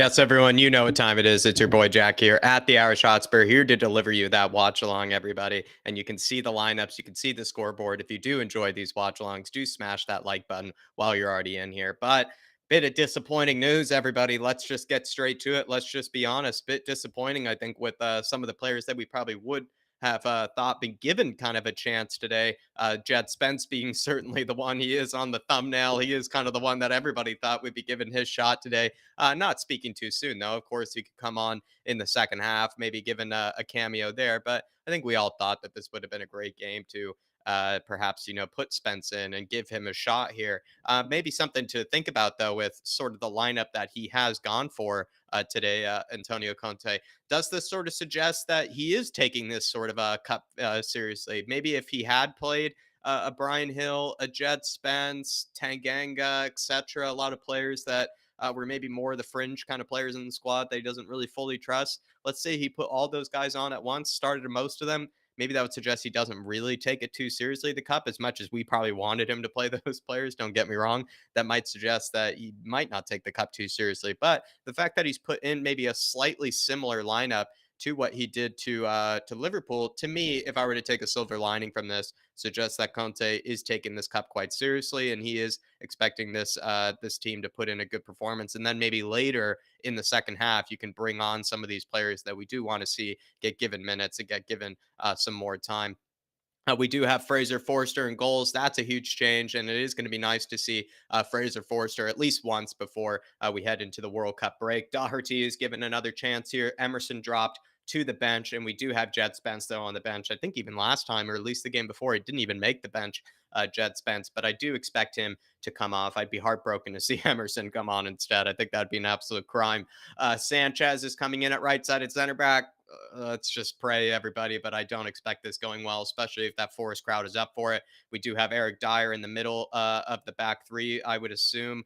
Yes, everyone, you know what time it is. It's your boy Jack here at the Irish Hotspur, here to deliver you that watch along, everybody. And you can see the lineups, you can see the scoreboard. If you do enjoy these watch alongs, do smash that like button while you're already in here. But bit of disappointing news, everybody. Let's just get straight to it. Let's just be honest. Bit disappointing, I think, with some of the players that we probably would have thought been given kind of a chance today. Jed Spence being certainly the one. He is on the thumbnail. He is kind of the one that everybody thought would be given his shot today. Not speaking too soon, though. Of course, he could come on in the second half, maybe given a cameo there. But I think we all thought that this would have been a great game to perhaps, put Spence in and give him a shot here. Maybe something to think about, though, with sort of the lineup that he has gone for today, Antonio Conte. Does this sort of suggest that he is taking this sort of a cup seriously? Maybe if he had played a Brian Hill, a Jed Spence, Tanganga, etc., a lot of players that were maybe more the fringe kind of players in the squad that he doesn't really fully trust. Let's say he put all those guys on at once, started most of them. Maybe that would suggest he doesn't really take it too seriously, the cup, as much as we probably wanted him to play those players. Don't get me wrong. That might suggest that he might not take the cup too seriously. But the fact that he's put in maybe a slightly similar lineup to what he did to Liverpool, to me, if I were to take a silver lining from this, suggests that Conte is taking this cup quite seriously, and he is expecting this team to put in a good performance. And then maybe later in the second half, you can bring on some of these players that we do want to see get given minutes and get given some more time. We do have Fraser Forster in goals. That's a huge change, and it is going to be nice to see Fraser Forster at least once before we head into the World Cup break. Doherty is given another chance here. Emerson dropped to the bench, and we do have Jed Spence, though, on the bench. I think even last time, or at least the game before, he didn't even make the bench, Jed Spence, but I do expect him to come off. I'd be heartbroken to see Emerson come on instead. I think that'd be an absolute crime. Sanchez is coming in at right-sided center back. Let's just pray, everybody, but I don't expect this going well, especially if that Forest crowd is up for it. We do have Eric Dyer in the middle of the back three, I would assume,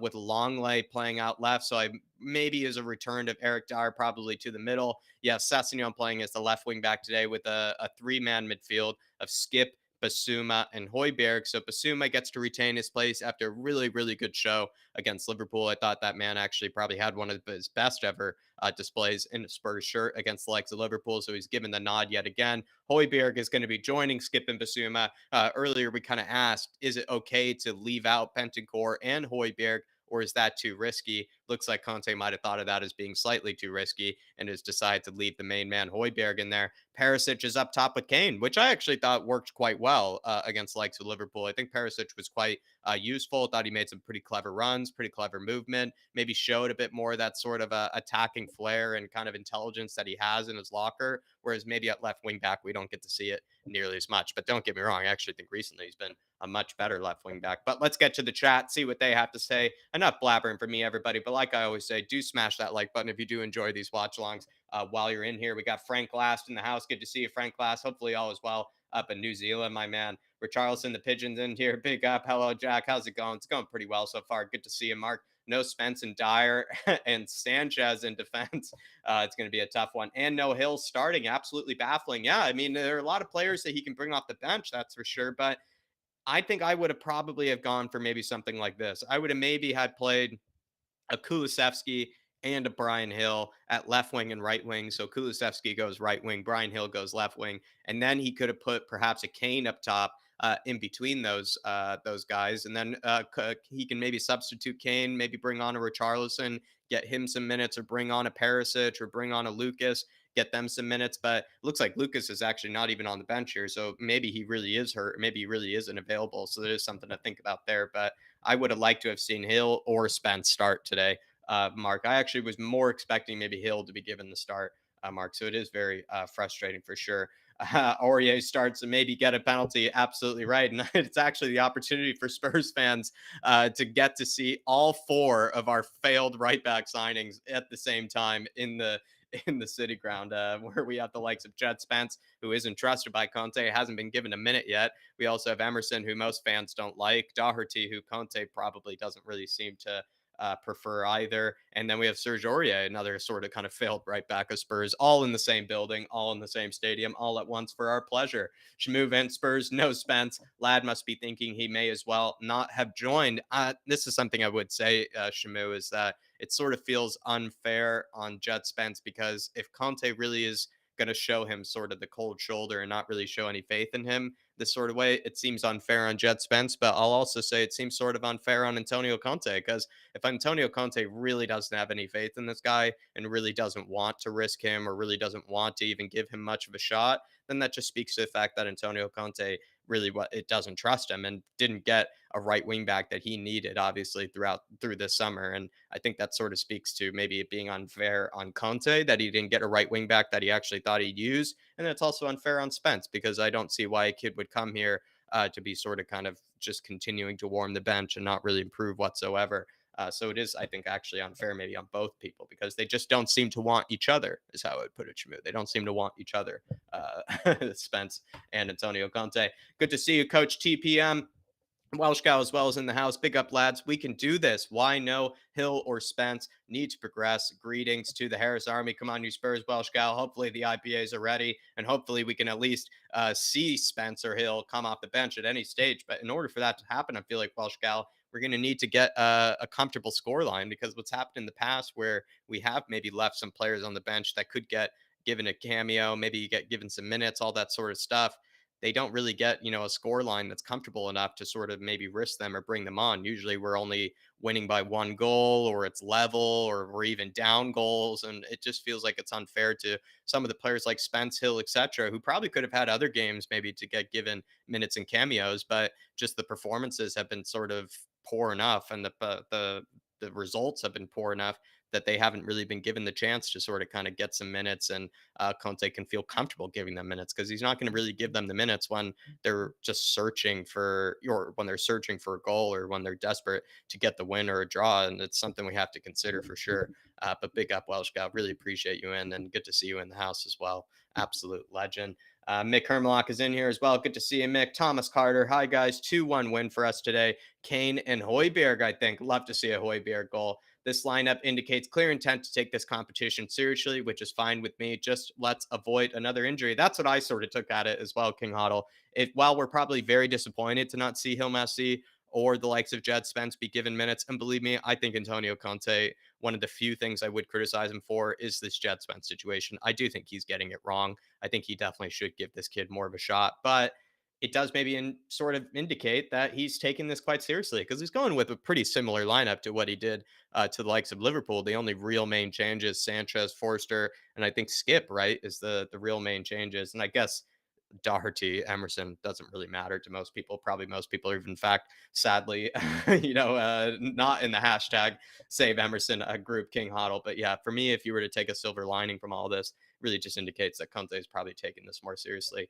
with Longley playing out left. So I maybe is a return of Eric Dyer probably to the middle. Yeah, Sessegnon playing as the left wing back today with a three-man midfield of Skip, Basuma, and Højbjerg. So Basuma gets to retain his place after a really, really good show against Liverpool. I thought that man actually probably had one of his best ever displays in a Spurs shirt against the likes of Liverpool. So he's given the nod yet again. Højbjerg is going to be joining Skip and Basuma. Earlier, we kind of asked, is it okay to leave out Bentancur and Højbjerg, or is that too risky? Looks like Conte might have thought of that as being slightly too risky and has decided to leave the main man Højbjerg in there. Perisic is up top with Kane, which I actually thought worked quite well against the likes of Liverpool. I think Perisic was quite useful. Thought he made some pretty clever runs, pretty clever movement, maybe showed a bit more of that sort of attacking flair and kind of intelligence that he has in his locker. Whereas maybe at left wing back, we don't get to see it nearly as much. But don't get me wrong, I actually think recently he's been a much better left wing back. But let's get to the chat, see what they have to say. Enough blabbering for me, everybody. But like I always say, do smash that like button if you do enjoy these watch alongs. While you're in here, we got Frank Glass in the house. Good to see you, Frank Glass. Hopefully all is well up in New Zealand, my man. Richarlison, the Pigeons in here. Big up. Hello, Jack. How's it going? It's going pretty well so far. Good to see you, Mark. No Spence and Dyer and Sanchez in defense. It's going to be a tough one. And no Hill starting. Absolutely baffling. Yeah, I mean, there are a lot of players that he can bring off the bench, that's for sure. But I think I would have probably have gone for maybe something like this. I would have maybe had played a Kulusevski and a Brian Hill at left wing and right wing. So Kulusevski goes right wing, Brian Hill goes left wing, and then he could have put perhaps a Kane up top in between those guys, and then he can maybe substitute Kane, maybe bring on a Richarlison, get him some minutes, or bring on a Perisic, or bring on a Lucas, get them some minutes. But it looks like Lucas is actually not even on the bench here, so maybe he really is hurt, maybe he really isn't available. So there is something to think about there. But I would have liked to have seen Hill or Spence start today, Mark. I actually was more expecting maybe Hill to be given the start, Mark. So it is very frustrating for sure. Aurier starts and maybe get a penalty. Absolutely right. And it's actually the opportunity for Spurs fans to get to see all four of our failed right back signings at the same time in the City Ground, where we have the likes of Jed Spence, who isn't trusted by Conte, hasn't been given a minute yet. We also have Emerson, who most fans don't like, Doherty, who Conte probably doesn't really seem to prefer either. And then we have Serge Aurier, another sort of kind of failed right back of Spurs, all in the same building, all in the same stadium, all at once for our pleasure. Shamu and Spurs, no Spence. Lad must be thinking he may as well not have joined. This is something I would say, Shamu, is that it sort of feels unfair on Jet Spence because if Conte really is going to show him sort of the cold shoulder and not really show any faith in him this sort of way, it seems unfair on Jet Spence. But I'll also say it seems sort of unfair on Antonio Conte because if Antonio Conte really doesn't have any faith in this guy and really doesn't want to risk him or really doesn't want to even give him much of a shot, then that just speaks to the fact that Antonio Conte really what it doesn't trust him and didn't get a right wing back that he needed obviously through this summer. And I think that sort of speaks to maybe it being unfair on Conte that he didn't get a right wing back that he actually thought he'd use. And it's also unfair on Spence because I don't see why a kid would come here to be sort of kind of just continuing to warm the bench and not really improve whatsoever. So it is, I think, actually unfair maybe on both people because they just don't seem to want each other, is how I would put it, Shamu. They don't seem to want each other, Spence and Antonio Conte. Good to see you, Coach TPM. Welsh Cow as well as in the house. Big up, lads. We can do this. Why no Hill or Spence need to progress? Greetings to the Harris Army. Come on, you Spurs, Welsh Cow. Hopefully the IPAs are ready, and hopefully we can at least see Spence or Hill come off the bench at any stage. But in order for that to happen, I feel like Welsh Cow, we're going to need to get a comfortable score line because what's happened in the past where we have maybe left some players on the bench that could get given a cameo, maybe get given some minutes, all that sort of stuff, they don't really get, a score line that's comfortable enough to sort of maybe risk them or bring them on. Usually we're only winning by one goal or it's level or we're even down goals. And it just feels like it's unfair to some of the players like Spence Hill, etc., who probably could have had other games maybe to get given minutes and cameos, but just the performances have been sort of poor enough and the results have been poor enough that they haven't really been given the chance to sort of kind of get some minutes and Conte can feel comfortable giving them minutes because he's not going to really give them the minutes when they're just searching for or when they're searching for a goal or when they're desperate to get the win or a draw. And it's something we have to consider for sure. But big up, Welsh Guy. Really appreciate you in and good to see you in the house as well. Absolute legend. Mick Hermlock is in here as well. Good to see you, Mick. Thomas Carter. Hi, guys. 2-1 win for us today. Kane and Højbjerg, I think. Love to see a Højbjerg goal. This lineup indicates clear intent to take this competition seriously, which is fine with me. Just let's avoid another injury. That's what I sort of took at it as well, King Hoddle. While we're probably very disappointed to not see Hill Messi or the likes of Jed Spence be given minutes, and believe me, I think Antonio Conte, one of the few things I would criticize him for is this Jed Spence situation. I do think he's getting it wrong. I think he definitely should give this kid more of a shot, but it does maybe sort of indicate that he's taking this quite seriously because he's going with a pretty similar lineup to what he did to the likes of Liverpool. The only real main changes Sanchez, Forster, and I think Skip, right, is the real main changes. And I guess Doherty, Emerson doesn't really matter to most people. Probably most people are, in fact, sadly, not in the hashtag save Emerson group King Hoddle. But yeah, for me, if you were to take a silver lining from all this, really just indicates that Conte is probably taking this more seriously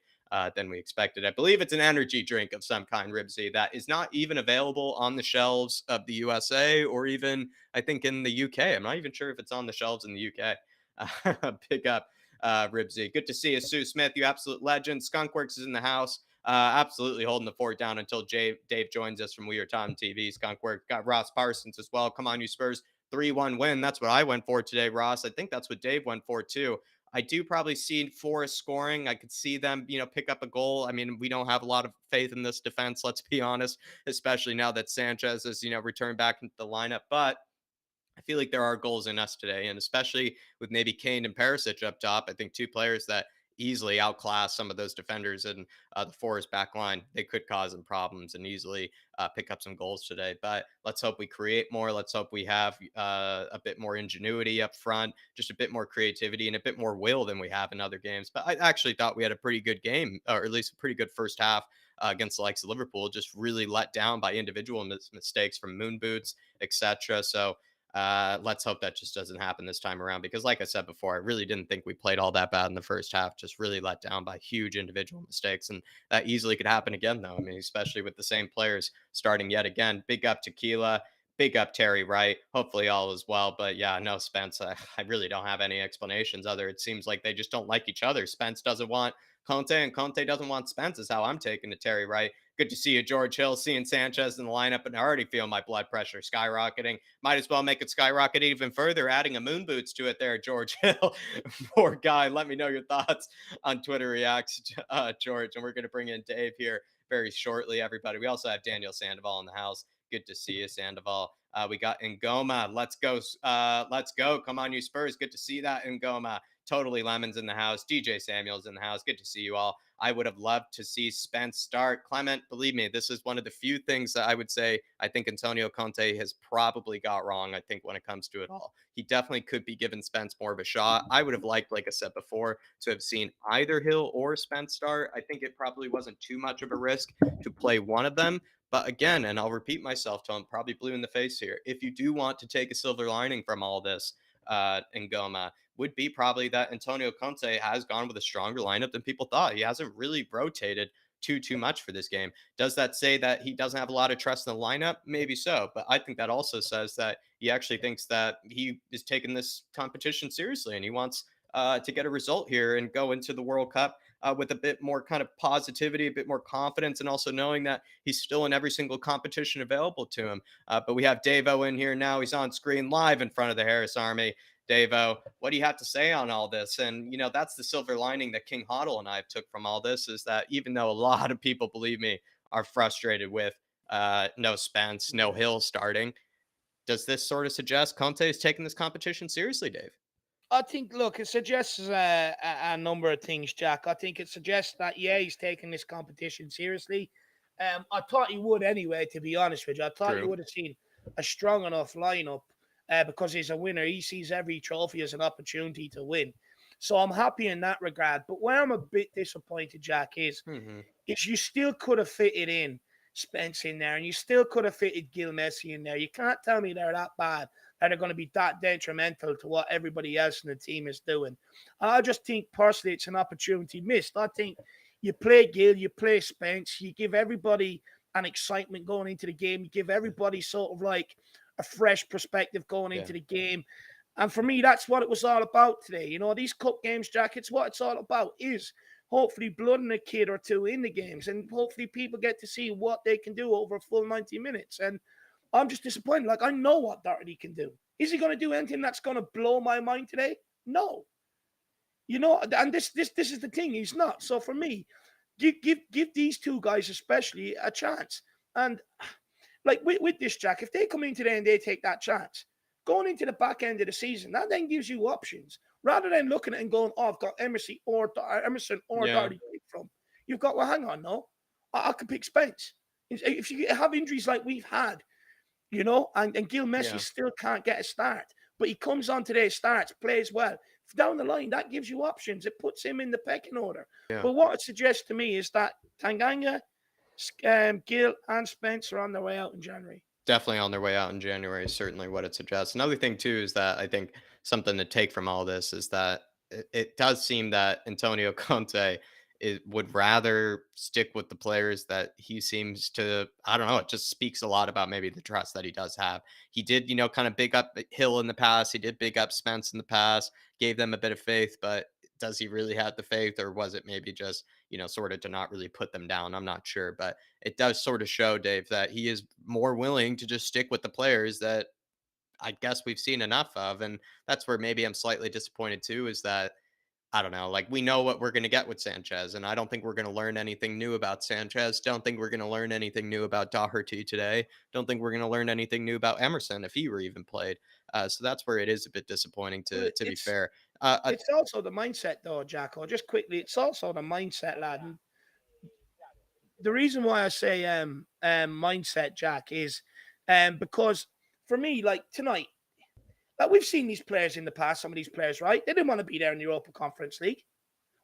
than we expected. I believe it's an energy drink of some kind, Ribsy, that is not even available on the shelves of the USA or even, I think, in the UK. I'm not even sure if it's on the shelves in the UK. Pick up Ribsy. Good to see you, Sue Smith, you absolute legend. Skunkworks is in the house. Absolutely holding the fort down until Dave joins us from We Are Tom TV. Skunkworks got Ross Parsons as well. Come on, you Spurs. 3-1 win. That's what I went for today, Ross. I think that's what Dave went for too. I do probably see Forest scoring. I could see them, pick up a goal. I mean, we don't have a lot of faith in this defense, let's be honest, especially now that Sanchez has, returned back into the lineup. But I feel like there are goals in us today, and especially with maybe Kane and Perisic up top, I think two players that easily outclass some of those defenders in the Forest back line. They could cause them problems and easily pick up some goals today. But let's hope we create more. Let's hope we have a bit more ingenuity up front, just a bit more creativity and a bit more will than we have in other games. But I actually thought we had a pretty good game, or at least a pretty good first half. Against the likes of Liverpool, just really let down by individual mistakes from moon boots, etc. So let's hope that just doesn't happen this time around because, like I said before, I really didn't think we played all that bad in the first half. Just really let down by huge individual mistakes. And that easily could happen again, though. I mean, especially with the same players starting yet again. Big up Tequila. Big up Terry Wright. Hopefully all is well. But yeah, no, Spence, I really don't have any explanations other. It seems like they just don't like each other. Spence doesn't want Conte and Conte doesn't want Spence, is how I'm taking to Terry Wright. Good to see you, George Hill. Seeing Sanchez in the lineup, and I already feel my blood pressure skyrocketing. Might as well make it skyrocket even further, adding a moon boots to it there, George Hill. Poor guy. Let me know your thoughts on Twitter Reacts, George. And we're going to bring in Dave here very shortly, everybody. We also have Daniel Sandoval in the house. Good to see you, Sandoval. We got Ngoma. Let's go. Let's go. Come on, you Spurs. Good to see that, Ngoma. Totally Lemons in the house. DJ Samuels in the house. Good to see you all. I would have loved to see Spence start. Clement, believe me, this is one of the few things that I would say I think Antonio Conte has probably got wrong. I think when it comes to it all, he definitely could be giving Spence more of a shot. I would have liked, like I said before, to have seen either Hill or Spence start. I think it probably wasn't too much of a risk to play one of them. But again, and I'll repeat myself, Tom, probably blue in the face here. If you do want to take a silver lining from all this, Ngoma, would be probably that Antonio Conte has gone with a stronger lineup than people thought. He hasn't really rotated too much for this game. Does that say that he doesn't have a lot of trust in the lineup? Maybe so, but I think that also says that he actually thinks that he is taking this competition seriously and he wants to get a result here and go into the World Cup with a bit more kind of positivity, a bit more confidence, and also knowing that he's still in every single competition available to him. But we have Davo in here now. He's on screen live in front of the Harris Army. Davo, what do you have to say on all this? And, you know, that's the silver lining that King Hoddle and I took from all this is that even though a lot of people, believe me, are frustrated with no Spence, no Hill starting, does this sort of suggest Conte is taking this competition seriously, Dave? I think, look, it suggests a number of things, Jack. I think it suggests that, yeah, he's taking this competition seriously. I thought he would anyway, to be honest with you. I thought you True. would have seen a strong enough lineup because he's a winner. He sees every trophy as an opportunity to win. So I'm happy in that regard. But where I'm a bit disappointed, Jack, Mm-hmm. is you still could have fitted in Spence in there, and you still could have fitted Gil Messi in there. You can't tell me they're that bad, that are going to be that detrimental to what everybody else in the team is doing. I just think personally it's an opportunity missed. I think you play Gil, you play Spence, you give everybody an excitement going into the game, you give everybody sort of like a fresh perspective going Yeah. into the game. And for me, that's what it was all about today. You know, these cup games, Jack, it's what it's all about is hopefully blooding a kid or two in the games. And hopefully people get to see what they can do over a full 90 minutes. And I'm just disappointed. Like, I know what Doherty can do. Is he going to do anything that's going to blow my mind today? No. You know, and this is the thing. He's not. So for me, give these two guys especially a chance. And like with this, Jack, if they come in today and they take that chance, going into the back end of the season, that then gives you options rather than looking at it and going, "Oh, I've got Emerson or Yeah. Doherty to pick from." You've got, well, hang on, no, I could pick Spence. If you have injuries like we've had, you know, and Gil Messi Yeah. still can't get a start, but he comes on today, starts, plays well. Down the line, that gives you options. It puts him in the pecking order. Yeah. But what it suggests to me is that Tanganga, Gil, and Spence are on their way out in January. Definitely on their way out in January is certainly what it suggests. Another thing too is that I think something to take from all this is that it does seem that Antonio Conte would rather stick with the players that he seems to. I don't know. It just speaks a lot about maybe the trust that he does have. He did, you know, kind of big up Hill in the past. He did big up Spence in the past. Gave them a bit of faith, but does he really have the faith, or was it maybe just, you know, sort of to not really put them down? I'm not sure, but it does sort of show, Dave, that he is more willing to just stick with the players that I guess we've seen enough of. And that's where maybe I'm slightly disappointed too, is that I don't know, like we know what we're going to get with Sanchez. And I don't think we're going to learn anything new about Sanchez. Don't think we're going to learn anything new about Doherty today. Don't think we're going to learn anything new about Emerson if he were even played. So that's where it is a bit disappointing Well, to be fair. Uh, it's also the mindset, though, Jacko. Just quickly, it's also the mindset, lad. And the reason why I say mindset, Jack, is because for me, like tonight, like we've seen these players in the past. Some of these players, right? They didn't want to be there in the Europa Conference League.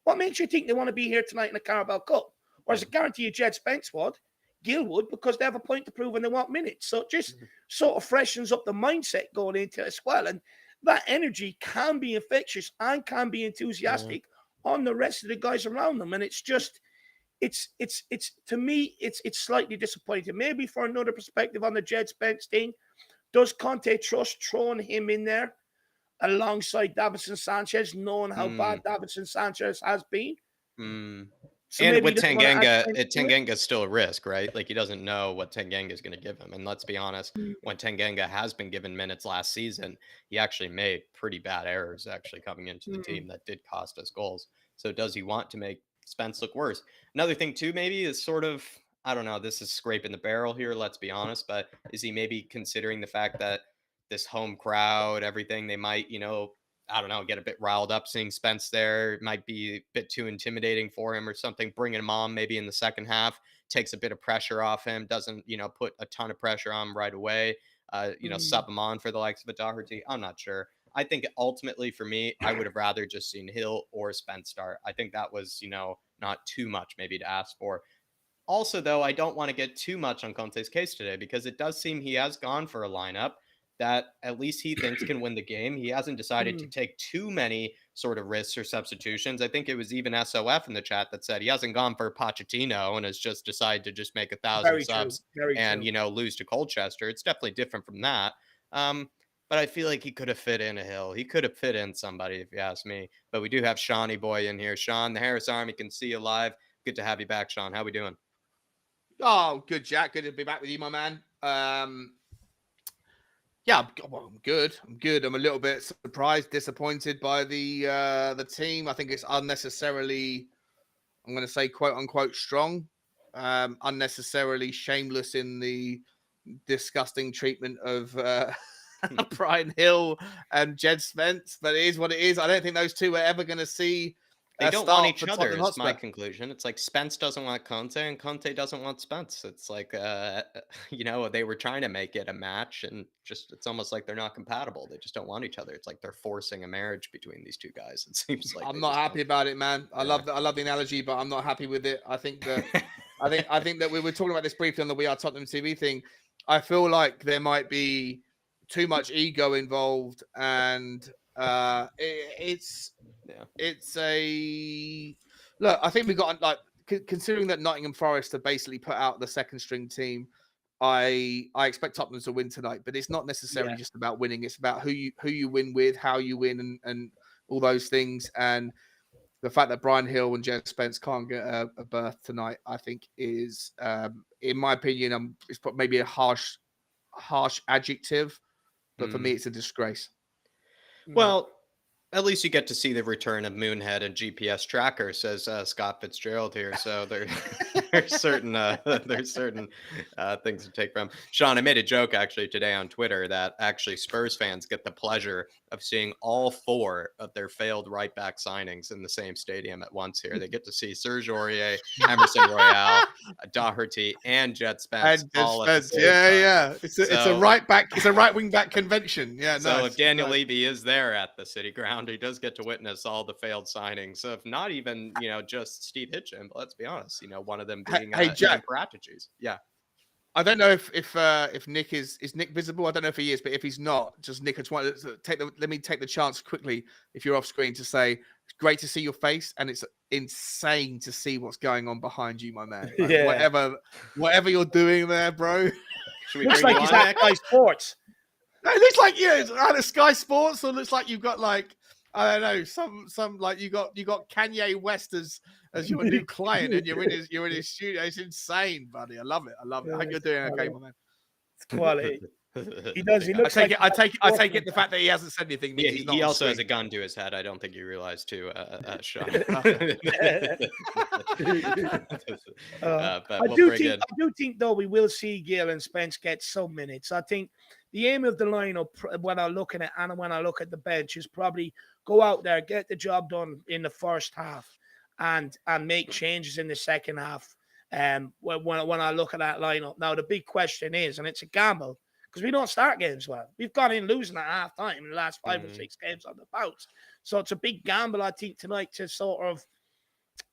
What makes you think they want to be here tonight in the Carabao Cup? Or is yeah. it guarantee you Jed Spence would, Gill would, because they have a point to prove and they want minutes. So it just Mhm. sort of freshens up the mindset going into it as well. And that energy can be infectious and can be Yeah. enthusiastic on the rest of the guys around them. And it's just it's to me it's slightly disappointing. Maybe for another perspective on the Jed Spence thing, does Conte trust throwing him in there alongside Davinson Sanchez, knowing how bad Mm, Davinson Sanchez has been? mm. So And maybe he with doesn't want to add Tanganga, Spence to it. Tanganga's still a risk, right? Like he doesn't know what Tanganga is going to give him. And let's be honest, Mm, when Tanganga has been given minutes last season, he actually made pretty bad errors actually coming into the mm, team that did cost us goals. So does he want to make Spence look worse? Another thing too, maybe is sort of, I don't know, this is scraping the barrel here, let's be honest, but is he maybe considering the fact that this home crowd, everything, they might, I don't know, get a bit riled up seeing Spence there. It might be a bit too intimidating for him or something. Bringing him on maybe in the second half takes a bit of pressure off him, doesn't, put a ton of pressure on him right away. mm. Sub him on for the likes of a Doherty. I'm not sure. I think ultimately for me, I would have rather just seen Hill or Spence start. I think that was, not too much maybe to ask for. Also, though, I don't want to get too much on Conte's case today because it does seem he has gone for a lineup that at least he thinks can win the game. He hasn't decided to Mm, take too many sort of risks or substitutions. I think it was even SOF in the chat that said he hasn't gone for Pochettino and has just decided to just make 1,000 very true. subs Very and, true. lose to Colchester. It's definitely different from that. But I feel like he could have fit in a Hill. He could have fit in somebody, if you ask me. But we do have Shawnee Boy in here. Sean, the Harris Army can see you live. Good to have you back, Sean. How we doing? Oh, good, Jack. Good to be back with you, my man. Yeah, I'm good. I'm good. I'm a little bit surprised, disappointed by the team. I think it's unnecessarily, I'm going to say, quote unquote, strong, unnecessarily shameless in the disgusting treatment of Brian Hill and Jed Spence. But it is what it is. I don't think those two are ever going to see They a don't want start for each other, Tottenham is my Hotspur. conclusion. It's like Spence doesn't want Conte and Conte doesn't want Spence. It's like, they were trying to make it a match and just, it's almost like they're not compatible. They just don't want each other. It's like they're forcing a marriage between these two guys. It seems like I'm they not just happy don't. about it, man. Yeah. I love the analogy, but I'm not happy with it. I think that we were talking about this briefly on the We Are Tottenham TV thing. I feel like there might be too much ego involved, and Yeah. it's a look. I think we got like considering that Nottingham Forest have basically put out the second string team. I expect Tottenham to win tonight, but it's not necessarily Yeah. just about winning. It's about who you win with, how you win, and all those things. And the fact that Brian Hill and Jed Spence can't get a berth tonight, I think, is, in my opinion, it's maybe a harsh adjective, but for me, it's a disgrace. Mm. Well, at least you get to see the return of Moonhead and GPS Tracker, says Scott Fitzgerald here. So there's certain things to take from. Sean, I made a joke actually today on Twitter that actually Spurs fans get the pleasure of seeing all four of their failed right back signings in the same stadium at once here. They get to see Serge Aurier, Emerson Royale, Doherty, and Jet Spence And Jed all at the Spence, same time. yeah. It's a right wing back convention. Yeah, So nice. if Daniel Nice. Levy is there at the City Ground, he does get to witness all the failed signings of not even, just Steve Hitchen, but let's be honest, one of them being Hey, Ivan Jack. Paratici. Yeah. I don't know if Nick is Nick visible. I don't know if he is, but if he's not, just Nick, I just want to let me take the chance quickly, if you're off screen, to say it's great to see your face, and it's insane to see what's going on behind you, my man. Like, Yeah. whatever you're doing there, bro. Should we Looks bring like you he's on, at Nick? Sky Sports. It looks like it's either Sky Sports, or it looks like you've got like, I don't know, some like you got Kanye West as your new client, and you're in his studio. It's insane, buddy. I love it. I love it. I hope you're doing okay, my man. It's quality. He does. He looks I like take it. The fact that he hasn't said anything means Yeah, he's not. he on also has a screen. gun to his head. I don't think you realize too, Sean. But I we'll do bring in. think though we will see Gill and Spence get some minutes. I think the aim of the lineup when I look at it and when I look at the bench is probably go out there, get the job done in the first half, and make changes in the second half. When I look at that lineup, now the big question is, and it's a gamble because we don't start games well. We've gone in losing at half time in the last 5 or 6 games on the bounce. So it's a big gamble, I think, tonight to sort of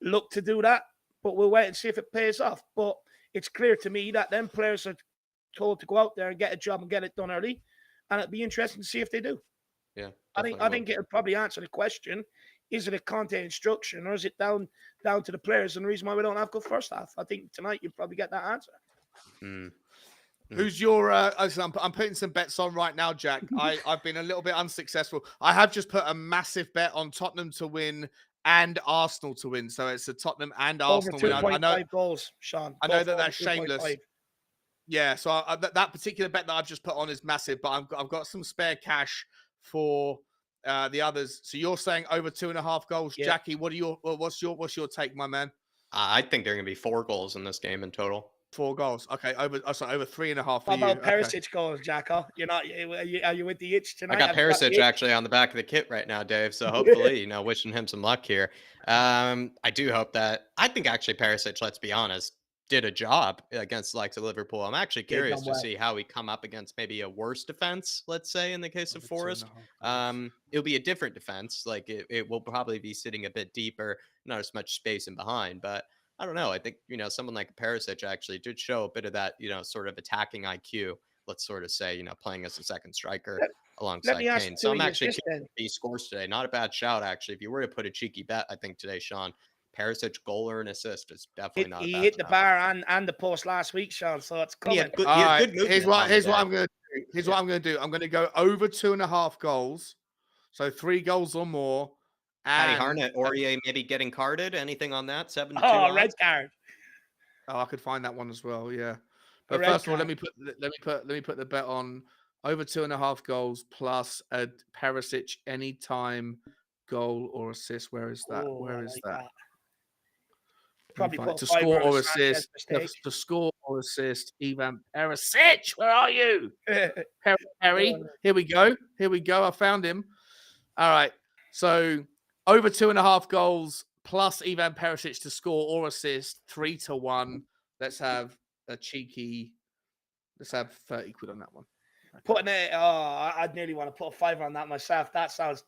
look to do that. But we'll wait and see if it pays off. But it's clear to me that them players are told to go out there and get a job and get it done early. And it'd be interesting to see if they do. Yeah, I think it'll probably answer the question: is it a Conte instruction, or is it down to the players? And the reason why we don't have good first half, I think tonight you'll probably get that answer. Who's your? I'm putting some bets on right now, Jack. I've been a little bit unsuccessful. I have just put a massive bet on Tottenham to win and Arsenal to win. So it's a Tottenham and Over Arsenal win. I know 2.5 goals, Sean. I know Both that over that's shameless. 2.5. Yeah, so that particular bet that I've just put on is massive, but I've got some spare cash for the others. So you're saying over 2.5 goals, Yeah. Jackie? What's your take, my man? I think there are going to be 4 goals in this game in total. 4 goals. Okay, over 3.5 for How you. about Okay. Perisic goals, Jacko? You're not. Are you with the itch I tonight? got Have you got the Perisic itch? actually on the back of the kit right now, Dave. So hopefully, wishing him some luck here. I do hope that. I think actually Perisic, let's be honest, did a job against the likes of Liverpool. I'm actually Yeah, curious done to well. see how we come up against maybe a worse defense, let's say, in the case of Over Forest. 2.5 goals. It'll be a different defense. Like it will probably be sitting a bit deeper, not as much space in behind. But I don't know. I think, someone like Perisic actually did show a bit of that, sort of attacking IQ, let's sort of say, playing as a second striker Let me alongside ask Kane. So two of I'm you actually this curious then. if he scores today. Not a bad shout, actually. If you were to put a cheeky bet, I think today, Sean, Perisic goal or an assist is definitely not a He bad hit the shout. bar and the post last week, Sean. So it's And he coming. had good, All he had right. good movement. Here's what on the I'm day. going to do. Here's what I'm going to do. I'm going to go over 2.5 goals. So 3 goals or more. Paddy And Harnett, Aurier maybe getting carded. Anything on that? 7-2 Oh, red odds. card. I could find that one as well. Yeah. A But red first of all, let card. me put the bet on over 2.5 goals plus a Perisic anytime goal or assist. Where is that? Oh, Where I is like that? that. Let me Probably find put it. To a fiver score on a or Sanchez assist. mistake. To score or assist. Ivan Perisic, where are you? Perry. Here we go. Here we go. I found him. All right. So over 2.5 goals plus Ivan Perisic to score or assist 3-1. Let's have a cheeky. Let's have 30 quid on that one. Okay. Putting it. Oh, I'd nearly want to put a fiver on that myself. That sounds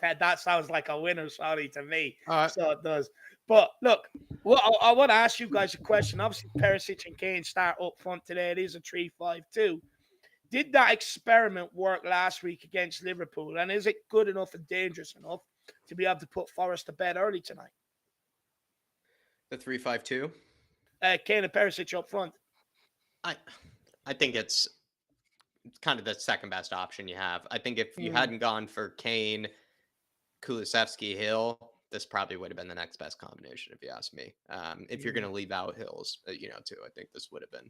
like a winner, sorry, to me. All right. So it does. But look, I want to ask you guys a question. Obviously, Perisic and Kane start up front today. It is a 3-5-2. Did that experiment work last week against Liverpool? And is it good enough and dangerous enough to be able to put Forest to bed early tonight? The 3-5-2. Kane and Perisic up front. I think it's kind of the second best option you have. I think if you hadn't gone for Kane, Kulusevski, Hill, this probably would have been the next best combination, if you ask me. If you're going to leave out Hills, too, I think this would have been,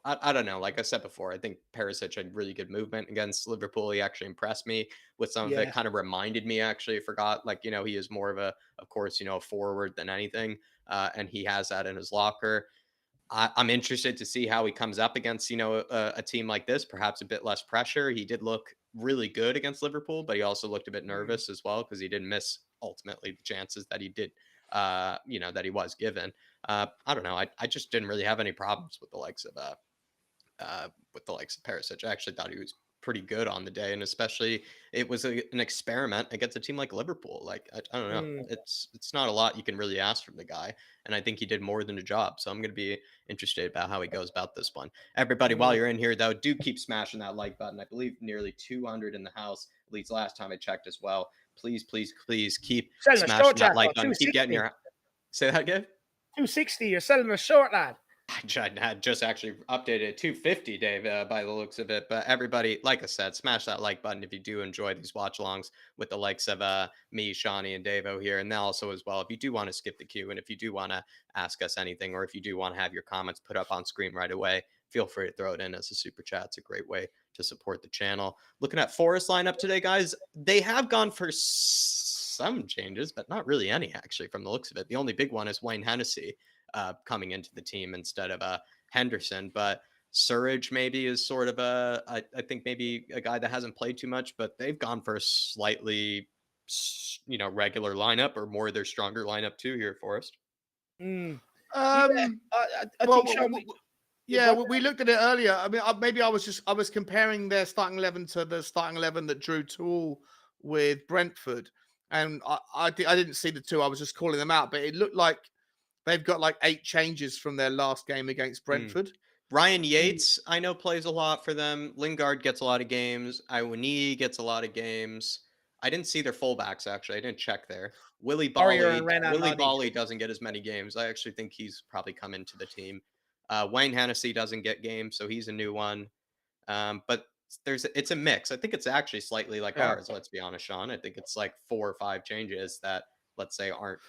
I don't know. Like I said before, I think Perisic had really good movement against Liverpool. He actually impressed me with some of it. Kind of reminded me, actually, I forgot, like, he is more of of course, a forward than anything. And he has that in his locker. I'm interested to see how he comes up against, a team like this, perhaps a bit less pressure. He did look really good against Liverpool, but he also looked a bit nervous as well because he didn't miss ultimately the chances that he did, that he was given. I don't know. I just didn't really have any problems with the likes of Perisic. I actually thought he was pretty good on the day, and especially it was an experiment against a team like Liverpool. Like I don't know, it's not a lot you can really ask from the guy, and I think he did more than a job. So I'm going to be interested about how he goes about this one. Everybody, while you're in here though, do keep smashing that like button. I believe nearly 200 in the house, at least last time I checked as well. Please, please, please keep smashing that like button. Keep getting your. Say that again. 260. You're selling a short, lad. I had just actually updated 250, Dave, by the looks of it. But everybody, like I said, smash that like button if you do enjoy these watch alongs with the likes of me, Shawnee, and Davo here. And then also as well, if you do want to skip the queue and if you do want to ask us anything, or if you do want to have your comments put up on screen right away, feel free to throw it in as a super chat. It's a great way to support the channel. Looking at Forest lineup today, guys, they have gone for some changes, but not really any, actually, from the looks of it. The only big one is Wayne Hennessy coming into the team instead of Henderson. But Surridge maybe is sort of I think maybe a guy that hasn't played too much, but they've gone for a slightly, regular lineup or more their stronger lineup too here, Forrest. I think Sean, we looked at it earlier. I mean, maybe I was comparing their starting 11 to the starting 11 that drew Tool with Brentford, and I didn't see the two. I was just calling them out, but it looked like they've got like 8 changes from their last game against Brentford. Ryan Yates, I know, plays a lot for them. Lingard gets a lot of games. Iwani gets a lot of games. I didn't see their fullbacks, actually. I didn't check there. Willie Bally doesn't get as many games. I actually think he's probably come into the team. Wayne Hennessy doesn't get games, so he's a new one. But it's a mix. I think it's actually slightly like ours, let's be honest, Sean. I think it's like 4 or 5 changes that, let's say, aren't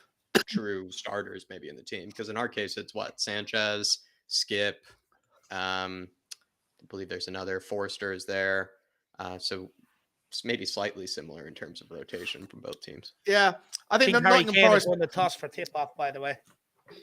true starters maybe in the team. Because in our case, it's what? Sanchez, Skip. I believe there's another. Forster is there. So it's maybe slightly similar in terms of rotation from both teams. Yeah, I think the Harry Nottingham Kane has Forest. won the toss for tip-off, by the way.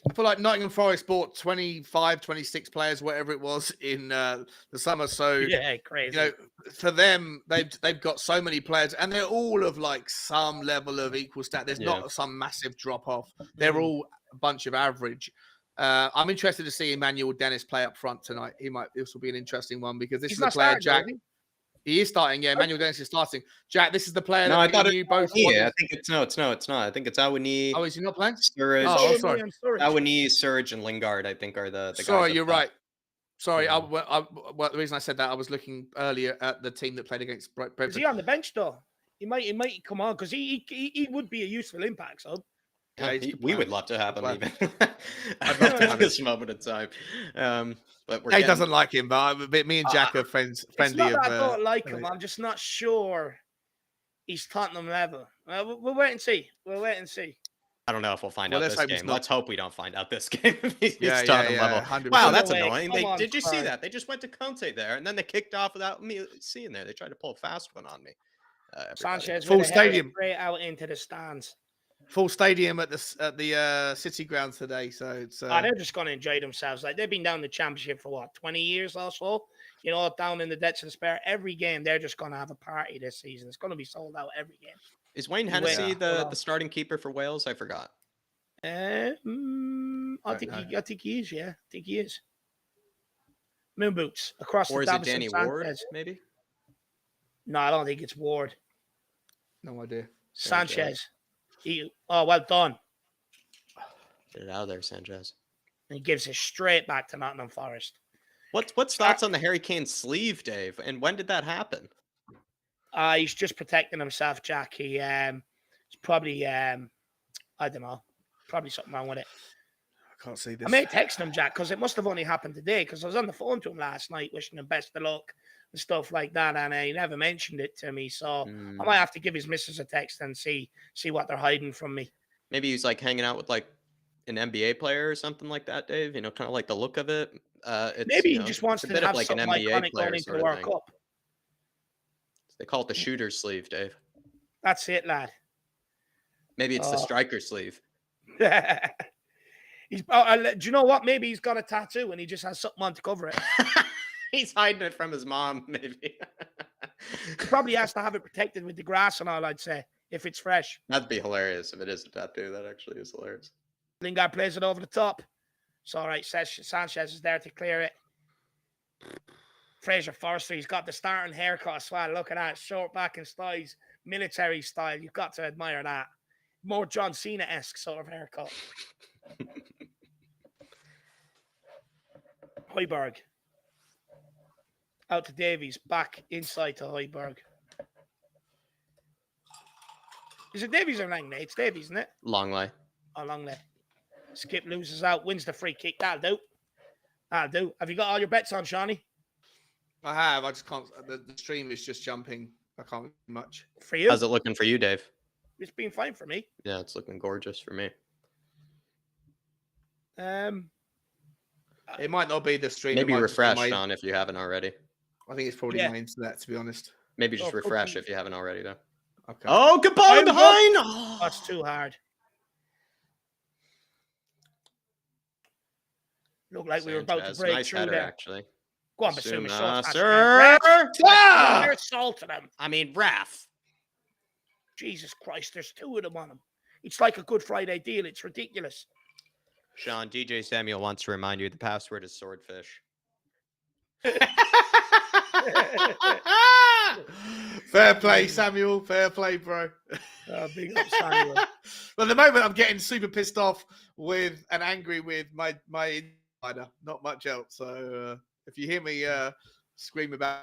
I feel like Nottingham Forest bought 25, 26 players, whatever it was, in the summer. So Yeah, crazy. you know, for them, they've got so many players, and they're all of like some level of equal stat. There's not some massive drop off. They're all a bunch of average. I'm interested to see Emmanuel Dennis play up front tonight. This will be an interesting one because this is the player, Jack. He is starting. Yeah, Emmanuel Dennis is starting. Jack, this is the player that I knew both. Yeah, I think it's no. I think it's Awani. Oh, is he not playing? Surridge. Oh, sorry. Awani, Surridge, and Lingard, I think, are the sorry, guys. You're right. Sorry, well, the reason I said that, I was looking earlier at the team that played against Brentford. Is he on the bench though? He might come on because he would be a useful impact. So yeah, we would love to have him even. I'd love to at this moment in time. But he doesn't like him, but me and Jack are friendly. It's not that I don't like him. I'm just not sure he's Tottenham level. We'll wait and see. I don't know if we'll find out this game. Let's hope we don't find out this game. He's Tottenham level. 100%. Wow, that's annoying. Did you see that? They just went to Conte there, and then they kicked off without me seeing there. They tried to pull a fast one on me. Sanchez full stadium, straight out into the stands. Full stadium at the City grounds today. So it's they're just going to enjoy themselves. Like they've been down the Championship for what 20 years or so. You know, down in the depths of despair. Every game, they're just going to have a party this season. It's going to be sold out every game. Is Wayne Hennessy the starting keeper for Wales? I forgot. I think he is. Yeah, I think he is. Moon boots across or the. Or is it Danny Ward? Maybe. No, I don't think it's Ward. No idea. Sanchez. Well done. Get it out of there, Sanchez. And he gives it straight back to Nottingham Forest. What's thoughts on the Harry Kane sleeve, Dave? And when did that happen? He's just protecting himself, Jack. He's probably I don't know, probably something wrong with it. I can't see this. I may text him, Jack, because it must have only happened today. Because I was on the phone to him last night, wishing him best of luck and stuff like that, and he never mentioned it to me. So I might have to give his missus a text and see what they're hiding from me. Maybe he's like hanging out with like an NBA player or something like that, Dave. You know, kind of like the look of it. Maybe he just wants to have like something an NBA iconic player going into the World Cup. They call it the shooter sleeve, Dave. That's it, lad. Maybe it's the striker sleeve. Do you know what? Maybe he's got a tattoo and he just has something on to cover it. He's hiding it from his mom, maybe. He probably has to have it protected with the grass and all, I'd say, if it's fresh. That'd be hilarious if it is a tattoo. That actually is hilarious. Lingard plays it over the top. It's all right. Sanchez is there to clear it. Fraser Forster, he's got the starting haircut as well. Look at that. Short back and styles. Military style. You've got to admire that. More John Cena-esque sort of haircut. Højbjerg. Out to Davies. Back inside to Højbjerg. Is it Davies or Langley? It's Davies, isn't it? Longley. Oh, Longley. Skip loses out. Wins the free kick. That'll do. Have you got all your bets on, Shawnee? I have. I just can't. The stream is just jumping. I can't do much. For you? How's it looking for you, Dave? It's been fine for me. Yeah, it's looking gorgeous for me. It might not be the stream. Maybe refresh, Sean, if you haven't already. I think it's probably my internet, to be honest. Maybe just refresh if you haven't already, though. Okay. Oh, goodbye behind! Oh. That's too hard. Looked like we were about to break through there. Actually. Go on, Basuma. Sir! You're assaulting him. I mean, Raf. Jesus Christ, there's two of them on him. It's like a Good Friday deal. It's ridiculous. Sean, DJ Samuel wants to remind you the password is swordfish. Fair play, Samuel. Fair play, bro. Big up, Samuel. Well, at the moment, I'm getting super pissed off with and angry with my insider. Not much else. So if you hear me scream about...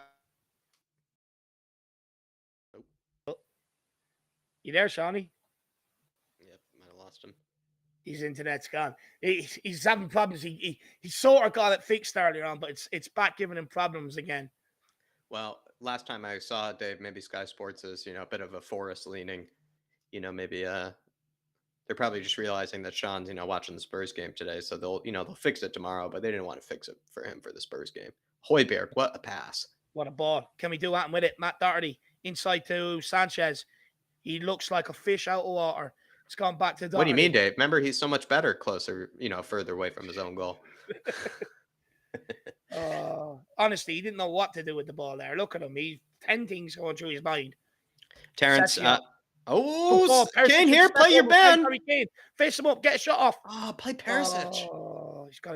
You there, Shawnee? Yep, might have lost him. His internet's gone. He's having problems. He sort of got it fixed earlier on, but it's back giving him problems again. Well, last time I saw Dave, maybe Sky Sports is, a bit of a Forest leaning, maybe They're probably just realizing that Sean's, watching the Spurs game today, so they'll fix it tomorrow, but they didn't want to fix it for him for the Spurs game. Højbjerg, what a pass. What a ball. Can we do that with it? Matt Doherty inside to Sanchez. He looks like a fish out of water. It's gone back to Doherty. What do you mean, Dave? Remember, he's so much better closer, further away from his own goal. Honestly, he didn't know what to do with the ball there. Look at him. He's 10 things going through his mind. Terrence, Perisic Kane here, play your band. Face him up, get a shot off. Oh, play Perisic. Oh, he's got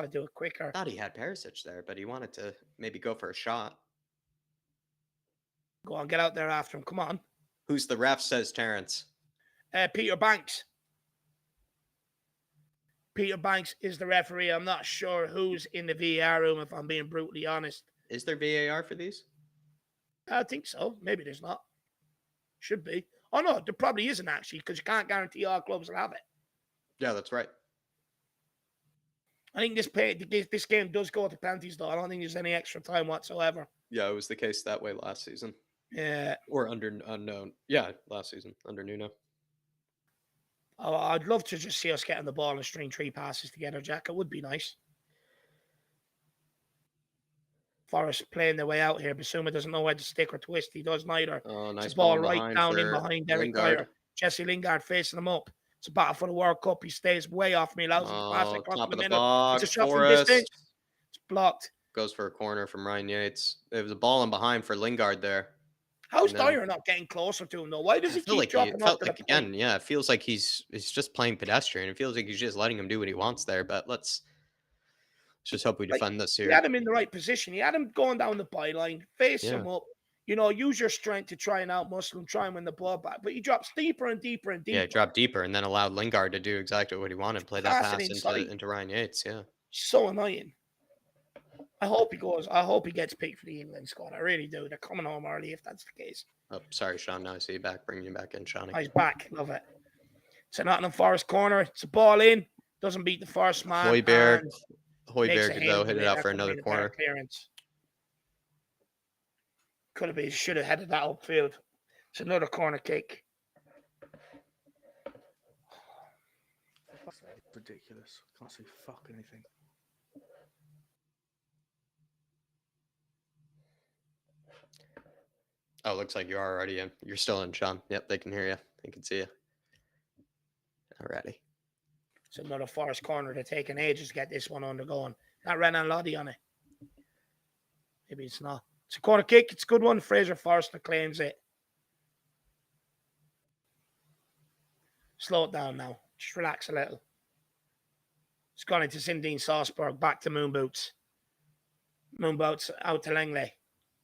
to do it quicker. I thought he had Perisic there, but he wanted to maybe go for a shot. Go on, get out there after him. Come on. Who's the ref, says Terrence? Peter Banks. Peter Banks is the referee. I'm not sure who's in the VAR room, if I'm being brutally honest. Is there VAR for these? I think so. Maybe there's not. Should be. Oh, no, there probably isn't, actually, because you can't guarantee all clubs will have it. Yeah, that's right. I think this game does go to penalties, though. I don't think there's any extra time whatsoever. Yeah, it was the case that way last season. Yeah. Or under unknown. Yeah, last season, under Nuno. Oh, I'd love to just see us getting the ball and string 3 passes together, Jack. It would be nice. Forrest playing their way out here. Basuma doesn't know where to stick or twist. He does neither. Oh, nice it's a ball right down in behind Derek Dyer. Jesse Lingard facing him up. It's a battle for the World Cup. He stays way off me. Allows him to pass across the middle. Box, it's a shot from distance. It's blocked. Goes for a corner from Ryan Yates. There was a ball in behind for Lingard there. How's Dyer not getting closer to him, though? Why does he keep dropping off to the again, yeah, it feels like he's just playing pedestrian. It feels like he's just letting him do what he wants there, but let's just hope we defend this here. He had him in the right position. He had him going down the byline, face him up. Use your strength to try and outmuscle him, try and win the ball back. But he drops deeper and deeper and deeper. Yeah, he dropped deeper and then allowed Lingard to do exactly what he wanted, play that pass into Ryan Yates. Yeah. So annoying. I hope he goes. I hope he gets picked for the England squad. I really do. They're coming home early if that's the case. Oh, sorry, Sean. Now I see you back. Bringing you back in, Shawnee. He's back. Love it. It's a Nottingham Forest corner. It's a ball in. Doesn't beat the first man. Højbjerg, though, hit it out for another corner. Clearance. Could have been. Should have headed that upfield. It's another corner kick. Ridiculous. Can't see fuck anything. Oh, looks like you are already in. You're still in, Sean. Yep, they can hear you. They can see you. Alrighty. It's another Forest corner to take an ages to get this one undergoing. Not Renan Lodi on it. Maybe it's not. It's a corner kick. It's a good one. Fraser Forrester claims it. Slow it down now. Just relax a little. It's gone into Zinedine Salzburg. Back to Moon Boots. Moon Boots out to Langley.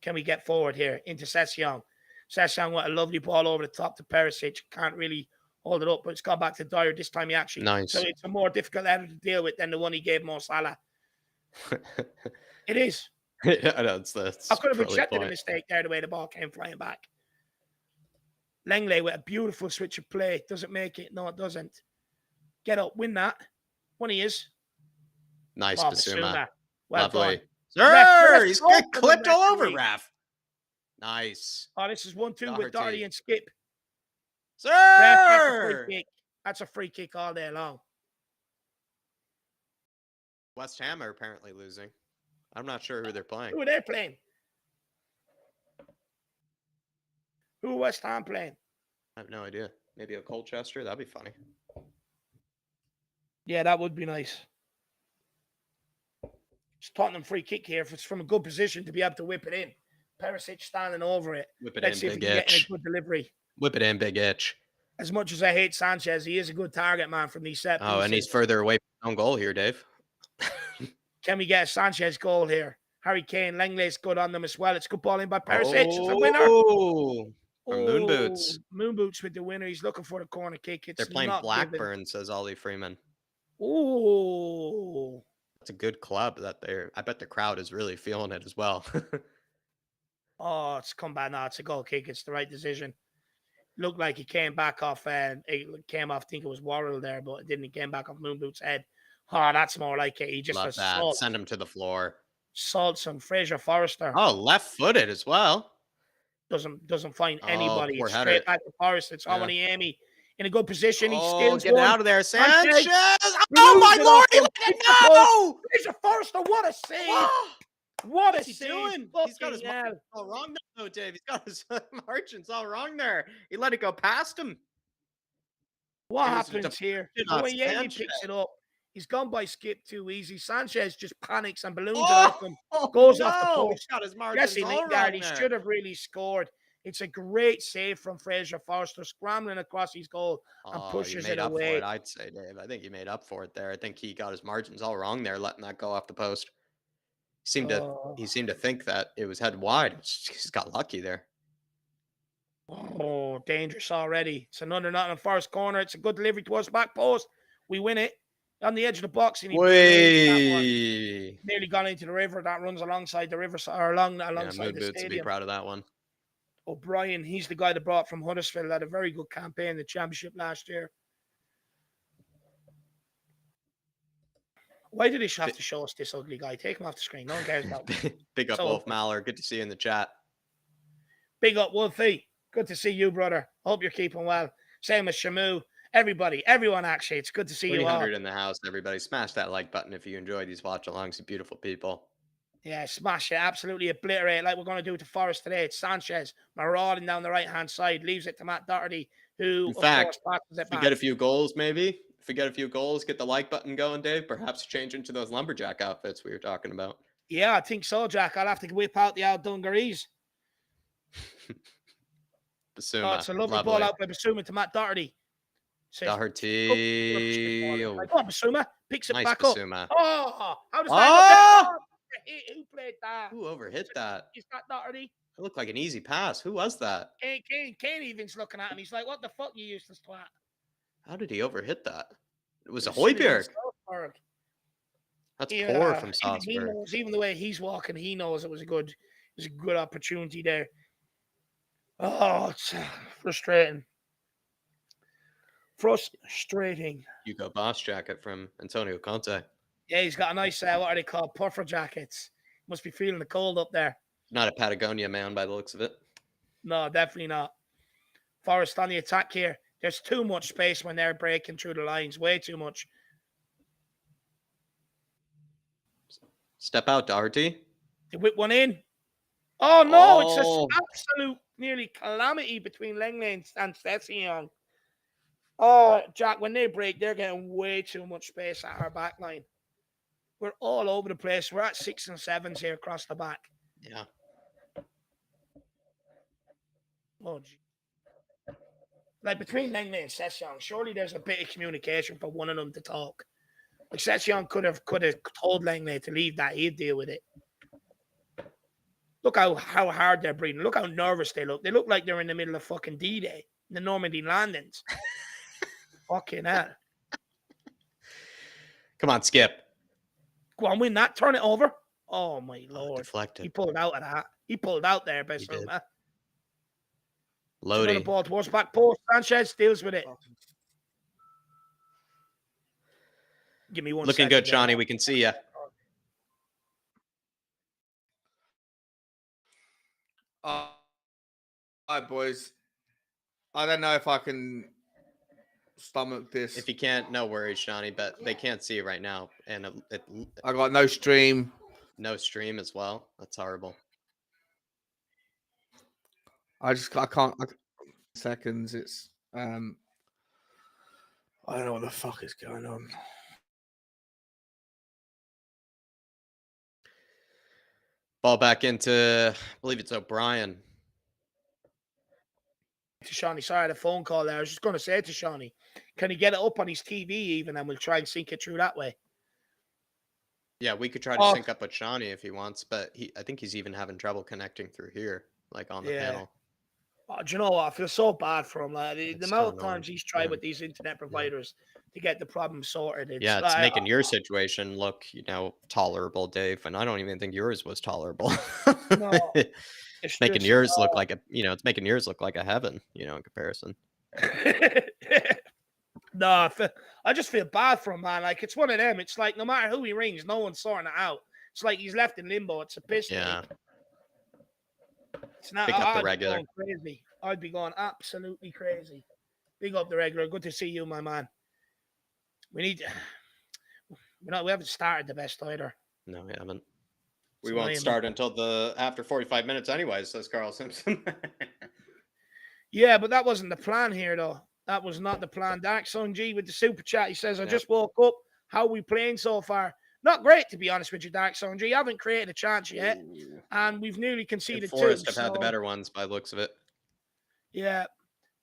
Can we get forward here into Session? Session with a lovely ball over the top to Perisic. Can't really hold it up, but it's gone back to Dyer. This time he actually... Nice. So it's a more difficult header to deal with than the one he gave Mo Salah. It is. Yeah, I know. That's I could have accepted a mistake there the way the ball came flying back. Langley with a beautiful switch of play. Doesn't make it. No, it doesn't. Get up. Win that. One he is. Nice, Basuma. Well done. Sir, he's got clipped all over, ref. Nice. Oh, this is 1-2 with Doherty and Skip. Sir! That's a free kick all day long. West Ham are apparently losing. I'm not sure who they're playing. Who are they playing? Who are West Ham playing? I have no idea. Maybe a Colchester? That'd be funny. Yeah, that would be nice. It's Tottenham free kick here. If it's from a good position to be able to whip it in. Perisic standing over it. Whip it Let's see in, if big we can get itch. a good delivery. Whip it in, big itch. As much as I hate Sanchez, he is a good target man from these set pieces. Oh, and he's further away from his own goal here, Dave. Can we get a Sanchez goal here? Harry Kane, Langley's good on them as well. It's good ball in by Perisic. It's a winner. From Moon Boots. Moon Boots with the winner. He's looking for the corner kick. They're playing Blackburn, says Ollie Freeman. Oh. It's a good club that I bet the crowd is really feeling it as well. Oh, it's come back now. It's a goal kick. It's the right decision. Looked like he came back off, I think it was Worrell there, but it didn't. He came back off Moon Boots' head. Oh, that's more like it. He just assaults. Send him to the floor. Salts on Fraser Forrester. Oh, left-footed as well. Doesn't find anybody. Poor It's straight back to Forrest. It's Omni Amy in a good position. He Oh, steals get one. out of there, Sanchez Sanchez! Oh moves my it lord, off he him. let it Hits the post. go! Fraser Forster, what a save! Oh, What a What's he save! doing? He's got his Fucking hell. margins all wrong though, Dave. He's got his margins all wrong there. He let it go past him. What It was a happens here? deflection The on way Yemi Sanchez. picks it up, he's gone by Skip too easy. Sanchez just panics and balloons it oh, off him. Goes off the no, post. he's got his margins Jesse all Lingard, wrong he there. should have really scored. It's a great save from Fraser Forster, scrambling across his goal and Oh, you pushes made it up for away. it, I'd say, Dave. I think you made up for it there. I think he got his margins all wrong there, letting that go off the post. He seemed to think that it was head wide. He's got lucky there. Oh, dangerous already. It's another Nottingham Forest corner. It's a good delivery towards the back post. We win it on the edge of the box, and he Way. nearly gone into the river that runs alongside the river or alongside Mood the Boots would be stadium. proud of that one. O'Brien, he's the guy that brought from Huddersfield, had a very good campaign in the championship last year. Why did he have to show us this ugly guy? Take him off the screen. No one cares about him. Big up, So Wolf ugly. Maller. Good to see you in the chat. Big up, Wolfie. Good to see you, brother. Hope you're keeping well. Same as Shamu. Everyone, actually. It's good to see you all. 300 in the house, everybody. Smash that like button if you enjoy these watch-alongs. Beautiful people. Yeah, smash it. Absolutely obliterate like we're going to do to Forest today. It's Sanchez marauding down the right-hand side. Leaves it to Matt Doherty, who, In fact, passes it if we back. get a few goals, maybe. If we get a few goals, get the like button going, Dave. Perhaps change into those lumberjack outfits we were talking about. Yeah, I think so, Jack. I'll have to whip out the old dungarees. Basuma. Oh, it's a lovely ball out by Basuma to Matt Doherty. Doherty. Go on, Basuma. Picks it Nice back Basuma. up. Oh, how does that Oh! go? Who played that? Who overhit that? Is that Doherty? It looked like an easy pass. Who was that? Kane even's looking at him. He's like, what the fuck, you useless twat? How did he overhit that? It was a As soon as Højbjerg. Salzburg. That's Yeah, poor from He Salzburg. knows, even the way he's walking, he knows it was a good opportunity there. Oh, it's frustrating. Frustrating. Hugo Boss jacket from Antonio Conte. Yeah, he's got a nice, what are they called? Puffer jackets. Must be feeling the cold up there. Not a Patagonia man by the looks of it. No, definitely not. Forest on the attack here. There's too much space when they're breaking through the lines. Way too much. Step out, Doherty. They whip one in. Oh, no. It's an absolute nearly calamity between Lenglet and Session. Oh, Jack, when they break, they're getting way too much space at our back line. We're all over the place. We're at 6 and 7s here across the back. Yeah. Oh, gee. Like between Lenglet and Session, surely there's a bit of communication for one of them to talk. Like Session could have told Lenglet to leave that. He'd deal with it. Look how hard they're breathing. Look how nervous they look. They look like they're in the middle of fucking D-Day, the Normandy landings. Fucking hell. Come on, Skip. Go on, win that. Turn it over. Oh, my Lord. Deflected. He pulled out of that. He pulled out there, best did. man. Lodi. Another ball towards back post. Sanchez deals with it. Give me one Looking second good, Shawnee. We can see you. All right, boys. I don't know if I can stomach this. If you can't, no worries, Shawnee. But they can't see you right now, and I got no stream. No stream as well. That's horrible. I can't. Seconds. It's I don't know what the fuck is going on. Ball back into, I believe it's O'Brien. To Shawnee, sorry, I had a phone call there. I was just going to say to Shawnee, can he get it up on his TV even, and we'll try and sync it through that way? Yeah, we could try to sync up with Shawnee if he wants, but I think he's even having trouble connecting through here, like on the panel. Oh, do you know what? I feel so bad for him. Like, the amount of times he's tried with these internet providers to get the problem sorted. It's making your situation look, tolerable, Dave. And I don't even think yours was tolerable. No, it's making yours look like it's making yours look like a heaven, in comparison. No, I just feel bad for him, man. Like, it's one of them. It's like no matter who he rings, no one's sorting it out. It's like he's left in limbo. It's a piss. Yeah. It's not. Pick up the regular. Crazy. I'd be going absolutely crazy. Big up the regular. Good to see you, my man. We haven't started the best either. No, we haven't. We won't start until after 45 minutes anyway, says Carl Simpson. Yeah, but that wasn't the plan here, though. That was not the plan. Dark Sun G with the super chat. He says, I just woke up. How are we playing so far? Not great, to be honest with you, Dark Sun G. You haven't created a chance yet. And we've nearly conceded Forest two. have had the better ones by the looks of it. Yeah.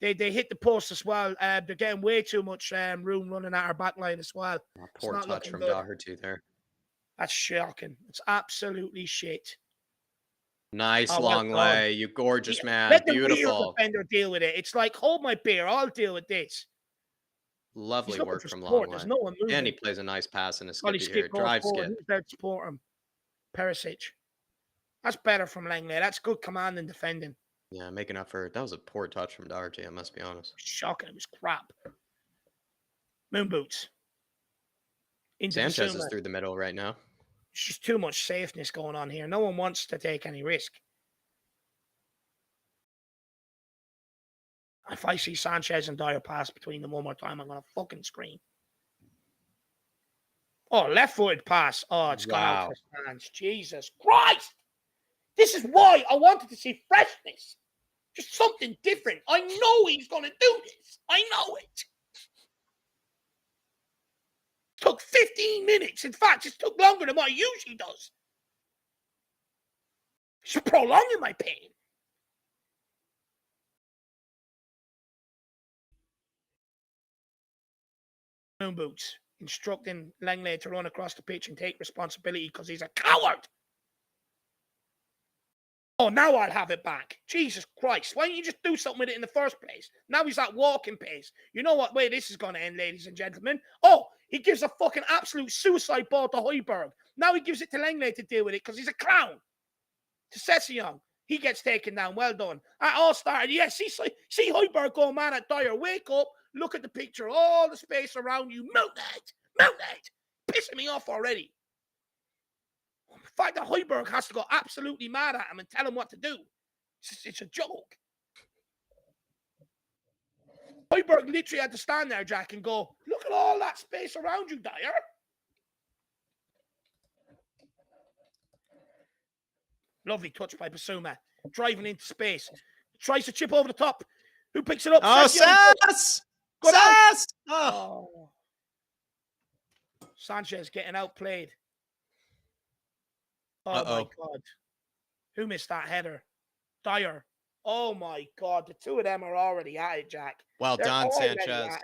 They hit the post as well. They're getting way too much room running at our back line as well. Poor touch from Doherty there. That's shocking. It's absolutely shit. Nice long lay. You gorgeous man. Let Beautiful. The defender deal with it. It's like, hold my beer. I'll deal with this. Lovely work from long way. No one moving. And he plays a nice pass in a skip here. Drive skip. Who's there to support him? Perisic. That's better from Langley. That's good command and defending. Yeah, making up for it. That was a poor touch from Doherty, I must be honest. Shocking. It was crap. Moon boots. Sanchez is through the middle right now. It's just too much safeness going on here. No one wants to take any risk. If I see Sanchez and Dyer pass between them one more time, I'm going to fucking scream. Oh, left-footed pass. Oh, it's gone out for stands. Jesus Christ! This is why I wanted to see freshness. Just something different. I know he's going to do this. I know it. Took 15 minutes. In fact, it took longer than what it usually does. It's prolonging my pain. Moon boots instructing Langley to run across the pitch and take responsibility because he's a coward. Oh, now I'll have it back. Jesus Christ. Why don't you just do something with it in the first place? Now he's at walking pace. You know what way this is going to end, ladies and gentlemen? Oh, he gives a fucking absolute suicide ball to Højbjerg. Now he gives it to Langley to deal with it because he's a clown. To Sessegnon. He gets taken down. Well done. That all started. Yes, see Højbjerg go man at Dyer. Wake up. Look at the picture. All the space around you. Mount that. Pissing me off already. The fact that Højbjerg has to go absolutely mad at him and tell him what to do. It's a joke. Højbjerg literally had to stand there, Jack, and go, look at all that space around you, Dyer. Lovely touch by Basuma. Driving into space. Tries to chip over the top. Who picks it up? Oh, Sass! Sass! Oh. Sanchez getting outplayed. Oh, my God. Who missed that header? Dyer. Oh, my God. The two of them are already at it, Jack. Well done, Sanchez.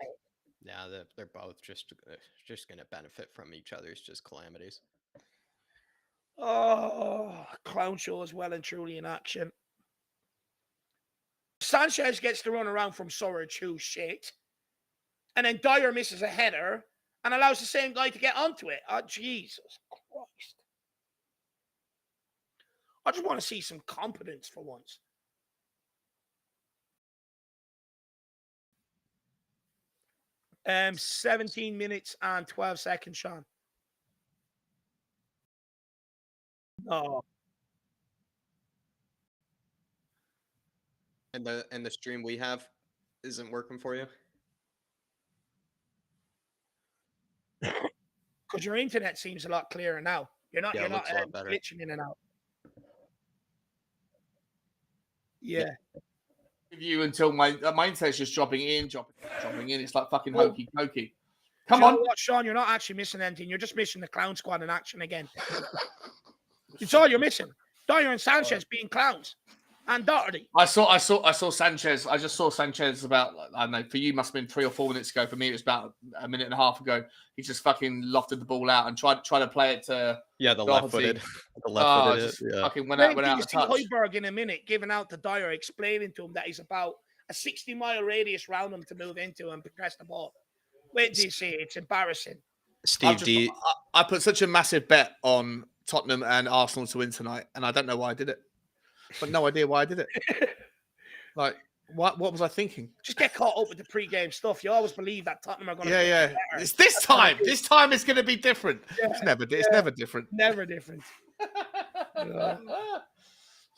Yeah, they're both just going to benefit from each other's just calamities. Oh, clown show is well and truly in action. Sanchez gets to run around from Surridge, who's shit. And then Dyer misses a header and allows the same guy to get onto it. Oh, Jesus Christ. I just want to see some competence for once. Um, 17 minutes and 12 seconds, Sean. Oh. And the stream we have isn't working for you? Because your internet seems a lot clearer now. You're not glitching in and out. Yeah. You until my internet's just dropping in. It's like fucking hokey pokey. Come on, what, Sean? You're not actually missing anything. You're just missing the clown squad in action again. It's all you're missing. Dyer and Sanchez being clowns, and Doherty. I saw Sanchez. I just saw Sanchez about, I don't know, for you must have been 3 or 4 minutes ago. For me, it was about a minute and a half ago. He just fucking lofted the ball out and tried to play it to the left-footed. The left-footed. Fucking went out of touch. Højbjerg in a minute giving out to Dyer, explaining to him that he's about a 60-mile radius around him to move into and progress the ball. Wait till you see it. It's embarrassing. Steve, I put such a massive bet on Tottenham and Arsenal to win tonight, and I don't know why I did it. But no idea why I did it. Like, what was I thinking? Just get caught up with the pre-game stuff. You always believe that Tottenham are going to be better. It's this time. This time it's going to be different. Yeah. It's never different. Never different.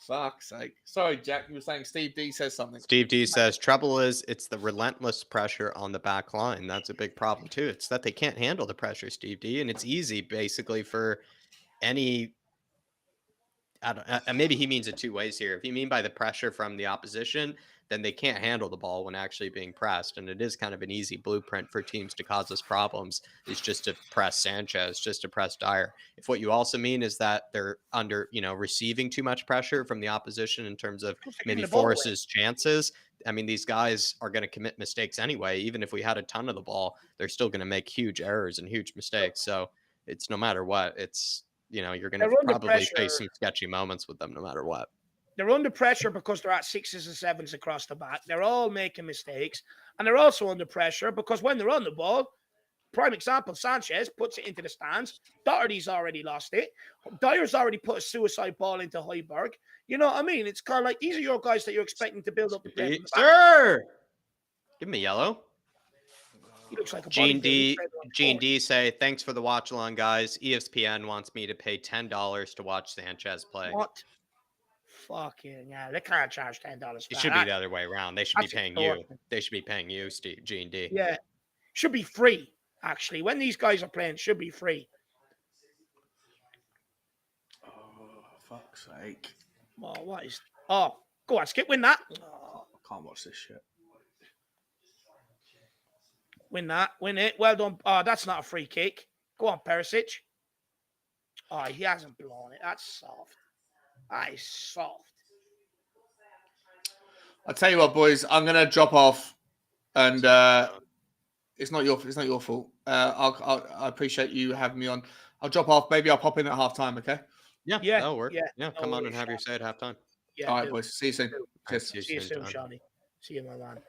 Fuck's sake. Sorry, Jack. You were saying Steve D says something. Steve D says, trouble is, it's the relentless pressure on the back line. That's a big problem, too. It's that they can't handle the pressure, Steve D. And it's easy, basically, for any. I don't, maybe he means it two ways here. If you mean by the pressure from the opposition, then they can't handle the ball when actually being pressed. And it is kind of an easy blueprint for teams to cause us problems, is just to press Sanchez, just to press Dyer. If what you also mean is that they're under, receiving too much pressure from the opposition in terms of maybe Forrest's chances. I mean, these guys are going to commit mistakes anyway. Even if we had a ton of the ball, they're still going to make huge errors and huge mistakes. So it's no matter what, you're going to probably face some sketchy moments with them no matter what. They're under pressure because they're at 6s and 7s across the back. They're all making mistakes. And they're also under pressure because when they're on the ball, prime example, Sanchez puts it into the stands. Doherty's already lost it. Dyer's already put a suicide ball into Højbjerg. You know what I mean? It's kind of like, these are your guys that you're expecting to build up the play. Sir! Give me yellow. He looks like a Gene D say, thanks for the watch along, guys. ESPN wants me to pay $10 to watch Sanchez play. What? Fucking yeah, they can't charge $10 for It should be the other way around. They should be paying you. They should be paying you, Gene D. Yeah. Should be free, actually. When these guys are playing, should be free. Oh, fuck's sake. Oh, what is... Oh, go on, Skip, win that. Oh, I can't watch this shit. Win that. Win it. Well done. Oh, that's not a free kick. Go on, Perisic. Oh, he hasn't blown it. That's soft. That is soft. I'll tell you what, boys. I'm gonna drop off, and it's not your fault. I appreciate you having me on. I'll drop off. Maybe I'll pop in at halftime. Okay. Yeah, that'll work. Yeah, come on and have your say at halftime. Yeah, all right, boys. See you soon. Cheers. See you soon, Johnny. See you, my man.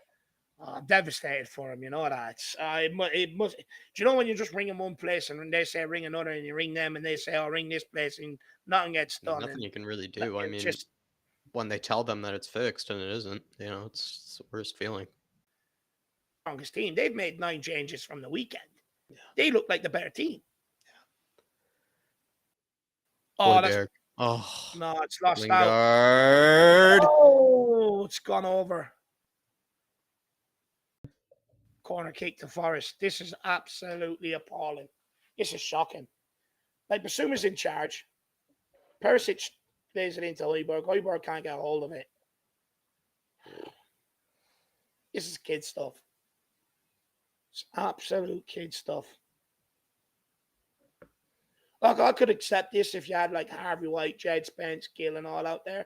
I'm devastated for him. You know that. It must. Do you know when you just ring in one place and they say ring another, and you ring them and they say, "Oh, ring this place," and nothing gets done. Nothing you can really do. I mean, when they tell them that it's fixed and it isn't, it's the worst feeling. Strongest team. They've made 9 changes from the weekend. Yeah. They look like the better team. Yeah. No, it's lost Lingard. out. Oh, it's gone over. Corner kick to Forest. This is absolutely appalling. This is shocking. Like, Basuma's in charge. Perisic plays it into Højbjerg. Højbjerg can't get a hold of it. This is kid stuff. It's absolute kid stuff. Look, I could accept this if you had like Harvey White, Jed Spence, Gill and all out there.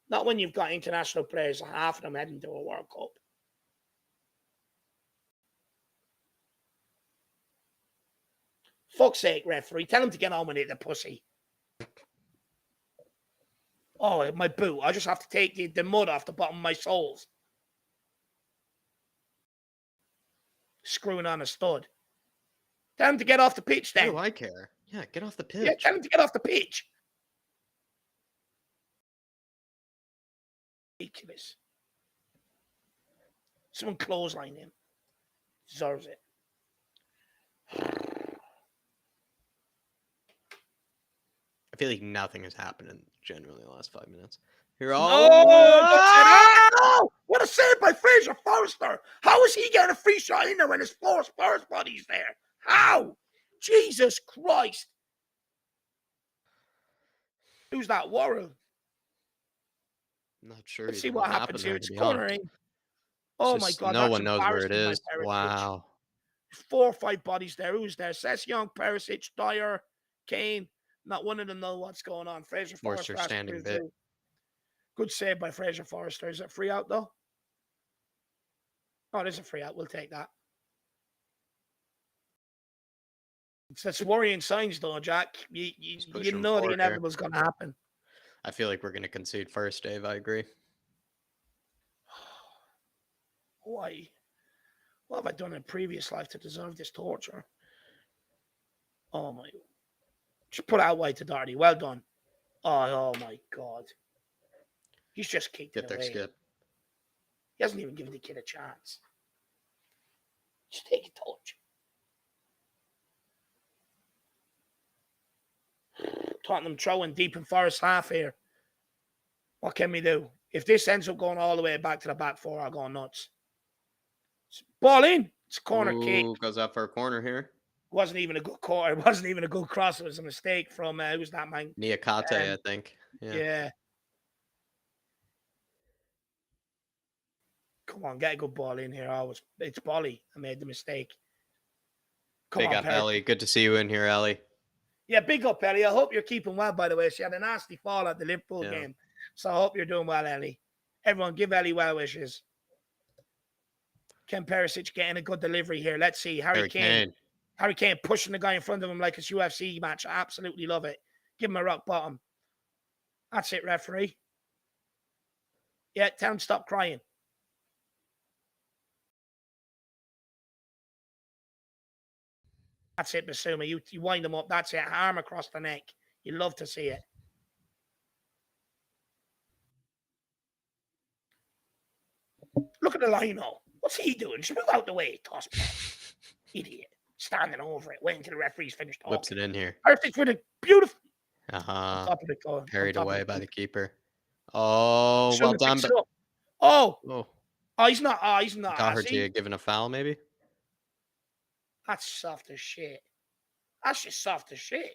Not when you've got international players, half of them heading to a World Cup. Fuck's sake, referee. Tell him to get on with it, the pussy. Oh, my boot. I just have to take the mud off the bottom of my soles. Screwing on a stud. Tell him to get off the pitch then. Oh, I care. Yeah, get off the pitch. Yeah, tell him to get off the pitch. Ridiculous. Someone clothesline him. Deserves it. I feel like nothing has happened in generally the last 5 minutes. Here, oh, what a save by Fraser Forrester. How is he getting a free shot in there when his 4 Spurs buddies there? How? Jesus Christ. Who's that? Warren? Not sure. Let's see what happens here. It's cornering. Oh my God. No one knows where it is. Wow. 4 or 5 bodies there. Who's there? Session, Perisic, Dyer, Kane. Not one of them know what's going on. Fraser Forrester standing bit. Good save by Fraser Forrester. Is it free out though? Oh, it is a free out. We'll take that. It's worrying signs though, Jack. You know the inevitable is going to happen. I feel like we're going to concede first, Dave. I agree. Why? What have I done in previous life to deserve this torture? Oh my. Just put out wide to Doherty. Well done. Oh my God. He's just kicked it away. Skip. He hasn't even given the kid a chance. Just take a touch. Tottenham throwing deep in Forest half here. What can we do? If this ends up going all the way back to the back four, I'll go nuts. Ball in. It's a corner kick. Goes up for a corner here. Wasn't even a good corner. It wasn't even a good cross. It was a mistake from who's that man? Niakate, I think. Yeah. Come on, get a good ball in here. It's Bolly. I made the mistake. Come Big on, up, Perry. Ellie. Good to see you in here, Ellie. Yeah, big up, Ellie. I hope you're keeping well, by the way. She had a nasty fall at the Liverpool game. So I hope you're doing well, Ellie. Everyone, give Ellie well wishes. Ken Perisic getting a good delivery here. Let's see. Harry Kane pushing the guy in front of him like it's UFC match. I absolutely love it. Give him a rock bottom. That's it, referee. Yeah, tell him stop crying. That's it, Basuma. You wind him up. That's it. Arm across the neck. You love to see it. Look at the lino. What's he doing? Just move out the way. Toss ball. Idiot. Standing over it. Waiting until the referee's finished talking. Whips it in here. Perfect with a beautiful. Top of the goal. Carried away by the keeper. Oh, well done. But He's not. He's not. Doherty given a foul, maybe? That's soft as shit. That's just soft as shit.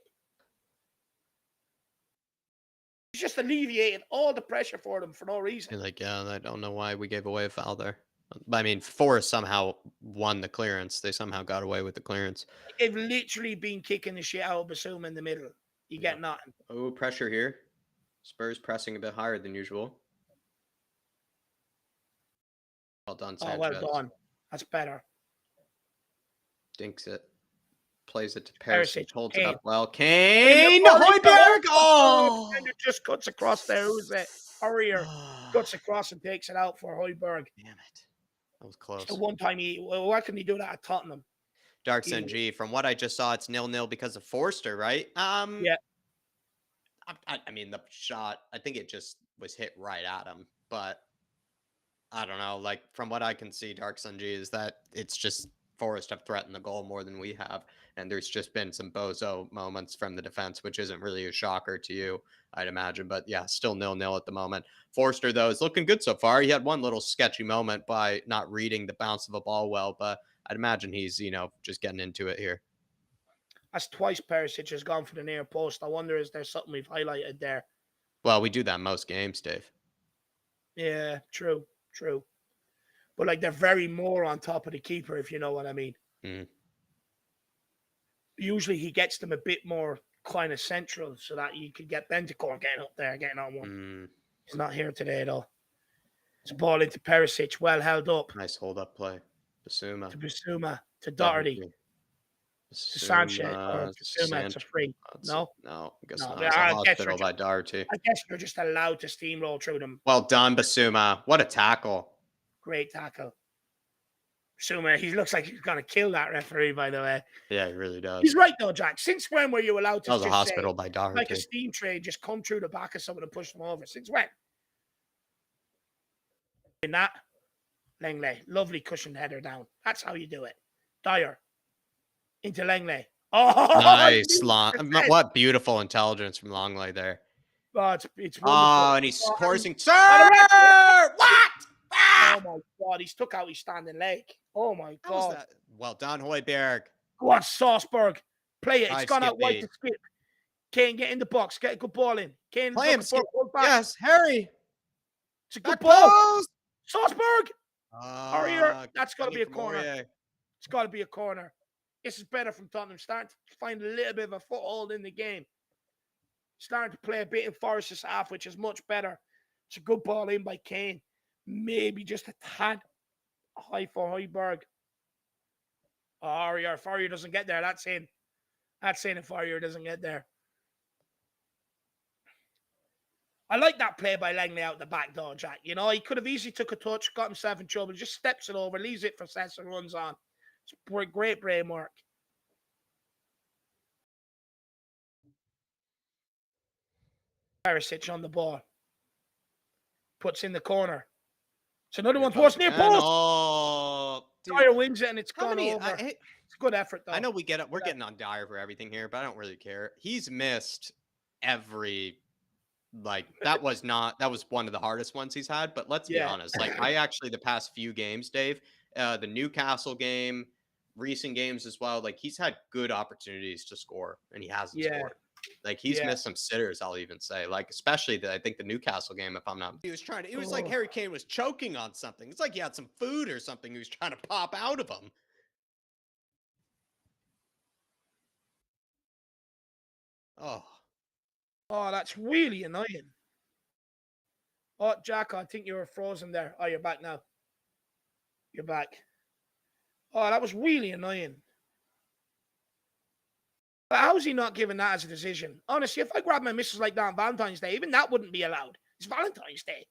He's just alleviating all the pressure for them for no reason. You're like, yeah, I don't know why we gave away a foul there. I mean, Forest somehow won the clearance. They somehow got away with the clearance. They've literally been kicking the shit out of Basuma in the middle. You get nothing. Oh, pressure here. Spurs pressing a bit higher than usual. Well done, Sanchez. Oh, well done. That's better. Dinks it. Plays it to Perisic. Holds it up well. Kane! Højbjerg! Oh! And it just cuts across there. Who's it? Hurrier. Cuts across and takes it out for Højbjerg. Damn it. That was close. The one time why couldn't he do that at Tottenham? Dark Sun G, from what I just saw, it's 0-0 because of Forster, right? Yeah. I mean, the shot, I think it just was hit right at him. But I don't know. Like, from what I can see, Dark Sun G, is that it's just Forest have threatened the goal more than we have. And there's just been some bozo moments from the defense, which isn't really a shocker to you, I'd imagine. But yeah, still 0-0 at the moment. Forster, though, is looking good so far. He had one little sketchy moment by not reading the bounce of a ball well, but I'd imagine he's, just getting into it here. That's twice Perisic has gone for the near post. I wonder, is there something we've highlighted there? Well, we do that most games, Dave. Yeah, true. But, like, they're very more on top of the keeper, if you know what I mean. Mm. Usually he gets them a bit more kind of central so that you could get Bentancur getting up there, getting on one. Mm. He's not here today, though. It's a ball into Perisic, well held up. Nice hold-up play. Basuma. To Basuma. To Doherty. To Sanchez. Or Basuma, it's a free. No? No, I guess No, not. It's a hospital by Doherty. I guess you're just allowed to steamroll through them. Well done, Basuma. What a tackle. Great tackle. Basuma, he looks like he's going to kill that referee, by the way. Yeah, he really does. He's right, though, Jack. Since when were you allowed to that was just a hospital say, by Doherty. like a steam train, just come through the back of someone and push them over? Since when? In that, Langley, lovely cushioned header down. That's how you do it. Dyer into Langley. Oh, nice. What beautiful intelligence from Longley there. Oh, it's wonderful. Oh, and he's coursing. Sir! What? Oh, my God. He's took out his standing leg. Oh, my God. Well done, Højbjerg. Go on, Salzburg. Play it. It's Nice, gone out wide to skip. Kane, get in the box. Get a good ball in. Kane, play him. Yes, Harry. It's a good ball. Salzburg. That's got to be a corner. It's got to be a corner. This is better from Tottenham. Starting to find a little bit of a foothold in the game. Starting to play a bit in Forest's half, which is much better. It's a good ball in by Kane. Maybe just a tad high for Højbjerg. Farrier doesn't get there. That's in. That's in if Farrier doesn't get there. I like that play by Langley out the back door, Jack. He could have easily took a touch, got himself in trouble, just steps it over, leaves it for Sess and runs on. It's great brain work. Perisic on the ball. Puts in the corner. It's another one towards near post. Oh, Dyer wins it and it's gone over. It's a good effort, though. I know we get it. We're getting on Dyer for everything here, but I don't really care. He's missed every Like that was one of the hardest ones he's had. But let's be Yeah. honest. Like I actually the past few games, Dave, the Newcastle game, recent games as well. Like he's had good opportunities to score, and he hasn't Yeah. scored. Like he's Yeah. missed some sitters, I'll even say. Like especially I think the Newcastle game, if I'm not. He was trying to. It was like Oh. Harry Kane was choking on something. It's like he had some food or something. He was trying to pop out of him. Oh, Oh, that's really annoying. Oh, Jack, I think you were frozen there. Oh, you're back now. You're back. Oh, that was really annoying. But how's he not giving that as a decision? Honestly, if I grab my missus like that on Valentine's Day, even that wouldn't be allowed. It's Valentine's Day.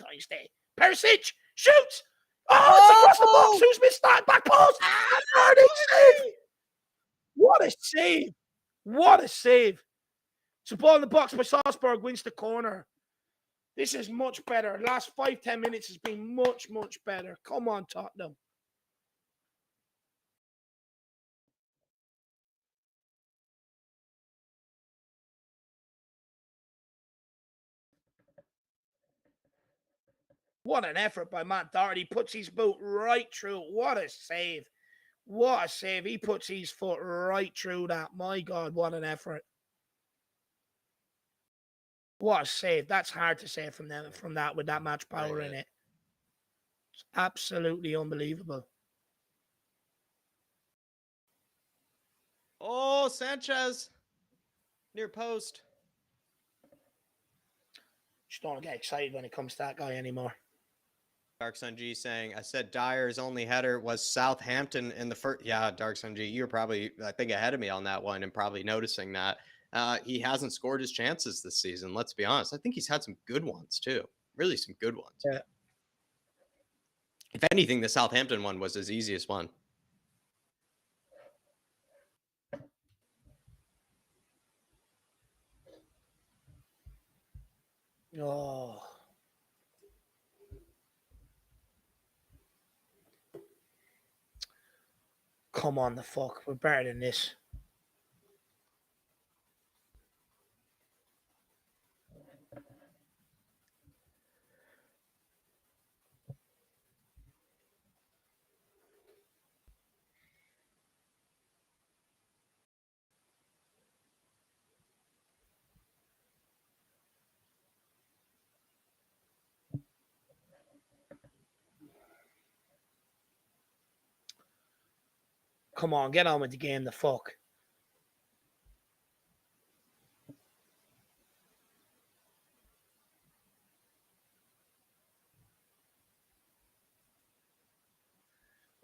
Perisic shoots. Oh, it's across the box. Who's missed that? Back post. Save. What a save. What a save. It's a ball in the box by Salzburg, wins the corner. This is much better. Last 5-10 minutes has been much, much better. Come on, Tottenham. What an effort by Matt Doherty. Puts his boot right through. What a save. What a save. He puts his foot right through that. My God, what an effort. What a save. That's hard to save from that with that much power in it. It's absolutely unbelievable. Oh, Sanchez. Near post. Just don't get excited when it comes to that guy anymore. Dark Sun G saying, I said Dyer's only header was Southampton in the first. Yeah, Dark Sun G, you're probably, I think, ahead of me on that one and probably noticing that. He hasn't scored his chances this season. Let's be honest. I think he's had some good ones, too. Really, some good ones. Yeah. If anything, the Southampton one was his easiest one. Oh. Come on, the fuck. We're better than this. Come on, get on with the game, the fuck.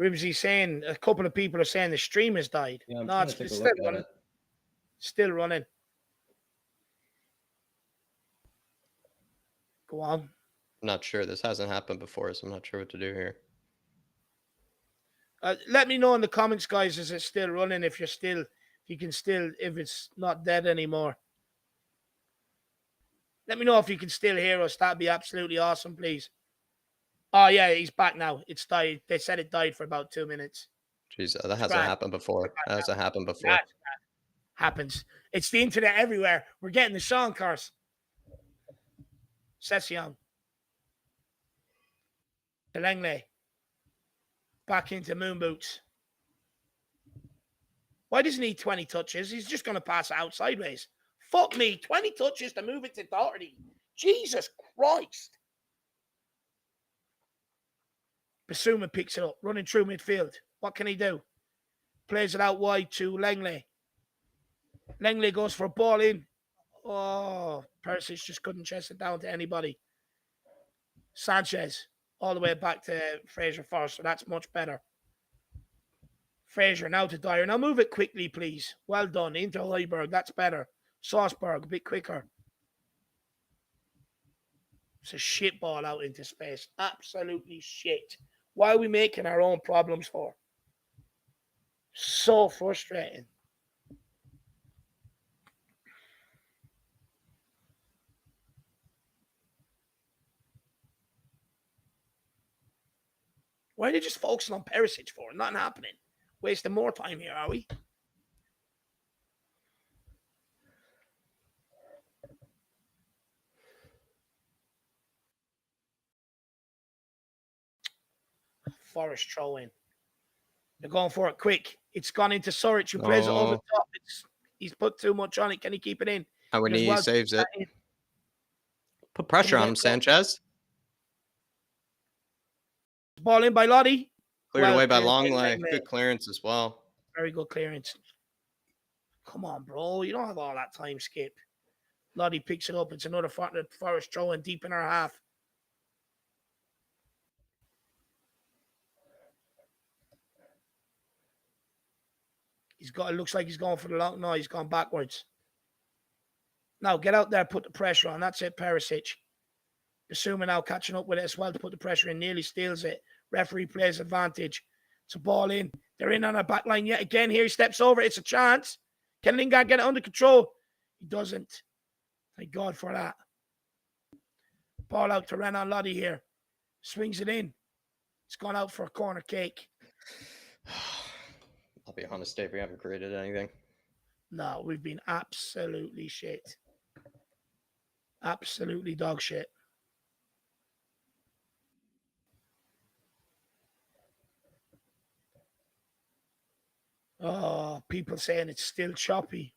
Ribsy saying, a couple of people are saying the stream has died. Yeah, no, it's still running. Still running. Go on. I'm not sure. This hasn't happened before, so I'm not sure what to do here. Let me know in the comments, guys, is it still running? If it's not dead anymore. Let me know if you can still hear us. That'd be absolutely awesome, please. Oh, yeah, he's back now. It's died. They said it died for about 2 minutes. Jeez, that hasn't happened before. That hasn't happened before. That happens. It's the internet everywhere. We're getting the Sean curse. Session. Delangley. Back into moon boots. Why doesn't he need 20 touches? He's just going to pass it out sideways. Fuck me. 20 touches to move it to Doherty. Jesus Christ. Basuma picks it up, running through midfield. What can he do? Plays it out wide to Langley. Langley goes for a ball in. Oh, Perisic just couldn't chest it down to anybody. Sanchez all the way back to Fraser first, so that's much better. Fraser now to Dyer. Now move it quickly, please. Well done. Into Højbjerg. That's better. Salzburg a bit quicker. It's a shit ball out into space. Absolutely shit. Why are we making our own problems for? So frustrating. Why are they just focusing on Perisic for? Nothing happening. Wasting more time here, are we? Forest throw in. They're going for it quick. It's gone into Suric, who plays it over the top. He's put too much on it. Can he keep it in? And when he saves it. Put pressure on him, Sanchez. Ball in by Lottie. Cleared away by Longley. Good clearance as well. Very good clearance. Come on, bro. You don't have all that time, Skip. Lottie picks it up. It's another Forest throw in deep in our half. It looks like he's going for the long. No, he's gone backwards. Now get out there, put the pressure on. That's it, Perisic. Basuma now catching up with it as well to put the pressure in. Nearly steals it. Referee plays advantage. It's a ball in. They're in on our back line yet again. Here he steps over. It's a chance. Can Lingard get it under control? He doesn't. Thank God for that. Ball out to Renan Lodi here. Swings it in. It's gone out for a corner kick. I'll be honest, Dave, we haven't created anything. No, we've been absolutely shit. Absolutely dog shit. Oh, people saying it's still choppy.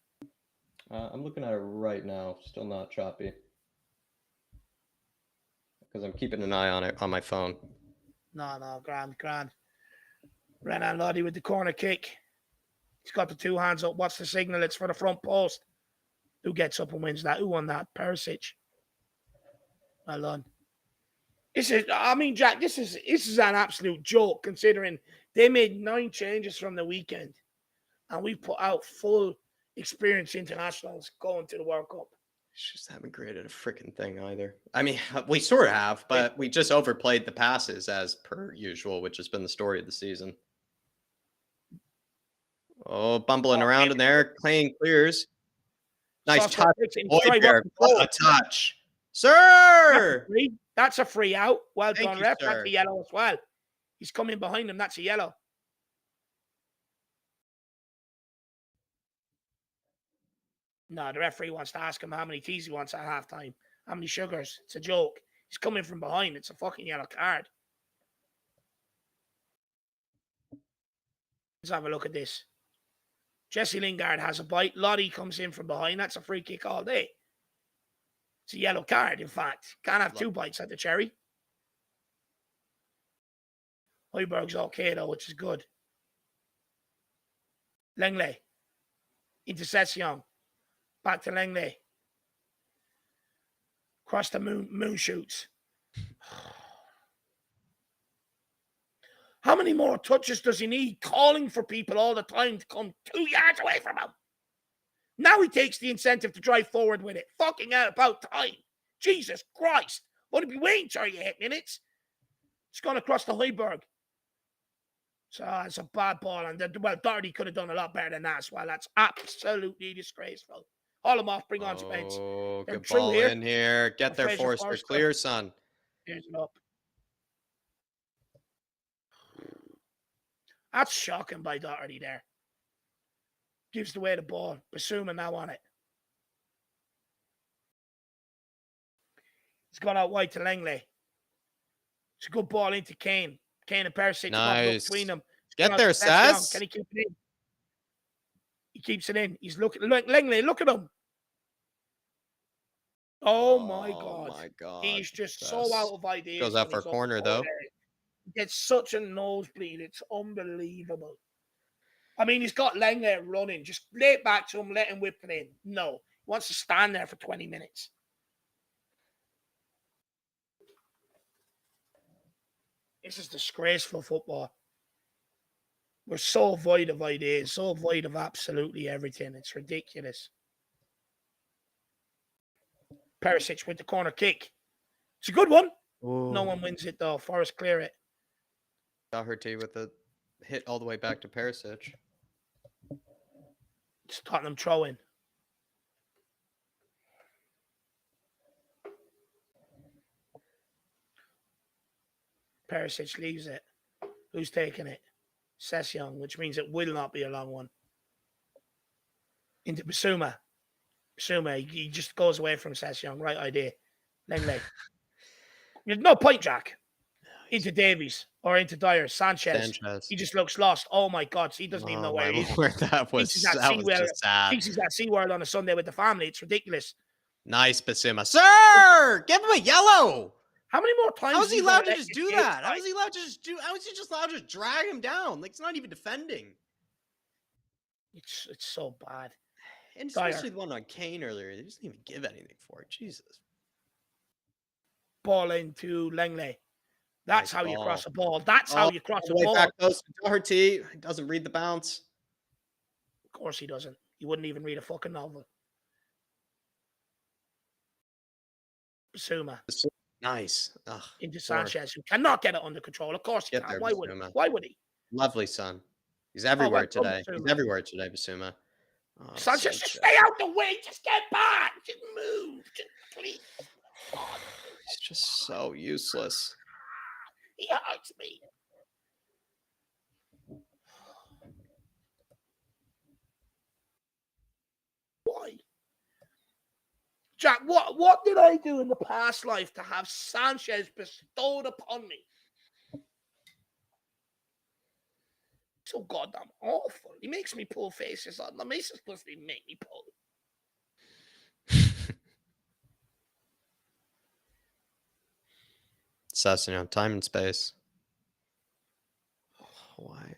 I'm looking at it right now. Still not choppy. Because I'm keeping an eye on it on my phone. No, grand. Renan Lodi with the corner kick. He's got the two hands up. What's the signal? It's for the front post. Who gets up and wins that? Who won that? Perisic. Well done. Jack, this is an absolute joke considering they made 9 changes from the weekend and we put out full experienced internationals going to the World Cup. Just haven't created a freaking thing either. I mean, we sort of have, but we just overplayed the passes as per usual, which has been the story of the season. Oh, bumbling around in there. Clean clears. Nice touch. What a touch. Sir! That's a free out. Well done, ref. That's a yellow as well. He's coming behind him. That's a yellow. No, the referee wants to ask him how many teas he wants at halftime. How many sugars? It's a joke. He's coming from behind. It's a fucking yellow card. Let's have a look at this. Jesse Lingard has a bite. Lottie comes in from behind. That's a free kick all day. It's a yellow card, in fact. Can't have 2 bites at the cherry. Højbjerg's okay, though, which is good. Lenglet. Into Session. Back to Lenglet. Cross the moon shoots. How many more touches does he need? Calling for people all the time to come 2 yards away from him. Now he takes the incentive to drive forward with it. Fucking hell, about time. Jesus Christ. What have you been waiting 38 minutes? It's gone across the Højbjerg. So it's a bad ball. And Doherty could have done a lot better than that as well. That's absolutely disgraceful. Haul him off. Bring on Spence. Oh, good ball in here. Get there, Forster. Clear, son. Here's it up. That's shocking by Doherty there. Gives away the ball. Basuma now on it. It's gone out wide to Lenglet. It's a good ball into Kane. Kane and Perisic nice. Between them. Get there, Sass. Can he keep it in? He keeps it in. He's looking. Lenglet, look at him. Oh my God. He's just so out of ideas. Goes out for a corner, though. Gets such a nosebleed. It's unbelievable. I mean, he's got Lenglet running. Just lay it back to him, let him whip it in. No. He wants to stand there for 20 minutes. This is disgraceful football. We're so void of ideas, so void of absolutely everything. It's ridiculous. Perisic with the corner kick. It's a good one. Ooh. No one wins it, though. Forest clear it. Doherty with the hit all the way back to Perisic. It's Tottenham throw-in. Perisic leaves it. Who's taking it? Session, which means it will not be a long one. Into Basuma. He just goes away from Session. Right idea. Lenglet. There's no point, Jack. Into Davies. Or into Dyer. Sanchez. Sanchez. He just looks lost. Oh my God. He doesn't even know Oh where my he is. lord, that was just sad. Thinks he's at SeaWorld on a Sunday with the family. It's ridiculous. Nice, Basuma. Sir, give him a yellow. How many more times How is he allowed to let just this do game that? How slide? is he allowed to just do? How is he just allowed to just drag him down? Like, it's not even defending. It's so bad. And Dyer. especially the one on Kane earlier. They just didn't even give anything for it. Jesus. Ball into Langley. That's Nice how you ball. cross a ball. That's how you cross a Way ball. back close to Doherty. Doesn't read the bounce. Of course he doesn't. He wouldn't even read a fucking novel. Basuma. Nice. Ugh, Into Sanchez, who cannot get it under control. Of course he Get can't. there, Why would he? Basuma. Why would he? Lovely, son. He's everywhere well done, today. He's Basuma. everywhere today, Basuma. Oh, Sanchez, just stay out the way. Just get back. Just move. Just please. He's just so useless. He hurts me. Why? Jack, what did I do in the past life to have Sanchez bestowed upon me? So goddamn awful. He makes me pull faces on them. He's supposed to make me pull. Assassin, time and space. Why?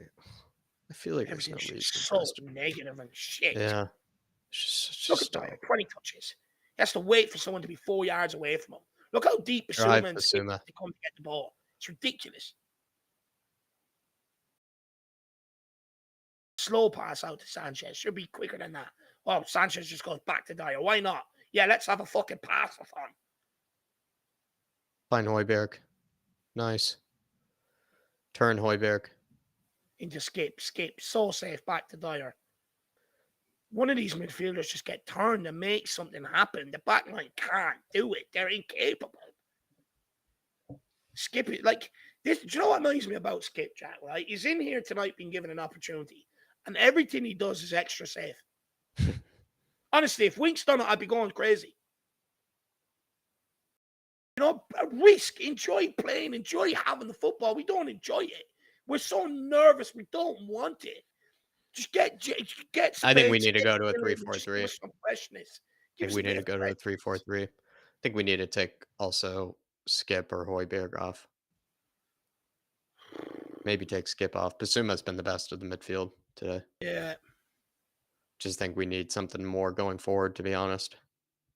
I feel like there's no Everything's reason. just so negative and shit. Yeah. Look at Dyer, 20 touches. He has to wait for someone to be 4 yards away from him. Look how deep Basuma and Skip have to come to get the ball. It's ridiculous. Slow pass out to Sanchez. Should be quicker than that. Oh, Sanchez just goes back to Dyer. Why not? Yeah, let's have a fucking pass off on. Find Højbjerg. Nice. Turn Højbjerg. Into Skip. So safe back to Dyer. One of these midfielders just get turned and make something happen. The back line can't do it. They're incapable. Skip it. Like, this. Do you know what annoys me about Skip, Jack, right? He's in here tonight being given an opportunity. And everything he does is extra safe. Honestly, if Wink's done it, I'd be going crazy. You know, risk, enjoy playing, enjoy having the football. We don't enjoy it. We're so nervous. We don't want it. Just get space. I think we need to go to a 3-4-3. Some freshness. I think we need to go to a 3-4-3. I think we need to take also Skip or Højbjerg off. Maybe take Skip off. Basuma's been the best of the midfield today. Yeah. Just think we need something more going forward, to be honest.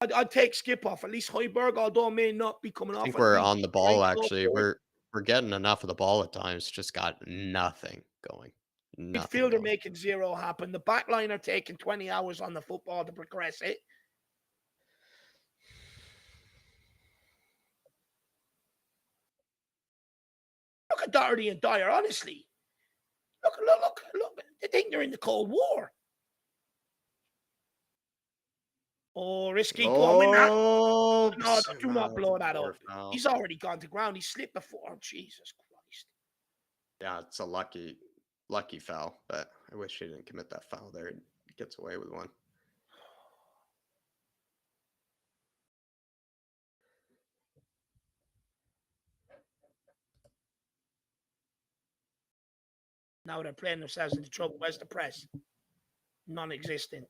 I'd take Skip off. At least Højbjerg, although may not be coming off. I think we're on the ball, actually. We're getting enough of the ball at times. Just got nothing going. Midfielder making zero happen. The back line are taking 20 hours on the football to progress it. Look at Doherty and Dyer, honestly. Look. They think they're in the Cold War. Oh, risky. Go on, win that. No, do not blow that up. Foul. He's already gone to ground. He slipped before. Oh, Jesus Christ. Yeah, it's a lucky foul, but I wish he didn't commit that foul there. He gets away with one. Now they're playing themselves into trouble. Where's the press? Non-existent.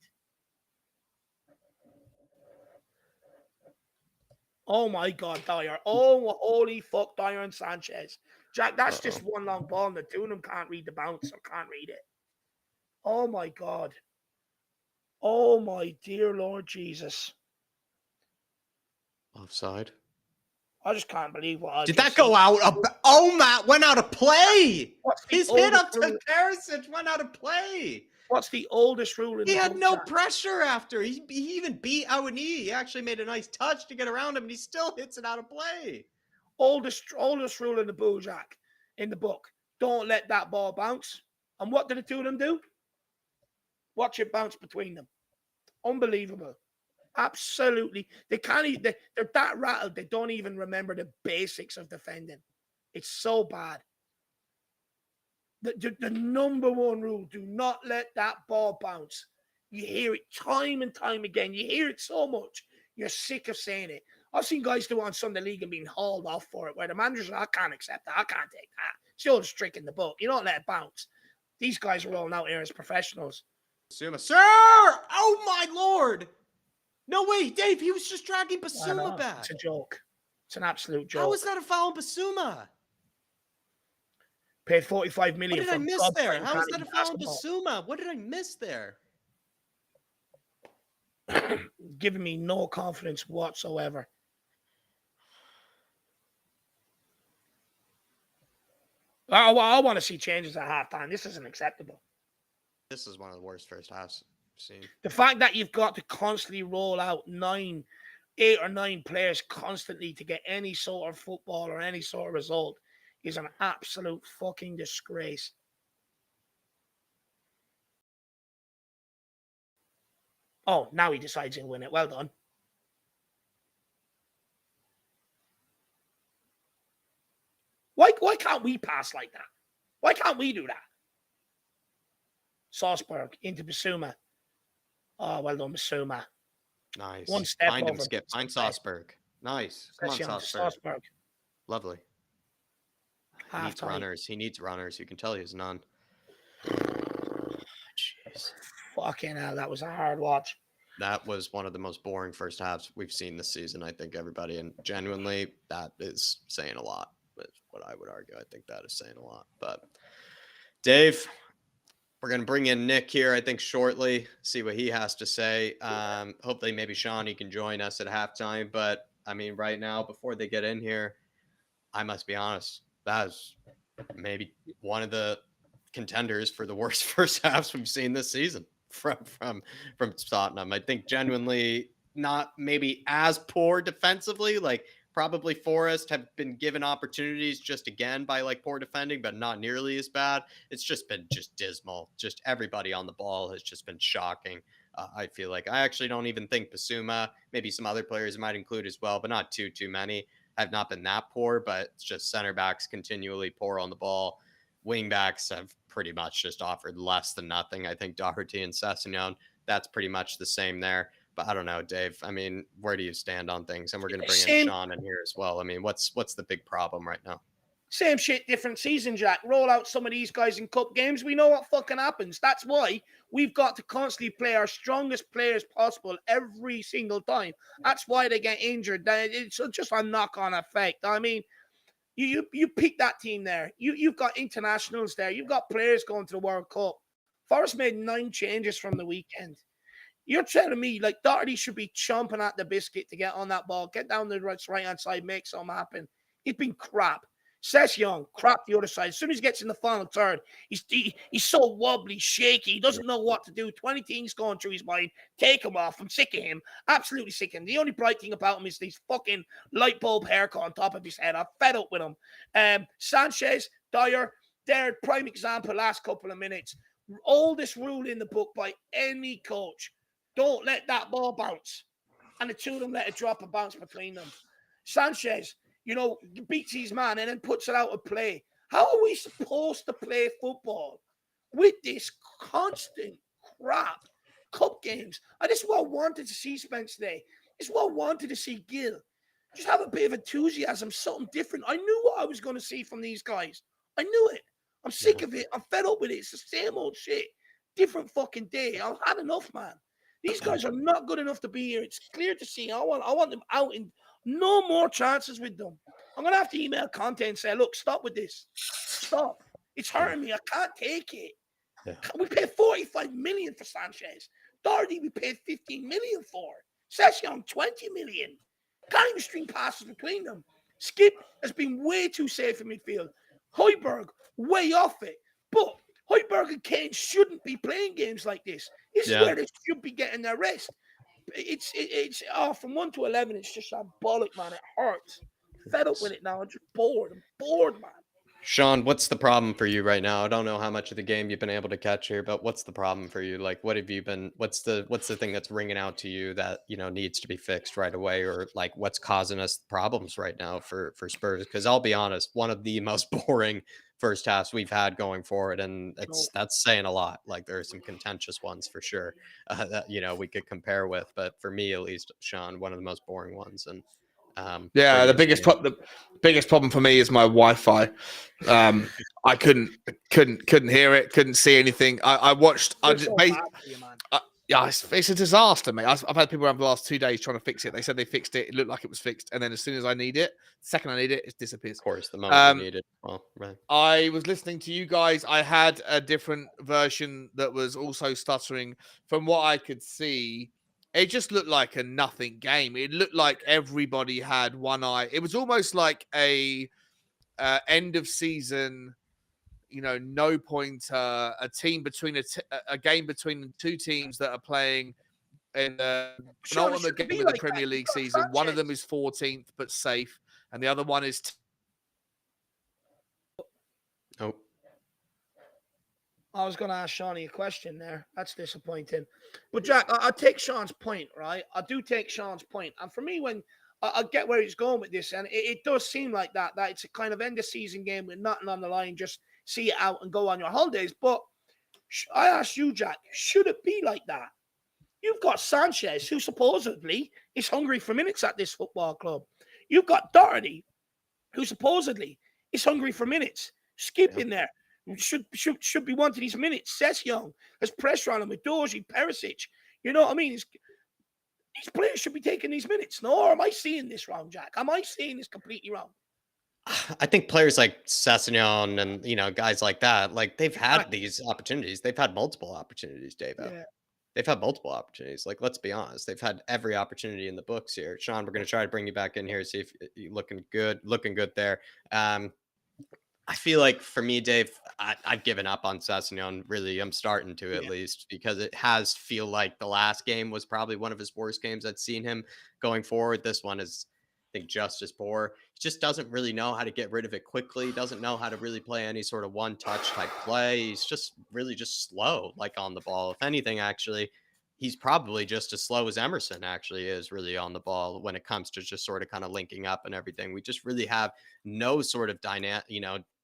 Oh my God, Dyer. Oh, holy fuck, Dyer and Sanchez. Jack, that's just one long ball, and the two of them can't read the bounce or can't read it. Oh my God. Oh my dear Lord Jesus. Offside. I just can't believe what I did that go out? Oh, Matt went out of play. His hit up to Perisic went out of play. What's the oldest rule in He had no pressure after. He even beat Awani. He actually made a nice touch to get around him, and he still hits it out of play. Oldest rule in the bull, Jack, in the book. Don't let that ball bounce. And what did the two of them do? Watch it bounce between them. Unbelievable. Absolutely. They can't even, they're that rattled, they don't even remember the basics of defending. It's so bad. The number one rule, do not let that ball bounce. You hear it time and time again. You hear it so much, you're sick of saying it. I've seen guys do it on Sunday League and being hauled off for it, where the manager's like, I can't accept that. I can't take that. It's the oldest trick in the book. You don't let it bounce. These guys are rolling out here as professionals. Basuma, sir! Oh my lord! No way, Dave, he was just dragging Basuma back. It's a joke. It's an absolute joke. How is that a foul on Basuma? Paid 45 million. What did I miss there? How is that a foul on Basuma? What did I miss there? Giving me no confidence whatsoever. I want to see changes at halftime. This isn't acceptable. This is one of the worst first halves I've seen. The fact that you've got to constantly roll out 8 or 9 players constantly to get any sort of football or any sort of result is an absolute fucking disgrace. Oh, now he decides he'll win it. Well done. Why can't we pass like that? Why can't we do that? Salzburg into Basuma. Oh, well done, Basuma. Nice. One step Find him, over. Skip. Find Salzburg. Nice. Come on, Salzburg. Lovely. He needs runners. He needs runners. You can tell he has none. Jeez. Fucking hell, that was a hard watch. That was one of the most boring first halves we've seen this season, I think, everybody. And genuinely, that is saying a lot. That's what I would argue. I think that is saying a lot. But Dave, we're going to bring in Nick here, I think, shortly, see what he has to say. Hopefully, maybe Sean, he can join us at halftime. But, I mean, right now, before they get in here, I must be honest, that is maybe one of the contenders for the worst first halves we've seen this season from Tottenham. I think genuinely not maybe as poor defensively, like probably Forest have been given opportunities just again by like poor defending, but not nearly as bad. It's just been just dismal. Just everybody on the ball has just been shocking. I feel like I actually don't even think Basuma, maybe some other players might include as well, but not too many have not been that poor, but it's just center backs continually poor on the ball. Wing backs have pretty much just offered less than nothing. I think Doherty and Sessegnon, that's pretty much the same there. But I don't know, Dave. I mean, where do you stand on things? And we're going to bring in Sean in here as well. I mean, what's the big problem right now? Same shit, different season, Jack. Roll out some of these guys in cup games. We know what fucking happens. That's why we've got to constantly play our strongest players possible every single time. That's why they get injured. It's just a knock-on effect. I mean, you pick that team there. You've got internationals there. You've got players going to the World Cup. Forrest made 9 changes from the weekend. You're telling me like Doherty should be chomping at the biscuit to get on that ball, get down the right-hand side, make something happen. It's been crap. Sessegnon, crap the other side. As soon as he gets in the final third, he's so wobbly, shaky. He doesn't know what to do. 20 things going through his mind. Take him off. I'm sick of him. Absolutely sick of him. The only bright thing about him is this fucking light bulb haircut on top of his head. I'm fed up with him. Sanchez, Dyer, they're prime example last couple of minutes. Oldest rule in the book by any coach. Don't let that ball bounce. And the two of them let it drop and bounce between them. Sanchez, beats his man and then puts it out of play. How are we supposed to play football with this constant crap? Cup games. And this is what I wanted to see Spence today. This is what I wanted to see Gill. Just have a bit of enthusiasm, something different. I knew what I was going to see from these guys. I knew it. I'm sick of it. I'm fed up with it. It's the same old shit. Different fucking day. I've had enough, man. These guys are not good enough to be here. It's clear to see. I want them out in no more chances with them. I'm going to have to email Conte and say, look, stop with this. Stop. It's hurting me. I can't take it. Yeah. We paid 45 million for Sanchez. Doherty, we paid 15 million for. Sessegnon, 20 million. Can't even string passes between them. Skip has been way too safe in midfield. Højbjerg, way off it. But Højbjerg and Kane shouldn't be playing games like this. This is where they should be getting their rest. It's from 1 to 11, it's just shambolic, man. It hurts. Fed up with it now. I'm just bored. I'm bored, man. Sean, what's the problem for you right now? I don't know how much of the game you've been able to catch here, but what's the problem for you? Like, what have you been? What's the thing that's ringing out to you that needs to be fixed right away, or like what's causing us problems right now for Spurs? Because I'll be honest, one of the most boring first halves we've had going forward, and that's saying a lot. Like there are some contentious ones for sure that we could compare with, but for me at least, Sean, one of the most boring ones, and Yeah, the previous biggest problem for me is my Wi-Fi. I couldn't hear it, couldn't see anything. I watched. It's so bad for you, man. Yeah, it's a disaster, mate. I've had people around the last 2 days trying to fix it. They said they fixed it. It looked like it was fixed, and then as soon as I need it, the second I need it, it disappears. Of course, the moment you need it. Well, right. I was listening to you guys. I had a different version that was also stuttering. From what I could see, it just looked like a nothing game. It looked like everybody had one eye. It was almost like a end of season, no pointer, a team between a game between two teams that are playing in the penultimate game of the Premier League season. One of them is 14th but safe, and the other one is. Oh. I was going to ask Shawnee a question there. That's disappointing. But Jack, I take Sean's point, right? I do take Sean's point. And for me, when I get where he's going with this, and it does seem like that it's a kind of end of season game with nothing on the line, just see it out and go on your holidays. But I asked you, Jack, should it be like that? You've got Sanchez, who supposedly is hungry for minutes at this football club. You've got Doherty, who supposedly is hungry for minutes. Skip in there. Should be wanting his minutes. Session has pressure on him with Doji, Perisic. You know what I mean? These players should be taking these minutes. No, or am I seeing this wrong, Jack? Am I seeing this completely wrong? I think players like Sessignon and guys like that, like they've had these opportunities. They've had multiple opportunities, Dave. Yeah. They've had multiple opportunities. Like, let's be honest. They've had every opportunity in the books here. Sean, we're going to try to bring you back in here, see if you're looking good there. I feel like for me, Dave, I've given up on Sessignon. Really, I'm starting to at least, because it has feel like the last game was probably one of his worst games I'd seen him going forward. This one is, I think, just as poor. He just doesn't really know how to get rid of it quickly. Doesn't know how to really play any sort of one-touch type play. He's just really just slow, like on the ball. If anything, actually, he's probably just as slow as Emerson actually is really on the ball when it comes to just sort of kind of linking up and everything. We just really have no sort of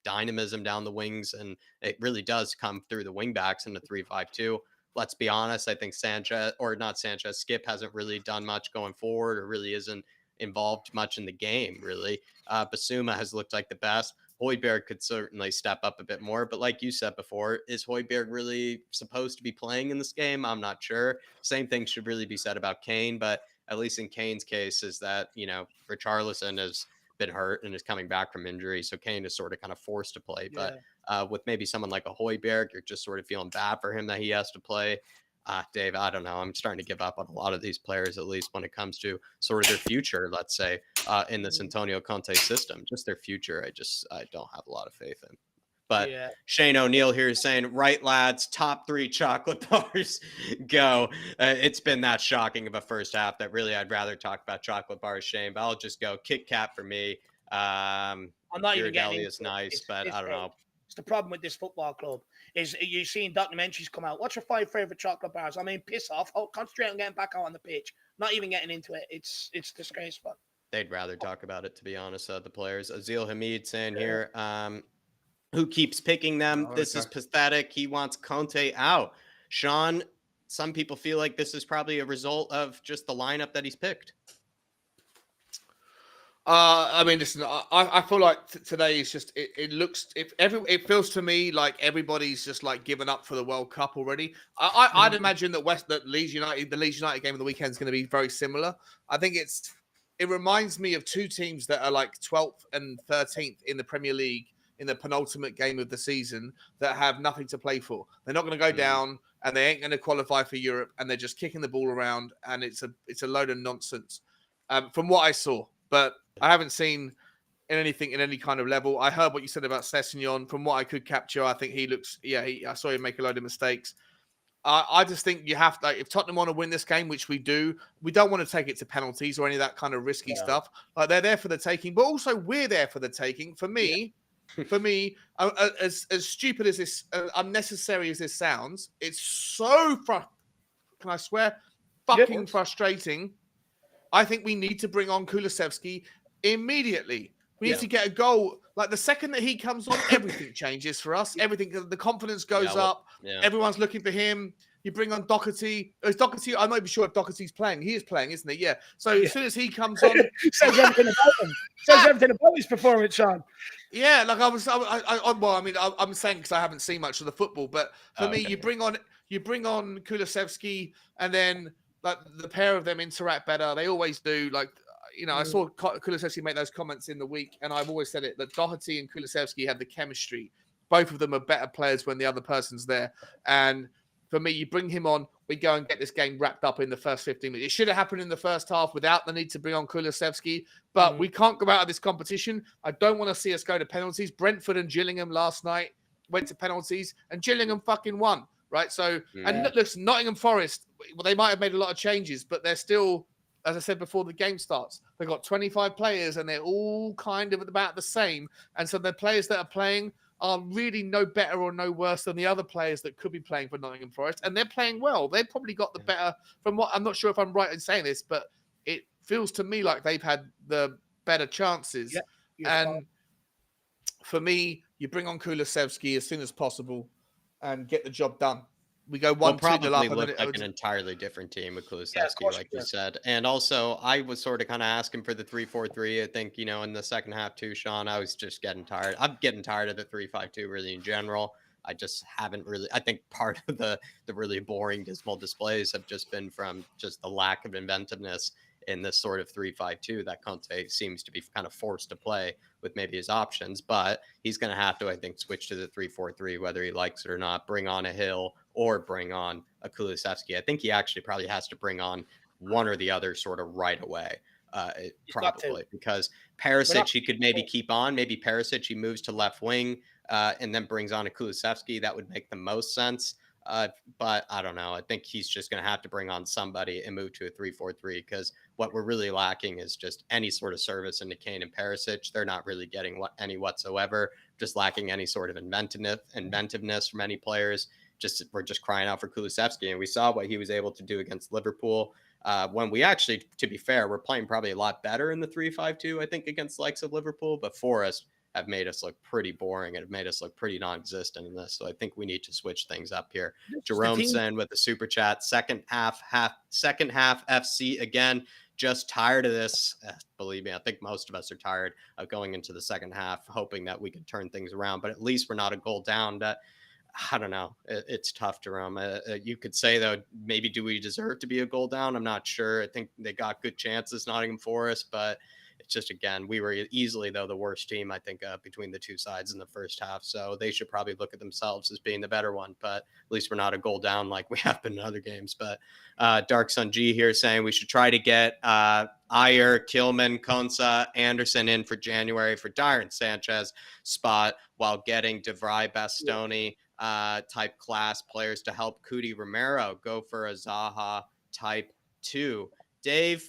dynamism down the wings, and it really does come through the wing backs in the 3-5-2. Let's be honest, I think Skip hasn't really done much going forward, or really isn't involved much in the game, really. Basuma has looked like the best. Højbjerg could certainly step up a bit more, but like you said before, is Højbjerg really supposed to be playing in this game? I'm not sure. Same thing should really be said about Kane, but at least in Kane's case is that, Richarlison has been hurt and is coming back from injury, so Kane is sort of kind of forced to play. But with maybe someone like a Højbjerg, you're just sort of feeling bad for him that he has to play. Dave, I don't know. I'm starting to give up on a lot of these players, at least when it comes to sort of their future, let's say, in this Antonio Conte system. Just their future, I don't have a lot of faith in. But Shane O'Neill here is saying, right, lads, top 3 chocolate bars, go. It's been that shocking of a first half that really I'd rather talk about chocolate bars, Shane, but I'll just go Kit Kat for me. I'm not even getting into is nice, but I don't know. It's the problem with this football club is you're seeing documentaries come out. What's your 5 favorite chocolate bars? I mean, piss off. Concentrate on getting back out on the pitch. Not even getting into it. It's disgraceful. They'd rather talk about it, to be honest, the players. Azil Hamid saying here, who keeps picking them? This is pathetic. He wants Conte out. Sean, some people feel like this is probably a result of just the lineup that he's picked. I mean, listen, I feel like today is just, it feels to me like everybody's just like given up for the World Cup already. I'd imagine that Leeds United game of the weekend is going to be very similar. I think it reminds me of 2 teams that are like 12th and 13th in the Premier League in the penultimate game of the season that have nothing to play for. They're not going to go down, and they ain't going to qualify for Europe, and they're just kicking the ball around, and it's a load of nonsense from what I saw. But I haven't seen anything in any kind of level. I heard what you said about Sessignon. From what I could capture, I think he looks. I saw him make a load of mistakes. I just think you have to. Like, if Tottenham want to win this game, which we do, we don't want to take it to penalties or any of that kind of risky stuff. Like, they're there for the taking, but also we're there for the taking. For me, as stupid as this, unnecessary as this sounds, it's so can I swear, fucking frustrating. I think we need to bring on Kulusevski immediately. We need to get a goal. Like, the second that he comes on, everything changes for us. Everything, the confidence goes up. Everyone's looking for him. You bring on Doherty. Is Doherty? I'm not even sure if Doherty's playing. He is playing, isn't he? Yeah. So Yeah. as soon as he comes on, Says everything about him. Says everything about his performance, Sean. yeah. Like well, I mean, I'm saying because I haven't seen much of the football, but for me, Okay. you bring on Kulusevski, and then like the pair of them interact better. They always do. Like, you know, I saw Kulusevski make those comments in the week, and I've always said it that Doherty and Kulusevski have the chemistry. Both of them are better players when the other person's there. And for me, you bring him on, we go and get this game wrapped up in the first 15 minutes. It should have happened in the first half without the need to bring on Kulusevski, but we can't go out of this competition. I don't want to see us go to penalties. Brentford and Gillingham last night went to penalties, and Gillingham fucking won, right? So, and look, Nottingham Forest, well, they might have made a lot of changes, but they're still, as I said before the game starts, they've got 25 players and they're all kind of about the same. And so the players that are playing are really no better or no worse than the other players that could be playing for Nottingham Forest. And they're playing well. They've probably got the better, from what, I'm not sure if I'm right in saying this, but it feels to me like they've had the better chances. And for me, you bring on Kulusevski as soon as possible and get the job done. We go 1-2 We'll up. probably And look then like an entirely different team with Kulusevski, course like we you do. said. And also, I was sort of kind of asking for the 3-4-3. I think, you know, in the second half too, Sean, I was just getting tired. I'm getting tired of the 3-5-2 really in general. I just haven't really, I think part of the really boring, dismal displays have just been from just the lack of inventiveness in this sort of 3-5-2 that Conte seems to be kind of forced to play with maybe his options. But he's going to have to, I think, switch to the 3-4-3, whether he likes it or not, bring on a Hill or bring on a Kulusevski. I think he actually probably has to bring on one or the other sort of right away. Probably because Perisic he could maybe keep on. Maybe Perisic he moves to left wing and then brings on a Kulusevski. That would make the most sense. But I don't know. I think he's just going to have to bring on somebody and move to a 3-4-3 because what we're really lacking is just any sort of service into Kane and Perisic. They're not really getting any whatsoever. Just lacking any sort of inventiveness from any players. We're just crying out for Kulusevski, and we saw what he was able to do against Liverpool. When we actually, to be fair, we're playing probably a lot better in the 3-5-2, I think, against the likes of Liverpool. But Forest have made us look pretty boring and have made us look pretty non-existent in this. So I think we need to switch things up here. Jerome saying with the super chat, second half FC again. Just tired of this. Believe me, I think most of us are tired of going into the second half, hoping that we can turn things around. But at least we're not a goal down. That I don't know. It's tough, Jerome. You could say, though, maybe do we deserve to be a goal down? I'm not sure. I think they got good chances, Nottingham Forest, but it's just, again, we were easily, though, the worst team, I think, between the two sides in the first half. So they should probably look at themselves as being the better one, but at least we're not a goal down like we have been in other games. But Dark Sun G here saying we should try to get Ayer, Tillman, Konsa, Anderson in for January for Dyer and Sanchez spot while getting DeVry, Bastoni, type class players to help Cudi Romero go for a Zaha type 2. Dave,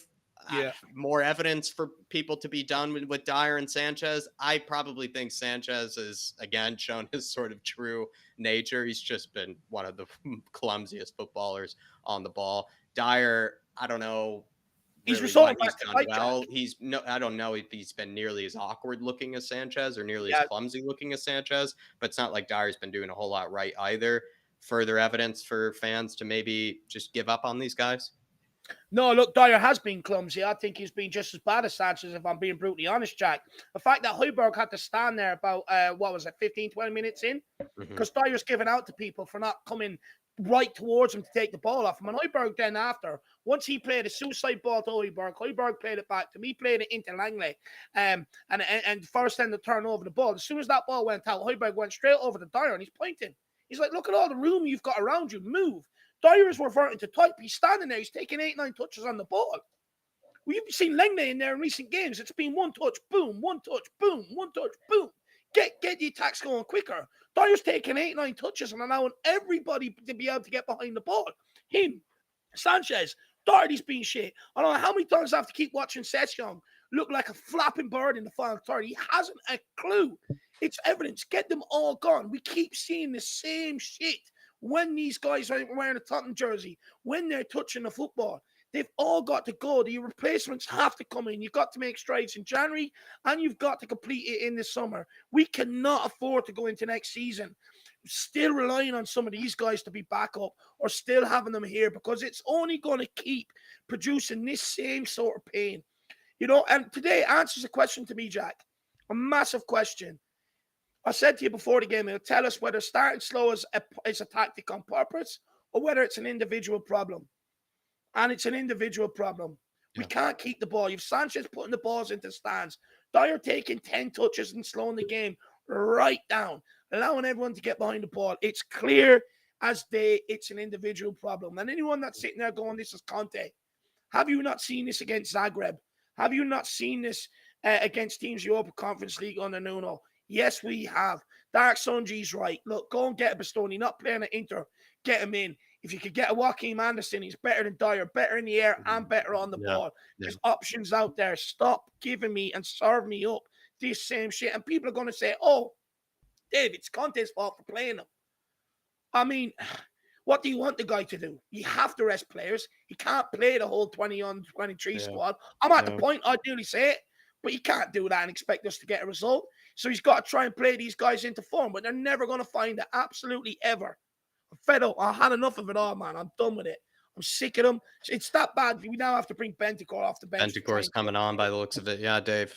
more evidence for people to be done with Dyer and Sanchez. I probably think Sanchez has, again, shown his sort of true nature. He's just been one of the clumsiest footballers on the ball. Dyer, I don't know. He's really resorting what back he's to done Jack. well. I don't know if he's been nearly as awkward looking as Sanchez or nearly as clumsy looking as Sanchez, but it's not like Dyer's been doing a whole lot right either. Further evidence for fans to maybe just give up on these guys? No, look, Dyer has been clumsy. I think he's been just as bad as Sanchez, if I'm being brutally honest, Jack. The fact that Højbjerg had to stand there about, 15, 20 minutes in, because Dyer's given out to people for not coming right towards him to take the ball off him. And Højbjerg then after, once he played a suicide ball to Højbjerg played it back to me, played it into Langley, and Forrest then to turn over the ball. As soon as that ball went out, Højbjerg went straight over to Dyer, and he's pointing. He's like, look at all the room you've got around you. Move. Dyer is reverting to type. He's standing there. He's taking 8-9 touches on the ball. We've seen Langley in there in recent games. It's been one touch, boom, one touch, boom, one touch, boom. Get the attacks going quicker. Dyer's taking 8-9 touches and allowing everybody to be able to get behind the ball. Him, Sanchez, Doherty's been shit. I don't know how many times I have to keep watching Session look like a flapping bird in the final third. He hasn't a clue. It's evidence. Get them all gone. We keep seeing the same shit when these guys are wearing a Tottenham jersey, when they're touching the football. They've all got to go. The replacements have to come in. You've got to make strides in January, and you've got to complete it in the summer. We cannot afford to go into next season still relying on some of these guys to be back up or still having them here, because it's only going to keep producing this same sort of pain. You know, and today answers a question to me, Jack. A massive question. I said to you before the game, it'll tell us whether starting slow is a tactic on purpose or whether it's an individual problem. And it's an individual problem. Yeah. We can't keep the ball. You've Sanchez putting the balls into stands. Dyer taking 10 touches and slowing the game right down, allowing everyone to get behind the ball. It's clear as day it's an individual problem. And anyone that's sitting there going, this is Conte, have you not seen this against Zagreb? Have you not seen this against teams Europa Conference League under Nuno? Yes, we have. Dark Sunji's right. Look, go and get a Bastoni. Not playing at Inter. Get him in. If you could get a Joaquin Anderson, he's better than Dyer, better in the air and better on the ball. There's options out there. Stop giving me and serve me up this same shit. And people are going to say, oh, Dave, it's Conte's fault for playing him. I mean, what do you want the guy to do? You have to rest players. He can't play the whole 20-on-23 squad. I'm at the point, I'd nearly say it, but you can't do that and expect us to get a result. So he's got to try and play these guys into form, but they're never going to find it, absolutely ever. I'm fed up. I had enough of it all, man. I'm done with it. I'm sick of them. It's that bad. We now have to bring Bentancur off the bench. Bentancur's coming on by the looks of it. Yeah, Dave.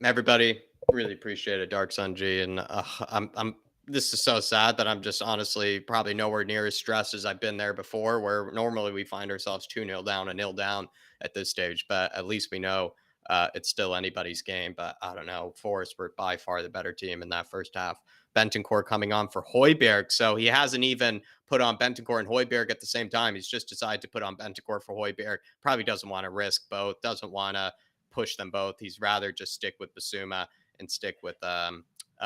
Everybody, really appreciate it, Dark Sun G. And this is so sad that I'm just honestly probably nowhere near as stressed as I've been there before, where normally we find ourselves 2-0 down and 0 down at this stage. But at least we know it's still anybody's game. But I don't know. Forest were by far the better team in that first half. Bentancur coming on for Højbjerg. So he hasn't even put on Bentancur and Højbjerg at the same time. He's just decided to put on Bentancur for Højbjerg. Probably doesn't want to risk both, doesn't want to push them both. He's rather just stick with Basuma and stick with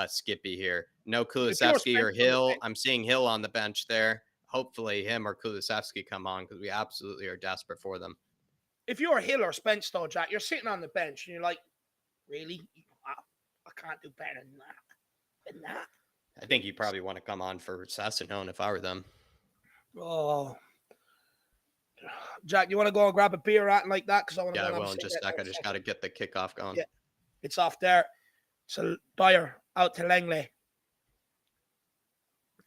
Skippy here. No Kulusevski or Hill. I'm seeing Hill on the bench there. Hopefully him or Kulusevski come on, because we absolutely are desperate for them. If you're Hill or Spence, though, Jack, you're sitting on the bench and you're like, really? I can't do better than that. I think you probably want to come on for Sassuolo if I were them. Oh, Jack, you want to go and grab a beer or anything like that? Because I want to. Yeah, well, in just a sec. I just got to get the kickoff going. Yeah, it's off there. So Dyer out to Langley.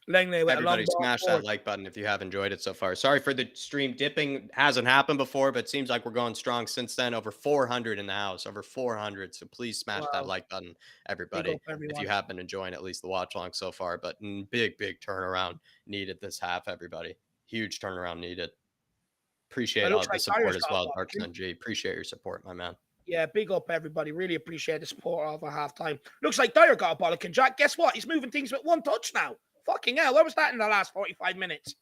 Langley with everybody smash that like button if you have enjoyed it so far. Sorry for the stream dipping. Hasn't happened before, but it seems like we're going strong since then. Over 400 in the house, over 400. So please smash that like button, everybody, if you have been enjoying at least the watch along so far. But big turnaround needed this half, everybody. Huge turnaround needed. Appreciate all the support as well, Dark Sun G. Appreciate your support, my man. Yeah, big up, everybody. Really appreciate the support over halftime. Looks like Dyer got a bollock, and Jack, guess what? He's moving things with one touch now. Fucking hell, where was that in the last 45 minutes?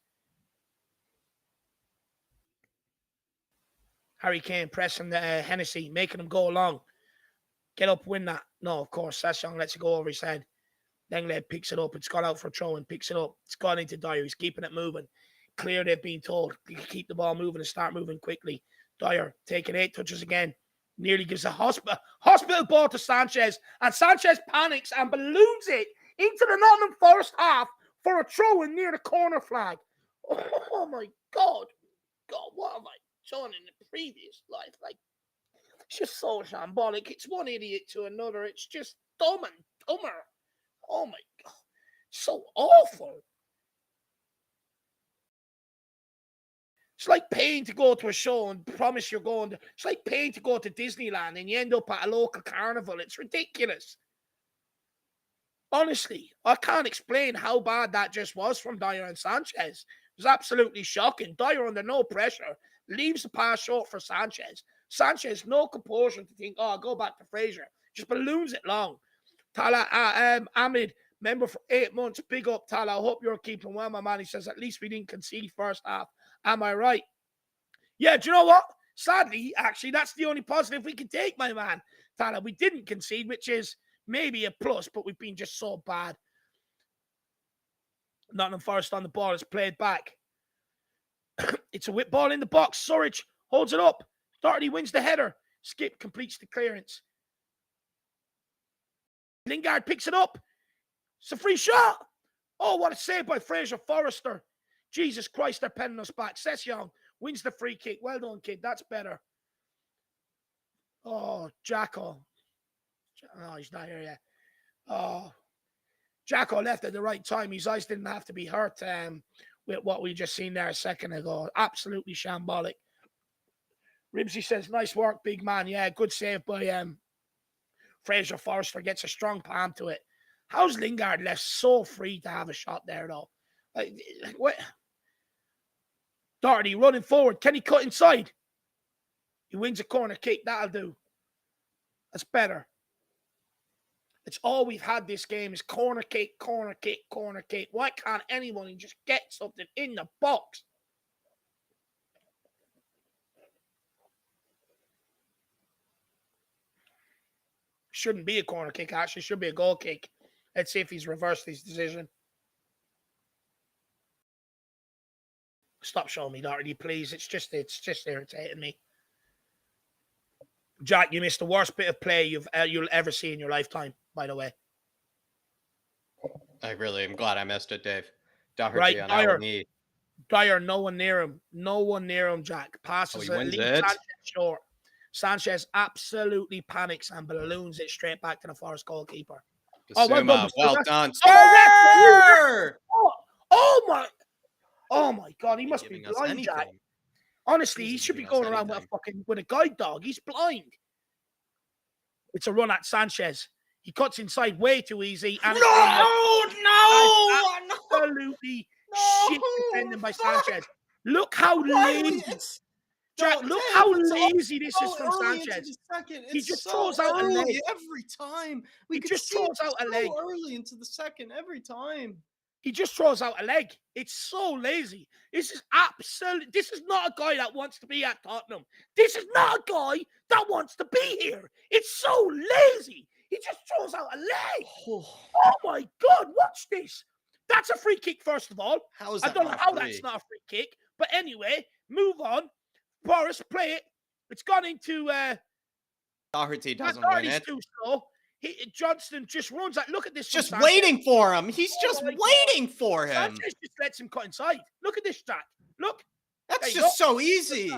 Harry Kane pressing the Hennessy, making him go along. Get up, win that. No, of course, Sasson lets it go over his head. Langley picks it up. It's gone out for a throw and picks it up. It's gone into Dyer. He's keeping it moving. Clear, they've been told to keep the ball moving and start moving quickly. Dyer taking 8 touches again. Nearly gives a hospital ball to Sanchez. And Sanchez panics and balloons it into the Nottingham Forest half for a throw in near the corner flag. Oh my God. God, what have I done in the previous life? Like, it's just so shambolic. It's one idiot to another. It's just dumb and dumber. Oh my God. So awful. It's like paying to go to a show and promise you're going to. It's like paying to go to Disneyland and you end up at a local carnival. It's ridiculous. Honestly, I can't explain how bad that just was from Dyer and Sanchez. It was absolutely shocking. Dyer under no pressure leaves the pass short for Sanchez. Sanchez, no composure to think, oh, I'll go back to Fraser. Just balloons it long. Tala Ahmed, member for 8 months. Big up, Tala. I hope you're keeping well, my man. He says, at least we didn't concede first half. Am I right? Yeah, do you know what? Sadly, actually, that's the only positive we can take, my man. Tala, we didn't concede, which is maybe a plus, but we've been just so bad. Nottingham Forest on the ball. It's played back. It's a whip ball in the box. Surridge holds it up. Doherty wins the header. Skip completes the clearance. Lingard picks it up. It's a free shot. Oh, what a save by Fraser Forrester. Jesus Christ, they're penning us back. Session Wins the free kick. Well done, kid. That's better. Oh, Jacko. No, he's not here yet. Oh, Jacko left at the right time. His eyes didn't have to be hurt with what we just seen there a second ago. Absolutely shambolic. Ribsy says, nice work, big man. Yeah, good save by Fraser Forrester. Gets a strong palm to it. How's Lingard left so free to have a shot there, though? Like what? Doherty running forward. Can he cut inside? He wins a corner kick. That'll do. That's better. It's all we've had this game is corner kick, corner kick, corner kick. Why can't anyone just get something in the box? Shouldn't be a corner kick, actually. Should be a goal kick. Let's see if he's reversed his decision. Stop showing me, Doherty, please. It's just irritating me. Jack, you missed the worst bit of play you'll ever see in your lifetime, by the way. I really am glad I missed it, Dave. Doherty Right, on Dyer. L&E. Dyer, no one near him. No one near him, Jack. Passes he wins it. Sanchez short. Sanchez absolutely panics and balloons it straight back to the Forest goalkeeper. Basuma, well done. Sir! Oh my God, he must be blind, Jack. Honestly, he should be going around with a guide dog. He's blind. It's a run at Sanchez. He cuts inside way too easy. And absolutely shit defending by Sanchez. Look how lazy. Jack, look how lazy this is from Sanchez. He just throws out a leg every time. He just throws out a leg early into the second every time. He just throws out a leg. It's so lazy. This is not a guy that wants to be at Tottenham. This is not a guy that wants to be here. It's so lazy. He just throws out a leg. Oh my God, watch this. That's a free kick, first of all. I don't know how that's not a free kick. But anyway, move on. Boris, play it. It's gone into... Doherty doesn't win it. Too slow. Johnston just runs out. Look at this. Just waiting for him. He's just waiting for him. Sanchez just lets him cut inside. Look at this, Jack. Look. That's just so easy.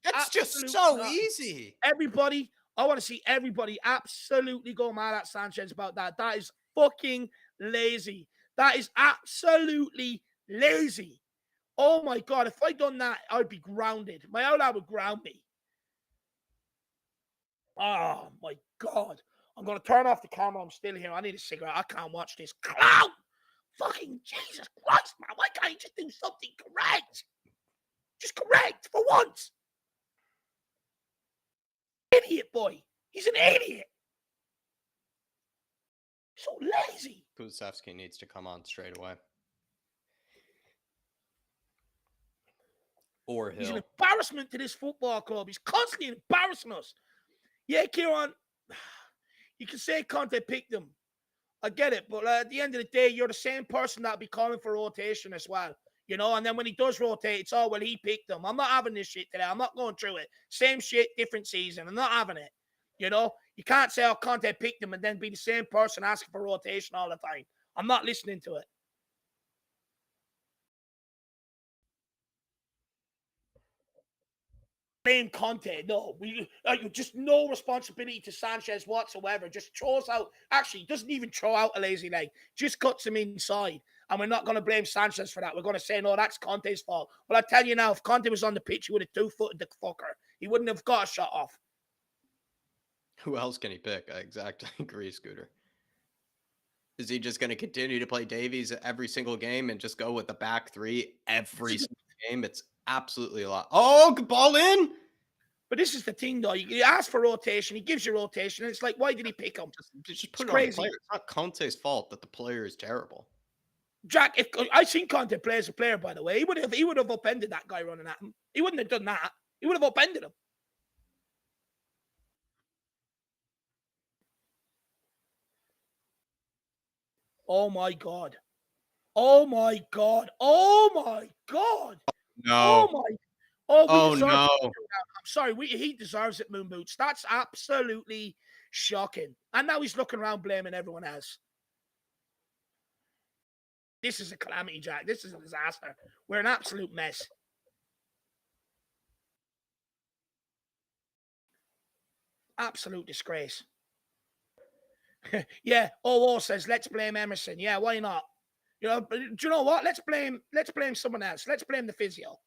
That's just so easy. Everybody, I want to see everybody absolutely go mad at Sanchez about that. That is fucking lazy. That is absolutely lazy. Oh my God. If I'd done that, I'd be grounded. My old lad would ground me. Oh my God. I'm going to turn off the camera. I'm still here. I need a cigarette. I can't watch this clown. Fucking Jesus Christ, man. Why can't you just do something correct? Just correct for once. Idiot boy. He's an idiot. So lazy. Kulusevski needs to come on straight away. Or Hill. He's an embarrassment to this football club. He's constantly embarrassing us. Yeah, Kieran. You can say Conte picked him. I get it. But at the end of the day, you're the same person that'll be calling for rotation as well. You know, and then when he does rotate, it's well, he picked him. I'm not having this shit today. I'm not going through it. Same shit, different season. I'm not having it. You know, you can't say, Conte picked him and then be the same person asking for rotation all the time. I'm not listening to it. Blame Conte. No, just no responsibility to Sanchez whatsoever. Just throws out. Actually, doesn't even throw out a lazy leg. Just cuts him inside. And we're not going to blame Sanchez for that. We're going to say, no, that's Conte's fault. Well, I tell you now, if Conte was on the pitch, he would have two-footed the fucker. He wouldn't have got a shot off. Who else can he pick? I exactly agree, Scooter. Is he just going to continue to play Davies every single game and just go with the back three every single game? It's absolutely a lot. Oh, good ball in. But this is the thing, though. You ask for rotation. He gives you rotation. And it's like, why did he pick him? Just put it on the player. It's not Conte's fault that the player is terrible. Jack, if I seen Conte play as a player, by the way, he would have upended that guy running at him. He wouldn't have done that. He would have upended him. Oh my God. Oh my God. Oh my God. No. Oh no. I'm sorry. He deserves it, Moon Boots. That's absolutely shocking. And now he's looking around blaming everyone else. This is a calamity, Jack. This is a disaster. We're an absolute mess. Absolute disgrace. Yeah, OO says, let's blame Emerson. Yeah, why not? You know, but do you know what? Let's blame someone else. Let's blame the physio.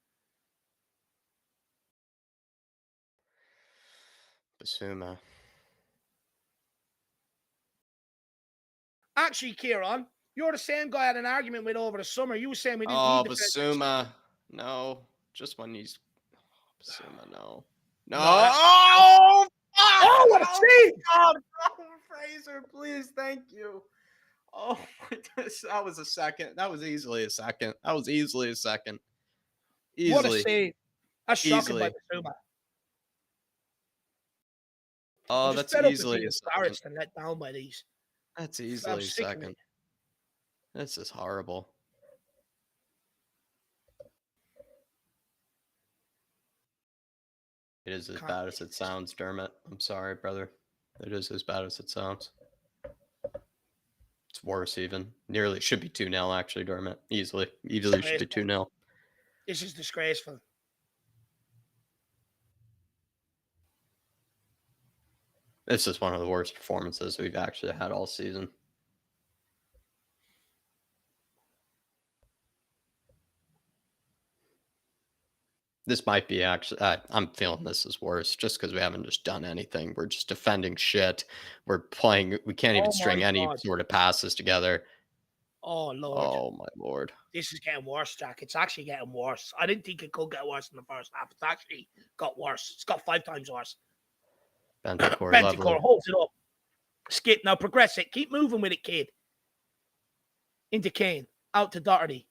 Basuma. Actually, Kieran, you're the same guy I had an argument with over the summer. You were saying we didn't Oh, need the Basuma. No. Just when he's Basuma, no. No. No, that's Oh, fuck! oh, what a save! God. Oh, Fraser, please, thank you. Oh my goodness, that was a second. That was easily a second. That was easily a second. What a Easily. save. That's shocking by Easily. Basuma. I'm Oh, just that's fed up with easily being a second. embarrassed and let down by these. That's I'm easily a sick of second. it. This is horrible. It is as bad as it sounds, Dermot. I'm sorry, brother. It is as bad as it sounds. It's worse even. Nearly should be 2-0 actually, Dermot. Easily should be 2-0. This is disgraceful. This is one of the worst performances we've actually had all season. This might be actually, I'm feeling this is worse just because we haven't just done anything. We're just defending shit. We're playing, we can't even string any sort of passes together. Oh, Lord. Oh, my Lord. This is getting worse, Jack. It's actually getting worse. I didn't think it could get worse in the first half. It's actually got worse. It's got 5 times worse. Bentancur holds it up. Skip. Now progress it. Keep moving with it, kid. Into Kane. Out to Doherty.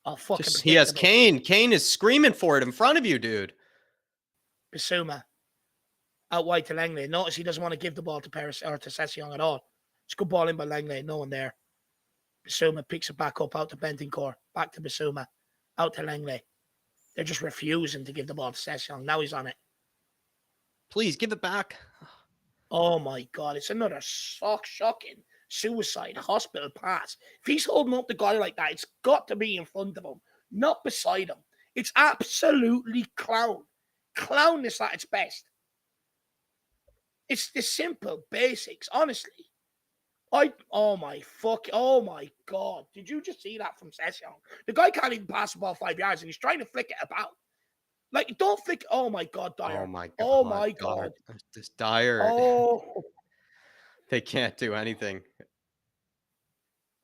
Oh, fucking he has Kane. Kane is screaming for it in front of you, dude. Basuma. Out wide to Langley. Notice he doesn't want to give the ball to Paris or to Session at all. It's a good ball in by Langley. No one there. Basuma picks it back up out to Bentancur. Back to Basuma. Out to Langley. They're just refusing to give the ball to Session. Now he's on it. Please give it back. Oh my God. It's another shocking suicide hospital pass. If he's holding up the guy like that, it's got to be in front of him, not beside him. It's absolutely clownness at its best. It's the simple basics, honestly. Oh my God. Did you just see that from Session? The guy can't even pass the ball 5 yards and he's trying to flick it about. Like, don't flick. Oh my God, Dyer. Oh my God. Oh my God. This Dyer. Oh. They can't do anything.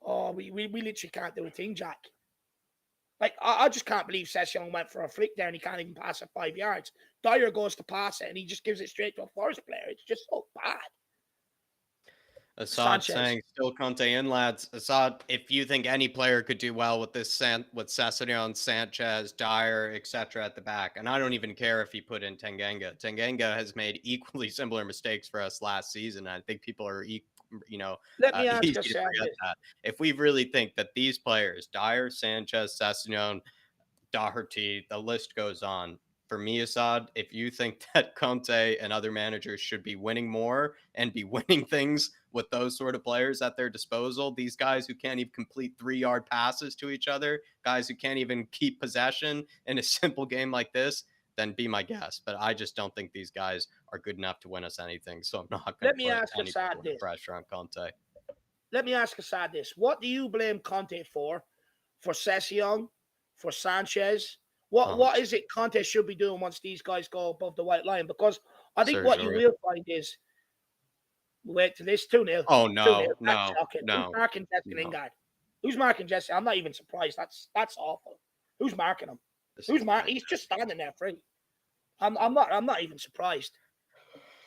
Oh, we literally can't do a thing, Jack. Like, I just can't believe Session went for a flick there and he can't even pass it 5 yards. Dyer goes to pass it and he just gives it straight to a Forest player. It's just so bad. Assad saying, still Conte in, lads. Assad, if you think any player could do well with this, with Sessegnon, Sanchez, Dyer, etc. at the back, and I don't even care if he put in Tanganga. Tanganga has made equally similar mistakes for us last season. I think people are, let me ask easy to forget that. If we really think that these players, Dyer, Sanchez, Sessegnon, Doherty, the list goes on. For me, Assad, if you think that Conte and other managers should be winning more and be winning things with those sort of players at their disposal, these guys who can't even complete 3-yard passes to each other, guys who can't even keep possession in a simple game like this, then be my guest. But I just don't think these guys are good enough to win us anything. So I'm not going to put any sort of pressure on Conte. Let me ask Assad this. What do you blame Conte for? For Session? For Sanchez? What is it Conte should be doing once these guys go above the white line? Because I think what you will find is, wait till this 2-0. Oh, no, 2-0. no. Who's marking Jesse Lingard? Who's marking Jesse? I'm not even surprised. That's awful. Who's marking him? Who's marking? He's just standing there free. I'm not even surprised.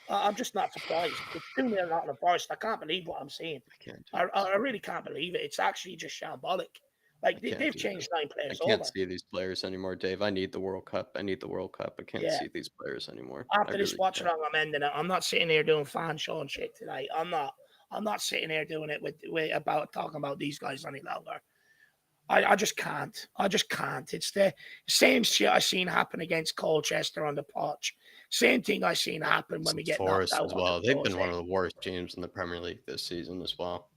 I'm just not surprised. It's 2-0 out of the Forest. I can't believe what I'm seeing. I really can't believe it. It's actually just shambolic. Like, they've changed 9 players I can't see these players anymore, Dave. I need the World Cup. I can't see these players anymore. After this watch-along, I'm ending it. I'm not sitting here doing fan show and shit tonight. I'm not sitting here doing it with talking about these guys any longer. I just can't. It's the same shit I seen happen against Colchester on the pitch. Same thing I seen happen when we get Forest knocked out as well. They've been one of the worst teams in the Premier League this season as well.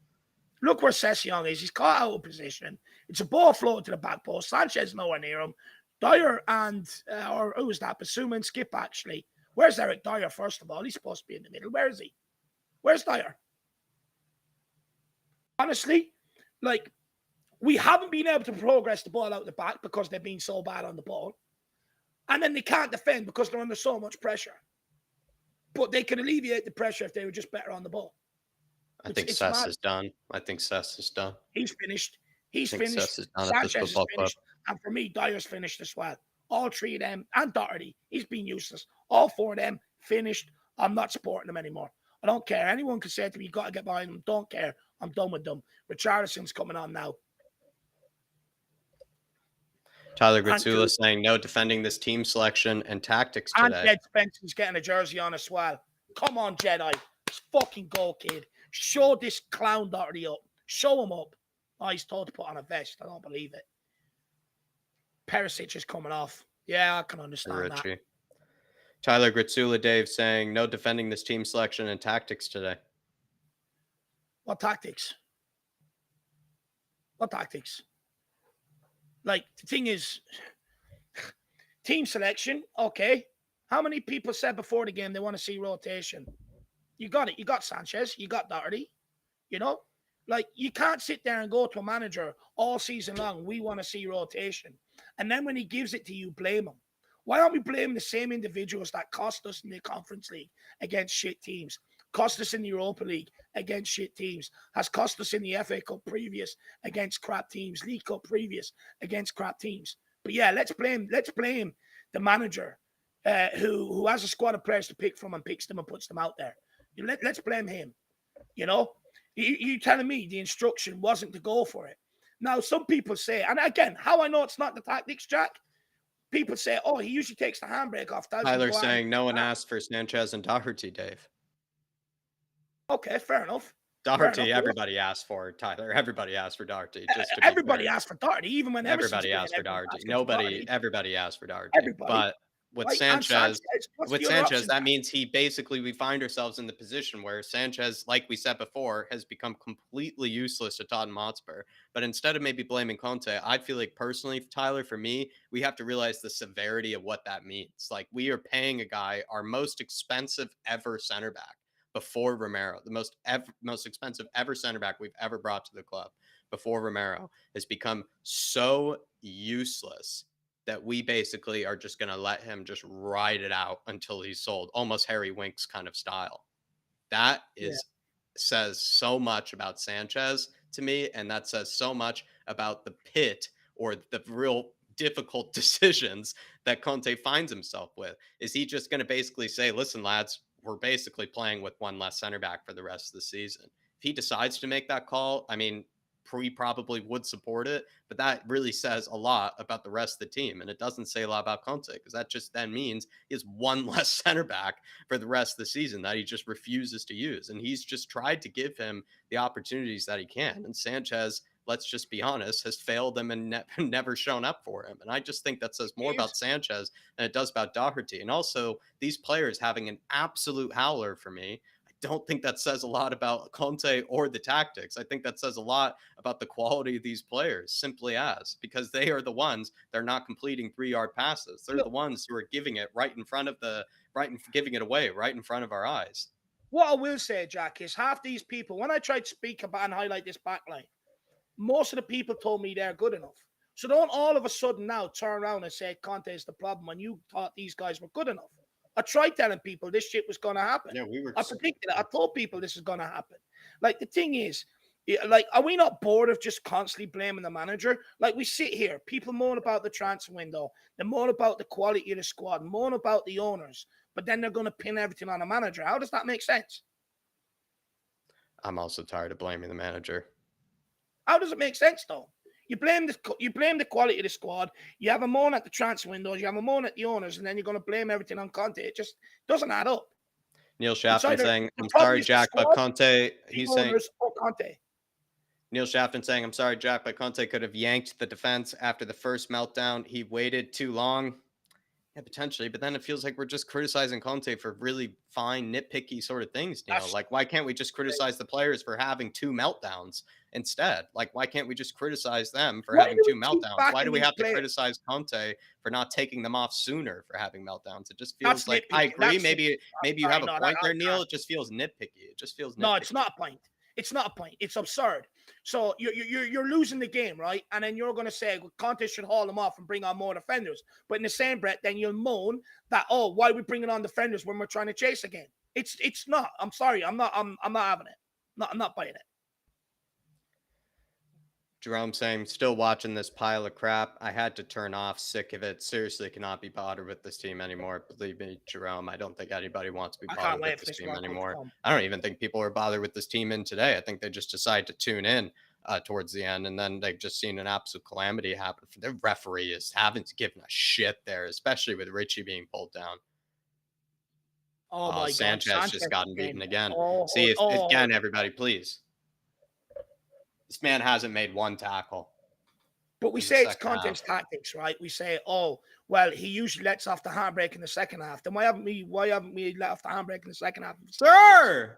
Look where Session is. He's caught out of position. It's a ball floated to the back post. Sanchez nowhere near him. Dyer and, or who was that? Basuma and Skip, actually. Where's Eric Dyer, first of all? He's supposed to be in the middle. Where is he? Where's Dyer? Honestly, like, we haven't been able to progress the ball out the back because they've been so bad on the ball. And then they can't defend because they're under so much pressure. But they could alleviate the pressure if they were just better on the ball. I think Sess is done. I think Sess is done. He's finished. He's I think finished. Sess is done at this Sanchez is football club. finished. And for me, Dyer's finished as well. All three of them, and Doherty, he's been useless. All four of them finished. I'm not supporting them anymore. I don't care. Anyone can say to me, you got to get behind them. Don't care. I'm done with them. Richarlison's coming on now. Tyler Gratzula saying no defending this team selection and tactics today. And Jed Spencer's getting a jersey on as well. Come on, Jedi. Let's fucking go, kid. Show this clown Doherty up. Show him up. Oh, he's told to put on a vest. I don't believe it. Perisic is coming off. Yeah, I can understand that. Tyler Gratzula, Dave, saying no defending this team selection and tactics today. What tactics? What tactics? Like, the thing is, team selection, okay. How many people said before the game they want to see rotation? You got it. You got Sanchez. You got Doherty. You know? Like, you can't sit there and go to a manager all season long, we want to see rotation. And then when he gives it to you, blame him. Why aren't we blaming the same individuals that cost us in the Conference League against shit teams, cost us in the Europa League against shit teams, has cost us in the FA Cup previous against crap teams, League Cup previous against crap teams? But yeah, let's blame the manager who has a squad of players to pick from and picks them and puts them out there. Let's blame him. You know, you telling me the instruction wasn't to go for it. Now, some people say, and again, how I know it's not the tactics, Jack, people say, oh, he usually takes the handbrake off. Tyler saying no one asked for Sanchez and Doherty, Dave. Okay, fair enough. Doherty, everybody asked for, Tyler. Everybody asked for Doherty. Everybody asked for Doherty, even when everybody asked for Doherty. Everybody asked for Doherty. Everybody. But with Sanchez, that means we find ourselves in the position where Sanchez, like we said before, has become completely useless to Tottenham Hotspur. But instead of maybe blaming Conte, I feel like personally, Tyler, for me, we have to realize the severity of what that means. Like, we are paying a guy, our most expensive ever center back before Romero, the most expensive ever center back we've ever brought to the club before Romero, has become so useless that we basically are just going to let him just ride it out until he's sold, almost Harry Winks kind of style. That says so much about Sanchez to me, and that says so much about the pit or the real difficult decisions that Conte finds himself with. Is he just going to basically say, listen, lads, we're basically playing with one less center back for the rest of the season? If he decides to make that call, I mean, we probably would support it, but that really says a lot about the rest of the team. And it doesn't say a lot about Conte, because that just then means he has one less center back for the rest of the season that he just refuses to use. And he's just tried to give him the opportunities that he can. And Sanchez, let's just be honest, has failed him and never shown up for him. And I just think that says more about Sanchez than it does about Doherty. And also these players having an absolute howler for me. Don't think that says a lot about Conte or the tactics. I think that says a lot about the quality of these players, simply as, because they are the ones that are not completing 3-yard passes. They're the ones who are giving it giving it away right in front of our eyes. What I will say, Jack, is half these people, when I tried to speak about and highlight this backline, most of the people told me they're good enough. So don't all of a sudden now turn around and say Conte is the problem when you thought these guys were good enough. I tried telling people this shit was going to happen. Yeah, I predicted it. I told people this is going to happen. Like, the thing is, like, are we not bored of just constantly blaming the manager? Like, we sit here, people moan about the transfer window, they moan about the quality of the squad, moan about the owners, but then they're going to pin everything on the manager. How does that make sense? I'm also tired of blaming the manager. How does it make sense, though? You blame the quality of the squad. You have a moan at the transfer windows. You have a moan at the owners, and then you're going to blame everything on Conte. It just doesn't add up. Neil Shafton saying, "I'm sorry, Jack, but Conte." He's saying, Conte. Neil Shafton saying, "I'm sorry, Jack, but Conte could have yanked the defense after the first meltdown. He waited too long." Yeah, potentially, but then it feels like we're just criticizing Conte for really fine, nitpicky sort of things, Neil. That's Like, why can't we just criticize the players for having 2 meltdowns instead? Like, why can't we just criticize them for why having do 2 we keep meltdowns? Why do backing we these have to players? criticize Conte for not taking them off sooner for having meltdowns? It just That's feels like I nitpicking. agree. That's Maybe you sorry, have a no, point I there, Neil. can't. It just feels nitpicky. It just feels No, it's nitpicky. not a point. It's not a point. It's absurd. So you're losing the game, right? And then you're going to say, well, Conte should haul them off and bring on more defenders. But in the same breath, then you'll moan that, oh, why are we bringing on defenders when we're trying to chase again? It's not. I'm sorry. I'm not having it. I'm not buying it. Jerome saying, still watching this pile of crap. I had to turn off, sick of it. Seriously cannot be bothered with this team anymore. Believe me, Jerome, I don't think anybody wants to be I can't bothered wait with for this this team World Cup to anymore. come. I don't even think people are bothered with this team in today. I think they just decide to tune in towards the end, and then they've just seen an absolute calamity happen. The referee is haven't given a shit there, especially with Richie being pulled down. Oh my God, Sanchez just gotten beaten again. See, again, everybody, please. This man hasn't made one tackle. But we say it's Conte's tactics, right? We say, oh, well, he usually lets off the handbrake in the second half. Then why haven't we let off the handbrake in the second half? Sir!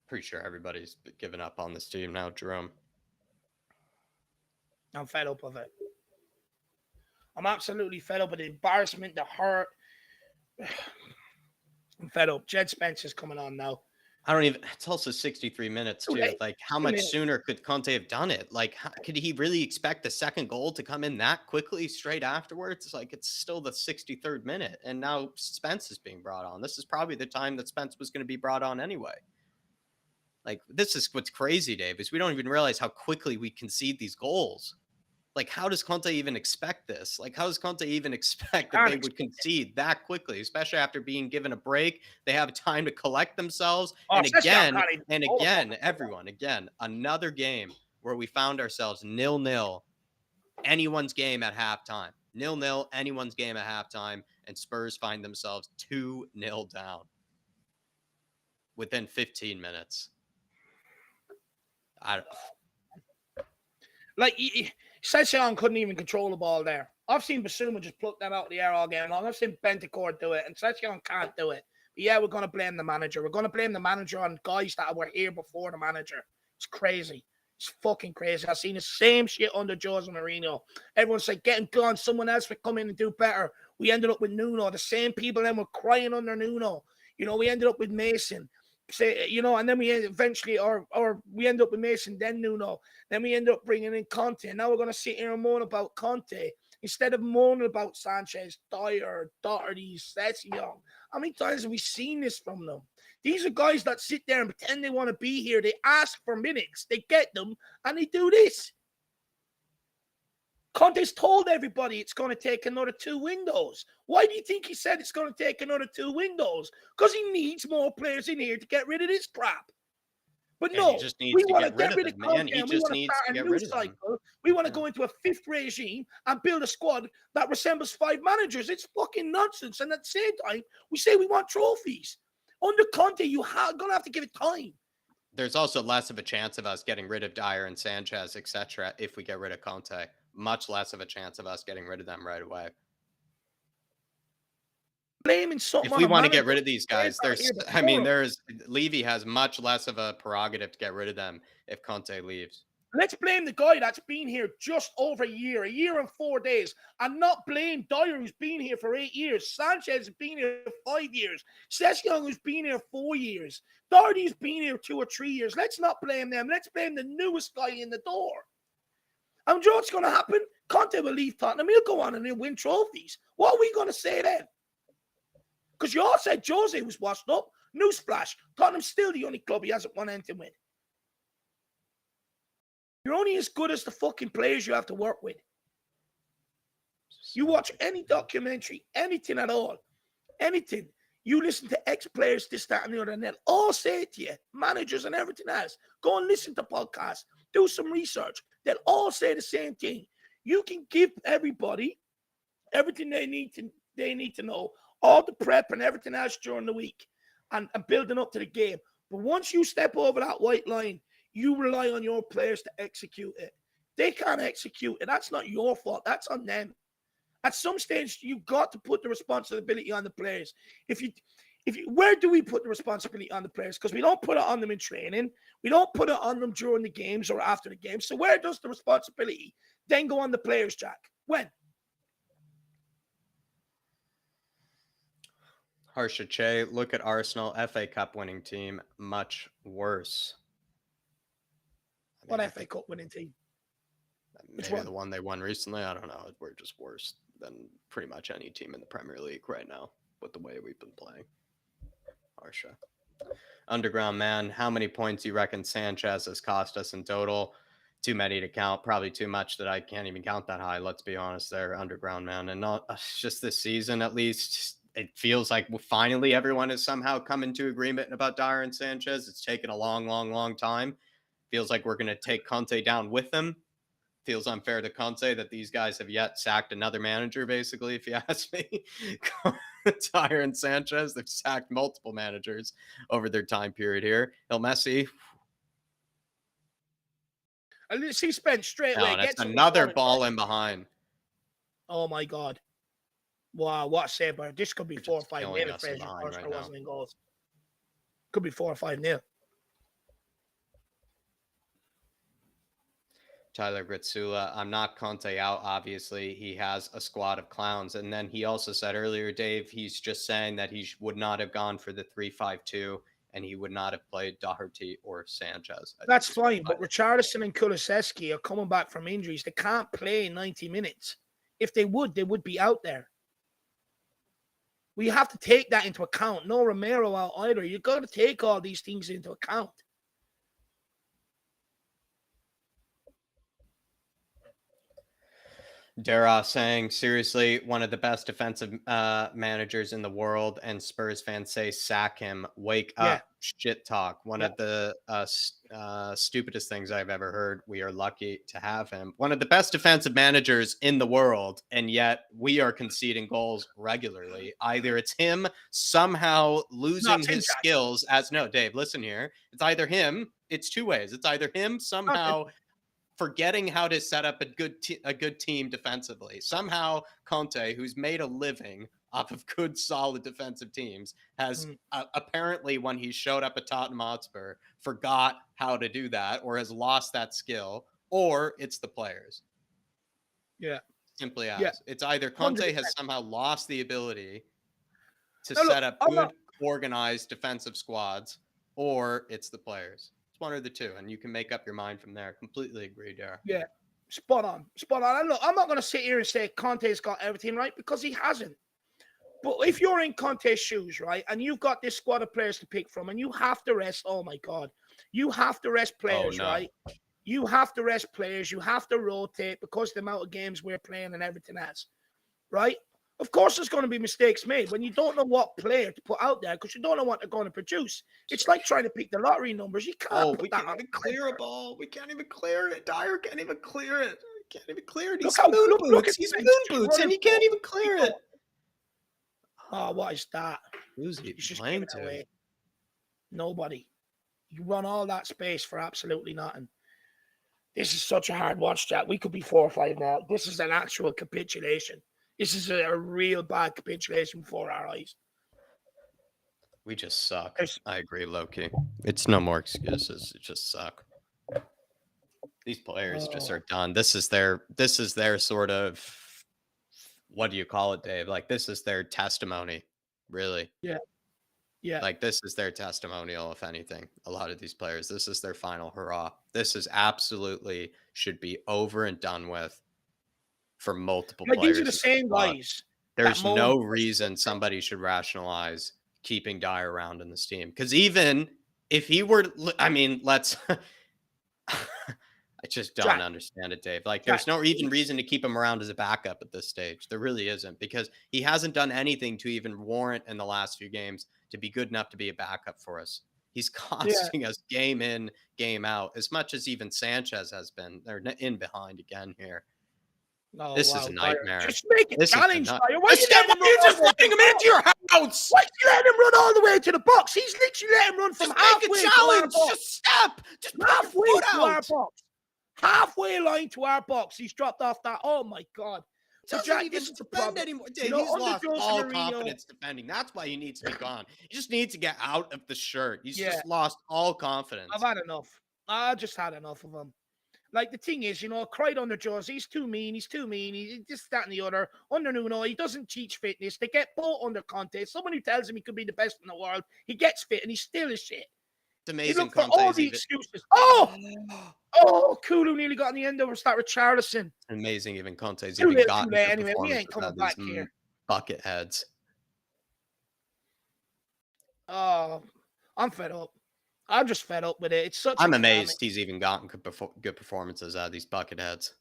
Pretty sure everybody's given up on this team now, Jerome. I'm fed up of it. I'm absolutely fed up with the embarrassment, the hurt. I'm fed up. Jed Spencer's coming on now. It's also 63 minutes too. Like, how much sooner could Conte have done it? Like, could he really expect the second goal to come in that quickly straight afterwards? Like, it's still the 63rd minute, and now Spence is being brought on. This is probably the time that Spence was going to be brought on anyway. Like, this is what's crazy, Dave, is we don't even realize how quickly we concede these goals. Like, how does Conte even expect this? Like, how does Conte even expect that they would concede that quickly, especially after being given a break? They have time to collect themselves. And again, another game where we found ourselves 0-0, anyone's game at halftime. 0-0, anyone's game at halftime, and Spurs find themselves 2-0 down within 15 minutes. Session couldn't even control the ball there. I've seen Basuma just pluck that out of the air all game long. I've seen Bentancur do it, and Session can't do it. But yeah, we're going to blame the manager. We're going to blame the manager on guys that were here before the manager. It's crazy. It's fucking crazy. I've seen the same shit under Jose Mourinho. Everyone's like, getting gone. Someone else would come in and do better. We ended up with Nuno. The same people then were crying under Nuno. You know, we ended up with Mason. And then we eventually, or we end up with Mason, then Nuno, then we end up bringing in Conte. And now we're going to sit here and moan about Conte instead of moaning about Sanchez, Dyer, Doherty, Sessegnon. How many times have we seen this from them? These are guys that sit there and pretend they want to be here. They ask for minutes, they get them, and they do this. Conte's told everybody it's going to take another 2 windows. Why do you think he said it's going to take another 2 windows? Because he needs more players in here to get rid of this crap. But no, we want to get rid of Conte and we want to start a new cycle. We want to go into a 5th regime and build a squad that resembles 5 managers. It's fucking nonsense. And at the same time, we say we want trophies. Under Conte, you're going to have to give it time. There's also less of a chance of us getting rid of Dyer and Sanchez, etc., if we get rid of Conte. Much less of a chance of us getting rid of them right away. Blaming something. If we want to get rid of these guys, Levy has much less of a prerogative to get rid of them if Conte leaves. Let's blame the guy that's been here just over a year and 4 days, and not blame Dyer, who's been here for 8 years. Sanchez has been here 5 years. Sessegnon, who's been here 4 years. Doherty's been here 2 or 3 years. Let's not blame them. Let's blame the newest guy in the door. And you know what's going to happen? Conte will leave Tottenham. He'll go on and he'll win trophies. What are we going to say then? Because you all said Jose was washed up. Newsflash. Tottenham's still the only club he hasn't won anything with. You're only as good as the fucking players you have to work with. You watch any documentary, anything at all, anything. You listen to ex-players, this, that, and the other, and they'll all say it to you, managers and everything else. Go and listen to podcasts. Do some research. They'll all say the same thing. You can give everybody everything they need to know, all the prep and everything else during the week and building up to the game. But once you step over that white line, You rely on your players to execute it. They can't execute it. That's not your fault. That's on them. At some stage, you've got to put the responsibility on the players. Where do we put the responsibility on the players? Because we don't put it on them in training. We don't put it on them during the games or after the games. So where does the responsibility then go on the players, Jack? When? Harsha Che, look at Arsenal, FA Cup winning team, much worse. What FA Cup winning team? Maybe the one they won recently. I don't know. We're just worse than pretty much any team in the Premier League right now with the way we've been playing. Harsha. Underground Man, how many points do you reckon Sanchez has cost us in total? Too many to count. Probably too much that I can't even count that high. Let's be honest there, Underground Man. And not just this season, at least. It feels like finally everyone has somehow come into agreement about Dyer and Sanchez. It's taken a long time. Feels like we're going to take Conte down with them. Feels unfair to Conte that these guys have yet sacked another manager, basically, if you ask me. Dyer and Sanchez, they've sacked multiple managers over their time period here. El Messi. And he spent straight away. That's another ball in behind. Oh, my God. Wow, what a save, bro. This could be 4 or 5 nil if Fraser right wasn't in goals. Could be 4 or 5 nil. Tyler Gritsula, I'm not Conte out, obviously. He has a squad of clowns. And then he also said earlier, Dave, he's just saying that he would not have gone for the 3-5-2 and he would not have played Doherty or Sanchez. That's fine, but Richarlison and Kulusevski are coming back from injuries. They can't play 90 minutes. If they would be out there. We have to take that into account. No Romero out either. You've got to take all these things into account. Dara saying, seriously, one of the best defensive managers in the world, and Spurs fans say, sack him. Wake up. Shit talk. One of the stupidest things I've ever heard. We are lucky to have him. One of the best defensive managers in the world, and yet we are conceding goals regularly. Either it's him somehow losing his skills as... No, Dave, listen here. It's either him. It's two ways. It's either him somehow... forgetting how to set up a good team defensively. Somehow Conte, who's made a living off of good, solid defensive teams, has apparently, when he showed up at Tottenham Hotspur, forgot how to do that or has lost that skill, or it's the players. Yeah. Simply as. Yeah. It's either Conte 100%. Has somehow lost the ability to set up good, organized defensive squads, or it's the players. One or the two, and you can make up your mind from there. Completely agree, Derek. Yeah, spot on. And look, I'm not going to sit here and say Conte's got everything right, because he hasn't. But if you're in Conte's shoes, right, and you've got this squad of players to pick from, and you have to rest, oh my God, you have to rest players, right? You have to rest players. You have to rotate because of the amount of games we're playing and everything else, right? Of course, there's going to be mistakes made when you don't know what player to put out there because you don't know what they're going to produce. It's like trying to pick the lottery numbers. You can't. We can't even clear a ball. We can't even clear it. Dyer can't even clear it. Can't even clear it. He's spoon boots. He's spoon boots, and he can't even clear it. Oh, what is that? Who's he playing to? Nobody. You run all that space for absolutely nothing. This is such a hard watch, Jack. We could be 4 or 5 now. This is an actual capitulation. This is a real bad capitulation before our eyes. We just suck. I agree, Loki. It's no more excuses. It just suck. These players just are done. This is their sort of, what do you call it, Dave? Like, this is their testimony, really. Yeah. Yeah. Like, this is their testimonial, if anything. A lot of these players, this is their final hurrah. This is absolutely should be over and done with. For multiple players. These are the same guys. There's no reason somebody should rationalize keeping Dyer around in this team. Because even if he were, I mean, let's, I just don't understand it, Dave. Like, there's no even reason to keep him around as a backup at this stage. There really isn't, because he hasn't done anything to even warrant in the last few games to be good enough to be a backup for us. He's costing us game in, game out, as much as even Sanchez has been. They're in behind again here. Oh, This wow, is a Dyer. nightmare. Just make a This is a challenge, nut- Dyer. Why Instead, why are you just letting him into your house? Why you letting him run all the way to the box? He's literally letting him run from Just make a halfway to our challenge. box. Just step. Just put your Halfway foot to our out. box. Halfway line to our box. He's dropped off that. Oh, my God. So, Doesn't Jack, even this is the defend problem. anymore. You know, He's under lost Jose all Mourinho- confidence defending. That's why he needs to be gone. He just needs to get out of the shirt. He's Yeah. just lost all confidence. I've had enough. I just had enough of him. Like, the thing is, you know, I cried under Jose. He's too mean. He's this, that, and the other. Under Nuno, he doesn't teach fitness. They get both under Conte. Someone who tells him he could be the best in the world, he gets fit and he's still as shit. It's He amazing. looked for all the excuses. Oh, Kulu nearly got in the end over start with Richarlison. Amazing. Even Conte's Too even late, gotten too late. good Anyway, we ain't performances coming out of back these here. bucket heads. Oh, I'm fed up. I'm just fed up with it. It's such. I'm amazed he's even gotten good performances out of these bucket heads.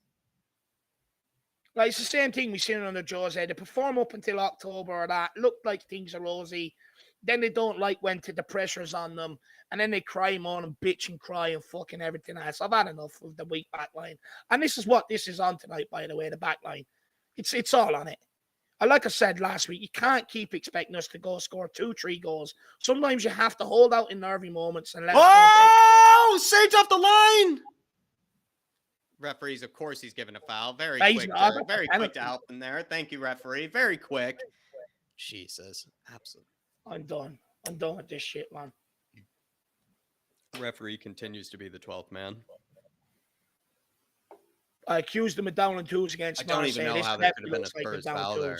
Like, it's the same thing we've seen under Jose. They perform up until October or that. Look like things are rosy. Then they don't like when the pressure's on them. And then they cry more and bitch and cry and fucking everything else. I've had enough of the weak back line. And this is what this is on tonight, by the way, the back line. It's all on it. And like I said last week, you can't keep expecting us to go score 2-3 goals. Sometimes you have to hold out in nervy moments and let Sage off the line. Referees, of course, he's given a foul. Very quick to help in there. Thank you, referee. Very quick. Jesus, absolutely. I'm done. I'm done with this shit, man. Referee continues to be the 12th man. I accused him of down and twos against. I don't even know how there could have been a Spurs foul there.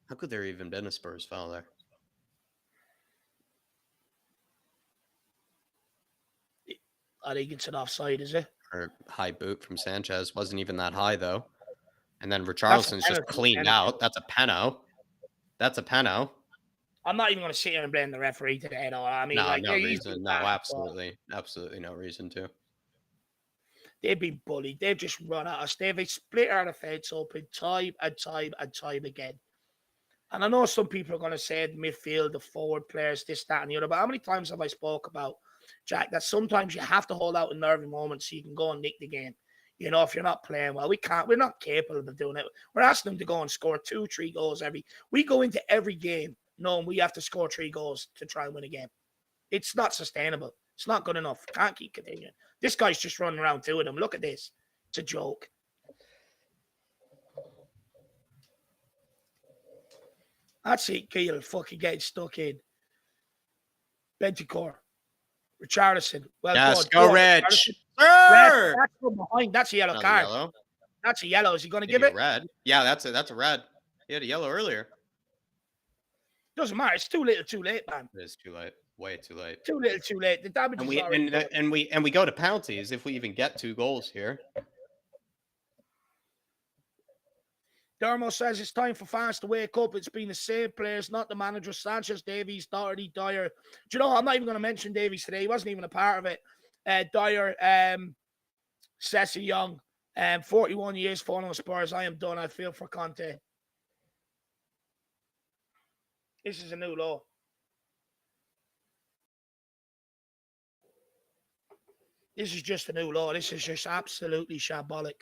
How could there even been a Spurs foul there? I think it's an offside, is it? Or high boot from Sanchez. Wasn't even that high, though. And then Richarlison's just cleaned out. That's a peno. That's a peno. I'm not even going to sit here and blame the referee today, though. I mean, no reason. No, absolutely no reason to. They've been bullied. They've just run at us. They've split our defense open time and time and time again. And I know some people are going to say the midfield, the forward players, this, that, and the other. But how many times have I spoke about, Jack, that sometimes you have to hold out in nervy moments so you can go and nick the game. You know, if you're not playing well, we're not capable of doing it. We're asking them to go and score 2-3 goals we go into every game knowing we have to score 3 goals to try and win a game. It's not sustainable. It's not good enough. Can't keep continuing. This guy's just running around two of them. Look at this. It's a joke. That's it, Keel. Fucking getting stuck in. Bentancur. Richarlison. Well, yes, go Rich. Red. That's from behind. That's a yellow card. Yellow. That's a yellow. Is he going to give it? Red. Yeah, that's a red. He had a yellow earlier. Doesn't matter. It's too little, too late, man. It is too late. Way too late. Too little, too late. The damage is already done. And we go to penalties if we even get 2 goals here. Dermo says it's time for fans to wake up. It's been the same players, not the manager. Sanchez, Davies, Doherty, Dyer. Do you know, I'm not even going to mention Davies today. He wasn't even a part of it. Dyer, Cessi Young, 41 years following Spurs. I am done. I feel for Conte. This is a new law. This is just a new law. This is just absolutely shambolic.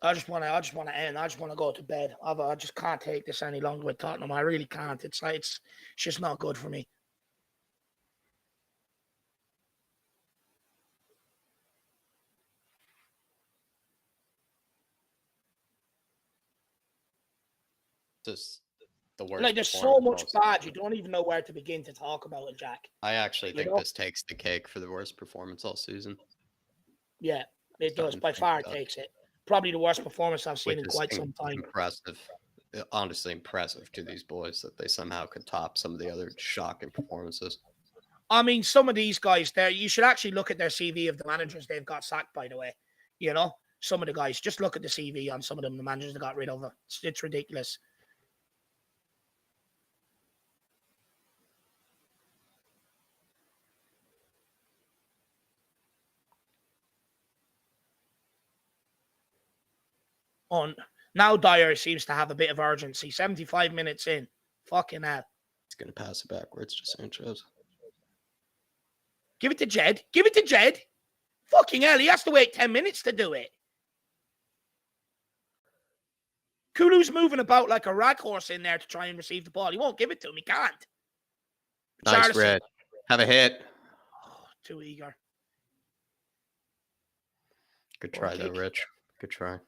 I just want to end. I just want to go to bed. I just can't take this any longer with Tottenham. I really can't. It's just not good for me. Just the worst. Like, there's so much bad, you don't even know where to begin to talk about it, Jack. I actually think this takes the cake for the worst performance all season. Yeah, it does. By far, it takes it. Probably the worst performance I've seen in quite some time. Impressive. Honestly impressive to these boys that they somehow could top some of the other shocking performances. I mean, some of these guys there, you should actually look at their CV of the managers they've got sacked, by the way. You know, some of the guys, just look at the CV on some of them, the managers they got rid of. It's ridiculous. Now Dyer seems to have a bit of urgency. 75 minutes in. Fucking hell. He's going to pass it backwards to Sanchez. Give it to Jed. Give it to Jed. Fucking hell, he has to wait 10 minutes to do it. Kulu's moving about like a rag horse in there to try and receive the ball. He won't give it to him. He can't. Nice, Richarlison. Red. Have a hit. Oh, too eager. Good try, Ball though, kick. Rich. Good try.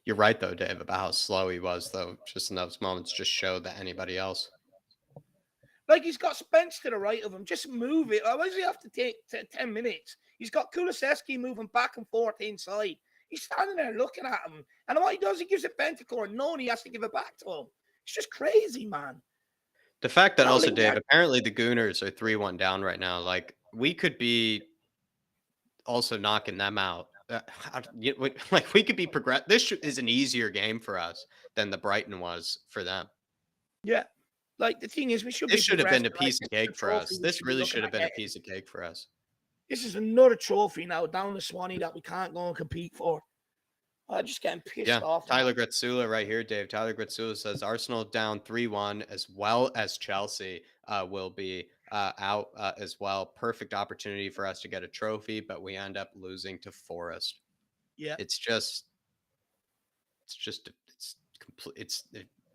You're right, though, Dave, about how slow he was, though. Just in those moments just showed that anybody else. Like, he's got Spence to the right of him. Just move it. Why does he have to take 10 minutes? He's got Kulusevski moving back and forth inside. He's standing there looking at him. And what he does, he gives it Bentancur, knowing he has to give it back to him. It's just crazy, man. The fact that Not also, only Dave, that- apparently the Gooners are 3-1 down right now. Like, we could be also knocking them out. Like, we could be progress. This is an easier game for us than the Brighton was for them. Yeah. Like, the thing is, we should be This should have been a progressing. Like, piece of this is cake a for trophy us. we This should be really looking should have at been a getting. piece of cake for us. This is another trophy now down the Swanee that we can't go and compete for. I'm just getting pissed off. Tyler Gretsula right here, Dave. Tyler Gretsula says Arsenal down 3-1 as well as Chelsea will be out as well. Perfect opportunity for us to get a trophy, but we end up losing to Forest. Yeah. It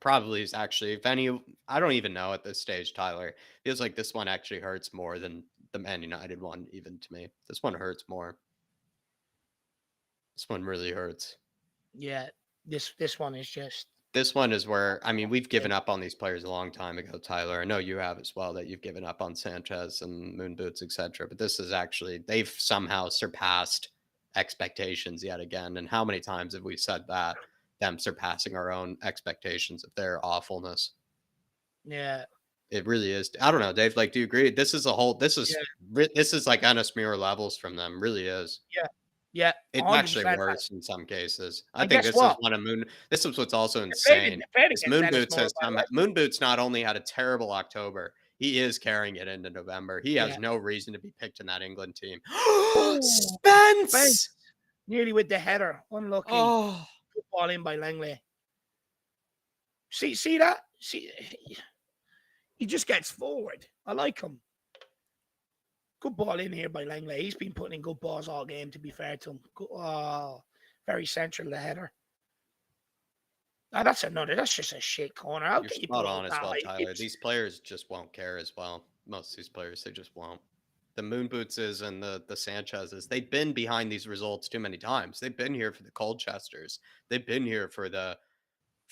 probably is actually, if any, I don't even know at this stage, Tyler. Feels like this one actually hurts more than the Man United one, even to me. This one hurts more. This one really hurts. Yeah. This one is just. This one is where, I mean, we've given up on these players a long time ago, Tyler. I know you have as well, that you've given up on Sanchez and Moon Boots, etc. But this is actually, they've somehow surpassed expectations yet again. And how many times have we said that? Them surpassing our own expectations of their awfulness. Yeah. It really is. I don't know, Dave. Like, do you agree? This is like Ennis Muir levels from them. Really is. Yeah. Yeah. It's 100%. actually worse in some cases. I And think guess this is what? one of Moon. This is what's also They insane. played Is against Moon Ennis Boots Muir, has by the come. way. Moon Boots not only had a terrible October, he is carrying it into November. He has Yeah. no reason to be picked in that England team. Spence! Spence! Nearly with the header. Unlucky. Oh, Good ball in by Langley. See that? See, he just gets forward. I like him. Good ball in here by Langley. He's been putting in good balls all game, to be fair to him. Very central, the header. That's just a shit corner. How you're can you spot put on as that well, high? Tyler. These players just won't care as well. Most of these players, they just won't. The Moon Bootses and the Sanchez's, they've been behind these results too many times. They've been here for the Colchesters. They've been here for the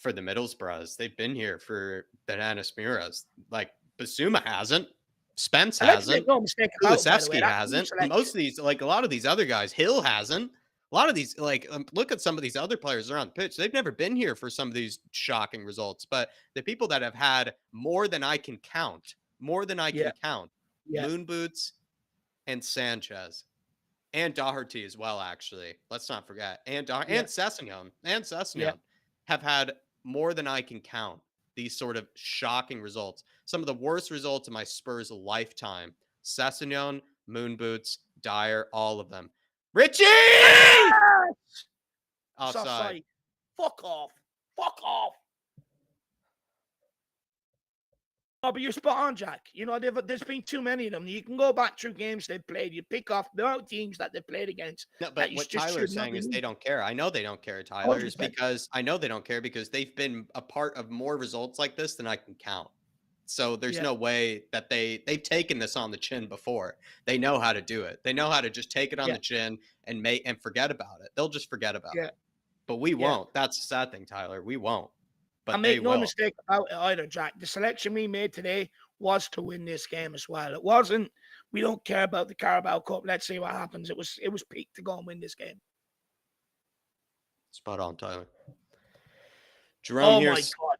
Middlesbroughs. They've been here for the Anasmiras. Like, Basuma hasn't. Spence And let's hasn't. make no mistake about it, by the way, Kulusevski that hasn't. selection- Most of these, like a lot of these other guys, Hill hasn't. A lot of these, like, look at some of these other players around the pitch. They've never been here for some of these shocking results. But the people that have had more than I can count, Yeah. Moon Boots and Sanchez and Doherty as well, actually. Let's not forget. And Sessegnon have had more than I can count these sort of shocking results. Some of the worst results in my Spurs lifetime. Sessegnon, Moon Boots, Dyer, all of them. Richie! Offside. Fuck off. Oh, but you're spot on, Jack. You know, there's been too many of them. You can go back through games they've played. You pick off the amount of teams that they played against. No, but what Tyler's saying is they don't care. I know they don't care, Tyler. Is because I know they don't care because they've been a part of more results like this than I can count. So there's no way that they've taken this on the chin before. They know how to do it. They know how to just take it on the chin and forget about it. They'll just forget about it. But we won't. That's the sad thing, Tyler. We won't. But I make no mistake about it either, Jack. The selection we made today was to win this game as well. It wasn't, we don't care about the Carabao Cup. Let's see what happens. It was peak to go and win this game. Spot on, Tyler. Jerome my God.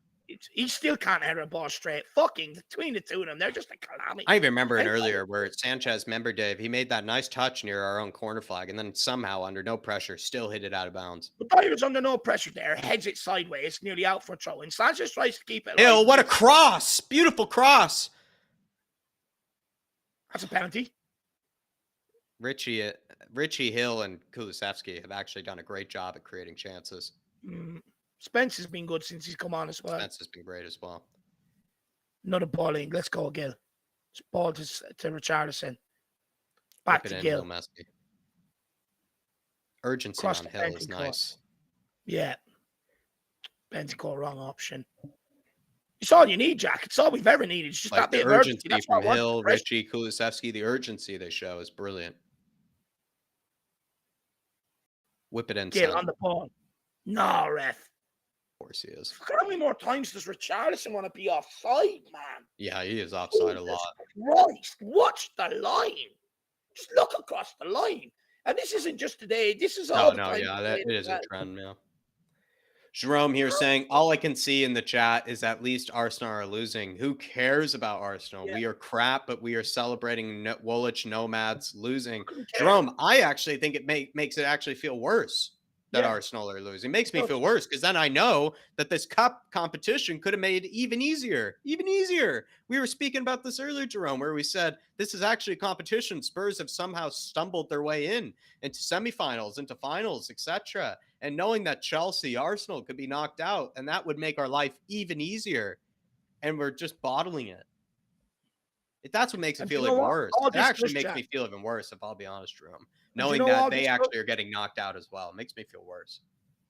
He still can't head a ball straight. Fucking between the two of them, they're just a calamity. I even remember it earlier where Sanchez, remember Dave, he made that nice touch near our own corner flag and then somehow under no pressure still hit it out of bounds. The Dyer's under no pressure there, heads it sideways, nearly out for a throw. And Sanchez tries to keep it. Hill, what a cross! Beautiful cross. That's a penalty. Richie Hill and Kulusevski have actually done a great job at creating chances. Spence has been good since he's come on as well. Spence has been great as well. Another ball in. Let's go, Gill. It's ball to Richarlison. Back to Gill. Urgency Across on the Hill is Bentancur. nice. Yeah. Bentancur, wrong option. It's all you need, Jack. It's all we've ever needed. It's just Like that the bit of urgency. urgency That's from what I want. Hill, Richie, Kulusevski, the urgency they show is brilliant. Whip it Get inside. on the ball. No, ref. Of course he is. Look how many more times does Richarlison want to be offside, man? Yeah, he is offside a Jesus lot. Christ, watch the line. Just look across the line. And this isn't just today. This is all the time. Yeah, it is a trend now. Jerome here saying, all I can see in the chat is at least Arsenal are losing. Who cares about Arsenal? Yeah. We are crap, but we are celebrating Woolwich Nomads losing. Couldn't care. Jerome, I actually think it makes it actually feel worse that Yeah. Arsenal are losing. It makes me Does. feel worse because then I know that this cup competition could have made it even easier. Even easier. We were speaking about this earlier, Jerome, where we said this is actually a competition. Spurs have somehow stumbled their way into semifinals, into finals, etc. And knowing that Chelsea, Arsenal could be knocked out, and that would make our life even easier. And we're just bottling it. That's what makes it feel even worse. It actually makes me feel even worse, if I'll be honest, Jerome. Knowing that they actually are getting knocked out as well. It makes me feel worse.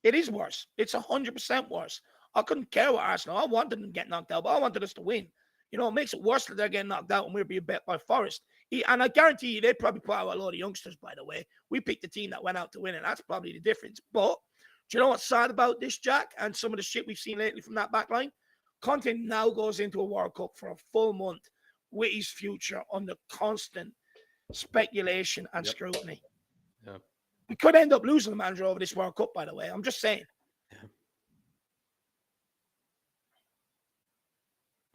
It is worse. It's 100% worse. I couldn't care what Arsenal. I wanted them to get knocked out, but I wanted us to win. You know, it makes it worse that they're getting knocked out and we're being bet by Forest. And I guarantee you, they'd probably put out a lot of youngsters, by the way. We picked the team that went out to win, and that's probably the difference. But do you know what's sad about this, Jack, and some of the shit we've seen lately from that back line? Conte now goes into a World Cup for a full month with his future under constant speculation and scrutiny. Yeah. We could end up losing the manager over this World Cup, by the way. I'm just saying. Yeah.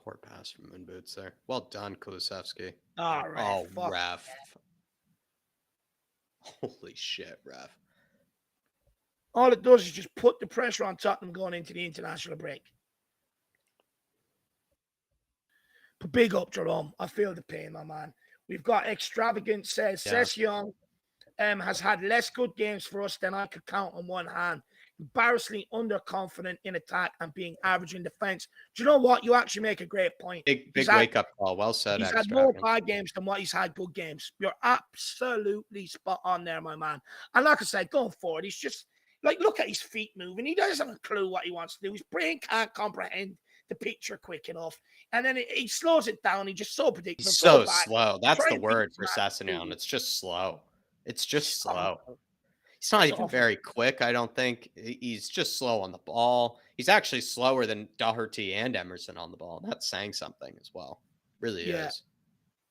Poor pass from Moon Boots there. Well done, Kulusevski. Oh, ref. Holy shit, ref. All it does is just put the pressure on Tottenham going into the international break. But big up, Jerome. I feel the pain, my man. We've got Extravagant says, Session has had less good games for us than I could count on one hand. Embarrassingly underconfident in attack and being average in defense. Do you know what? You actually make a great point. Big wake-up call. Well said, He's had more bad games than what he's had good games. You're absolutely spot on there, my man. And like I said, going forward, he's just, like, look at his feet moving. He doesn't have a clue what he wants to do. His brain can't comprehend the picture quick enough. And then he slows it down. He's just so predictable. He's so slow. That's the word for Sessegnon. It's just slow. It's just slow. He's not even very quick, I don't think. He's just slow on the ball. He's actually slower than Doherty and Emerson on the ball. That's saying something as well. Really is.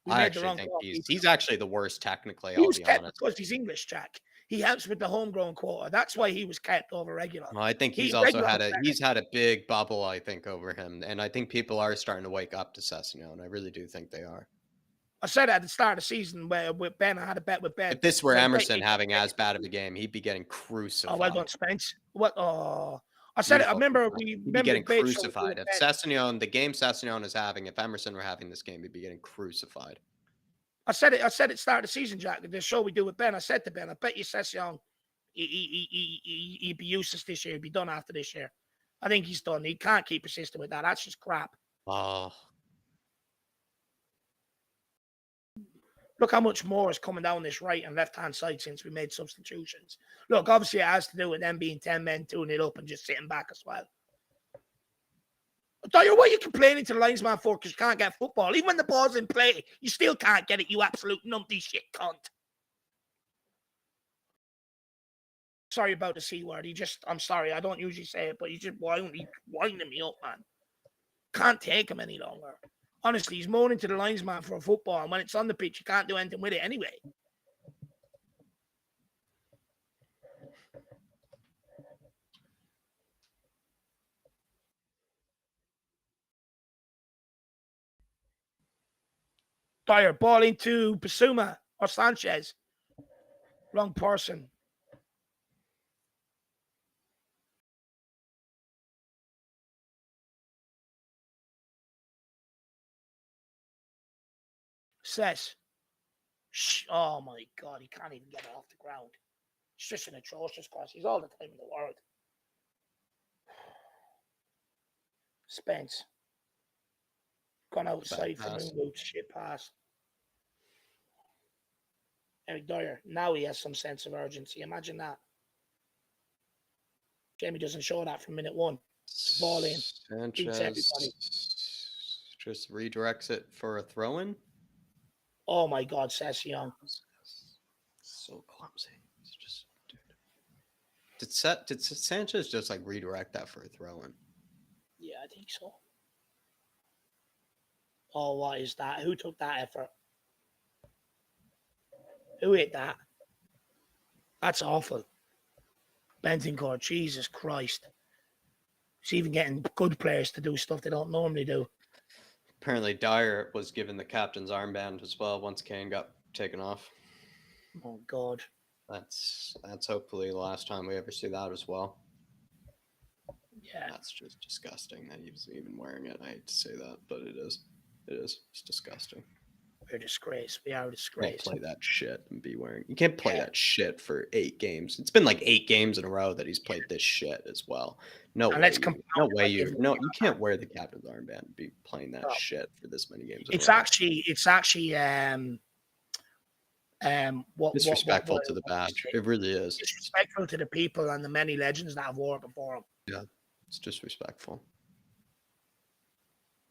I actually think he's actually the worst technically, I'll be honest. Because he's English, Jack. He helps with the homegrown quota. That's why he was kept over regular. Well, I think he's also had a big bubble, I think, over him. And I think people are starting to wake up to Sessegnon. I really do think they are. I said at the start of the season with Ben, I had a bet with Ben. If this were Emerson having as bad of a game, he'd be getting crucified. Oh, well done, Spence. What? Oh, I said it. I remember he'd be getting crucified. If Sessegnon, the game Sessegnon is having, if Emerson were having this game, he'd be getting crucified. I said it. Start of the season, Jack. The show we do with Ben. I said to Ben, I bet you Sessegnon, he'd be useless this year. He'd be done after this year. I think he's done. He can't keep persisting with that. That's just crap. Oh. Look how much more is coming down this right and left-hand side since we made substitutions. Look, obviously it has to do with them being 10 men, tuning it up and just sitting back as well. Dyer, what are you complaining to the linesman for because you can't get football? Even when the ball's in play, you still can't get it, you absolute numpty shit cunt. Sorry about the C word. I'm sorry, I don't usually say it, but he's just winding me up, man. Can't take him any longer. Honestly, he's moaning to the linesman for a football, and when it's on the pitch, you can't do anything with it anyway. Dyer, ball into Basuma or Sanchez. Wrong person. Says, oh my God, he can't even get it off the ground. It's just an atrocious cross. He's all the time in the world. Spence. Gone outside for Moon Boots. Shit pass. Eric Dyer. Now he has some sense of urgency. Imagine that. Jamie doesn't show that from minute one. Ball in. Beats everybody. Sanchez just redirects it for a throw-in. Oh my God, Session. So clumsy. It's just, dude. Did Sanchez just like redirect that for a throw-in? Yeah, I think so. Oh, what is that? Who took that effort? Who hit that? That's awful. Bentoncourt, Jesus Christ. It's even getting good players to do stuff they don't normally do. Apparently, Dyer was given the captain's armband as well once Kane got taken off. Oh God. That's hopefully the last time we ever see that as well. Yeah. That's just disgusting that he was even wearing it. I hate to say that, but it is. It is. It's disgusting. We're a disgrace. We are a You disgrace. can't play that shit and be wearing. You can't play that shit for 8 games. It's been like 8 games in a row that he's played this shit as well. No And way. let's You can't wear the captain's armband and be playing that shit for this many games. It's actually disrespectful to the badge. It really is. Disrespectful to the people and the many legends that have worn before him. Yeah, it's disrespectful.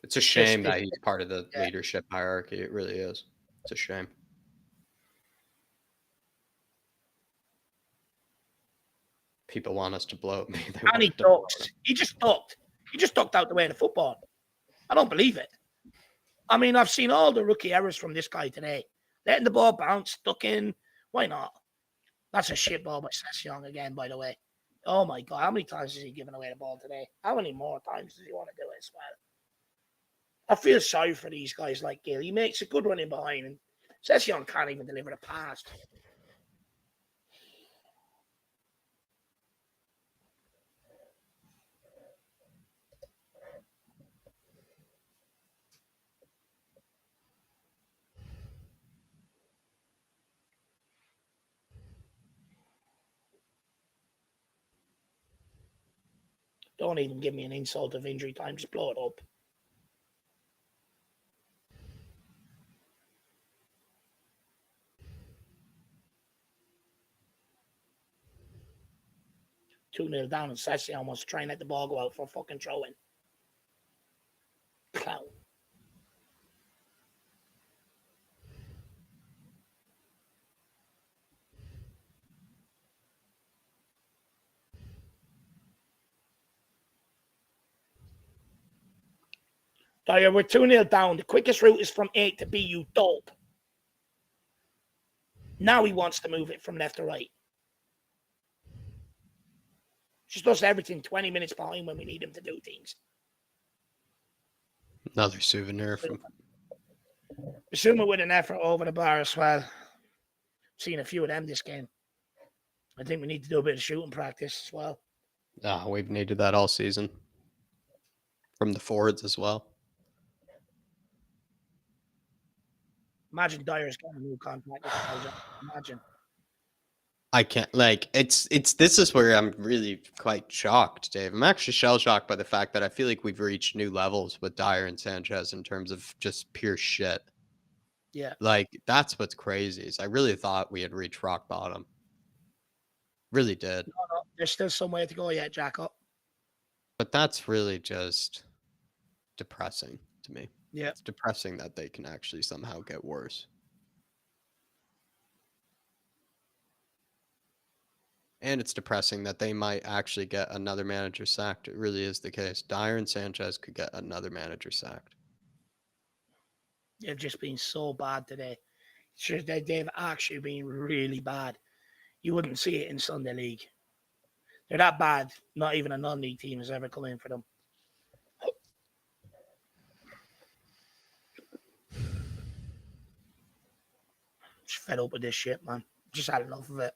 It's a shame that he's part of the leadership hierarchy. It really is. It's a shame. People want us to blow at me. And he ducked. He just ducked. He just ducked out the way of the football. I don't believe it. I mean, I've seen all the rookie errors from this guy today. Letting the ball bounce, ducking. Why not? That's a shit ball by Session again, by the way. Oh my God. How many times has he given away the ball today? How many more times does he want to do it as well? I feel sorry for these guys like Gill. He makes a good run in behind, and Session can't even deliver the pass. Don't even give me an insult of injury time. Just blow it up. Two 0 down, and Session wants to try and let the ball go out for a fucking throw-in. Clown. Dyer, we're 2 0 down. The quickest route is from A to B, you dope. Now he wants to move it from left to right. Just does everything 20 minutes behind when we need him to do things. Another souvenir from Basuma with an effort over the bar as well. Seen a few of them this game. I think we need to do a bit of shooting practice as well. We've needed that all season. From the forwards as well. Imagine Dyer's getting a new contract. Imagine. I can't this is where I'm really quite shocked, Dave. I'm actually shell shocked by the fact that I feel like we've reached new levels with Dyer and Sanchez in terms of just pure shit. Yeah. Like, that's what's crazy is I really thought we had reached rock bottom. Really did. No, there's still some way to go yet, Jacob. But that's really just depressing to me. Yeah. It's depressing that they can actually somehow get worse. And it's depressing that they might actually get another manager sacked. It really is the case. Dyer and Sanchez could get another manager sacked. They've just been so bad today. Sure, they've actually been really bad. You wouldn't see it in Sunday League. They're that bad. Not even a non-league team has ever come in for them. Just fed up with this shit, man. Just had enough of it.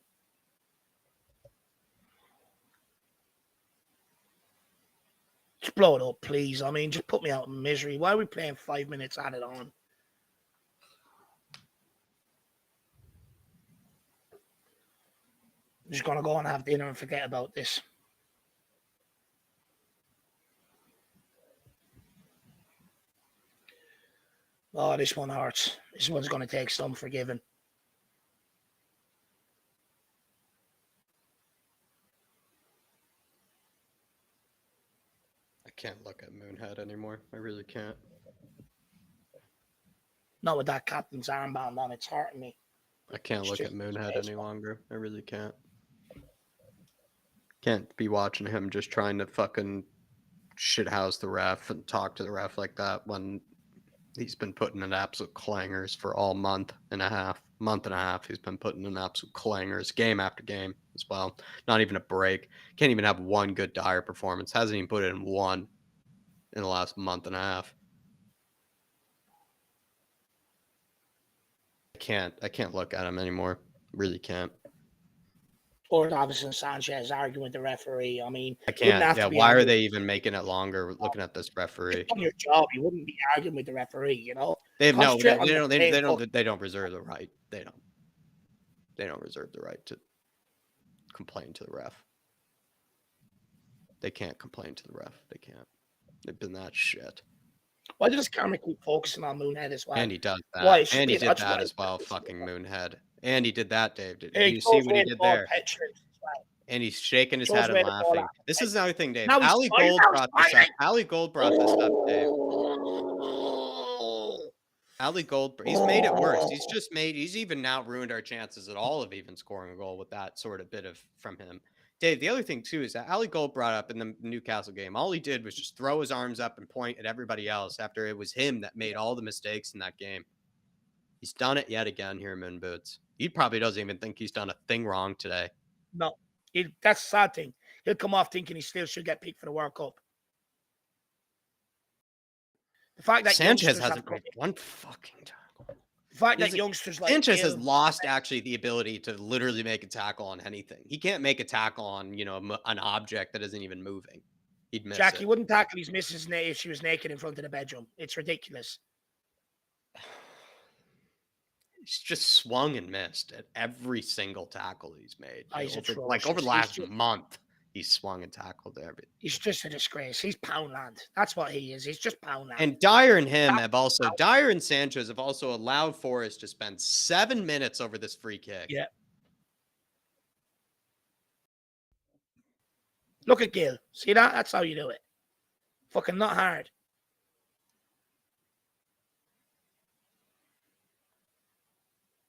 Just blow it up, please. I mean, just put me out in misery. Why are we playing 5 minutes at it on? I'm just going to go and have dinner and forget about this. Oh, this one hurts. This one's going to take some forgiving. can't look at Moonhead anymore. I really can't. Not with that captain's armband on, it's hurting me. I can't It's look at just Moonhead any disgraceful. longer. I really can't. Can't be watching him just trying to fucking shithouse the ref and talk to the ref like that when he's been putting in absolute clangers for all month and a half. He's been putting in absolute clangers game after game as well. Not even a break. Can't even have one good Dyer performance. Hasn't even put in one in the last month and a half. I can't look at him anymore. Really can't. Or Davison Sanchez arguing with the referee. I mean, I wouldn't can't. have Yeah, to be why are arguing. they even making it longer looking at this referee? It's on your job. You wouldn't be arguing with the referee, you know. They have no. Concentrate on the playing They don't reserve the right. They don't reserve the right to complain to the ref. They can't complain to the ref. They can't. They've been that shit. Why does camera keep focusing on Moonhead as well? And he does that. Why? It's And he just- did I just that want- as well. Fucking Moonhead. And he did that, Dave. Did Hey, you see what he goes did way there? the ball petulant as well. And he's shaking his Shows head and where the ball laughing. at. This is another thing, Dave. Now he's Ali fighting, Gold now he's brought this up. fighting. Ali Gold brought this up, Dave. Ali Gold, he's made it worse. He's even now ruined our chances at all of even scoring a goal with that sort of bit of from him. Dave, the other thing too is that Ali Gold brought up in the Newcastle game, all he did was just throw his arms up and point at everybody else after it was him that made all the mistakes in that game. He's done it yet again here in Moon Boots. He probably doesn't even think he's done a thing wrong today. No, that's the sad thing. He'll come off thinking he still should get picked for the World Cup. The fact that Sanchez youngsters hasn't made one fucking tackle. The fact that youngsters like Sanchez has Gil- lost actually the ability to literally make a tackle on anything. He can't make a tackle on, an object that isn't even moving. He'd miss Jack, he it. wouldn't tackle his missus if she was naked in front of the bedroom. It's ridiculous. He's just swung and missed at every single tackle he's made. He's over atrocious. the last month, he's swung and tackled everything. He's just a disgrace. He's Poundland. That's what he is. He's just Poundland. And Dyer and Sanchez have also allowed Forrest to spend 7 minutes over this free kick. Yeah. Look at Gil. See that? That's how you do it. Fucking not hard.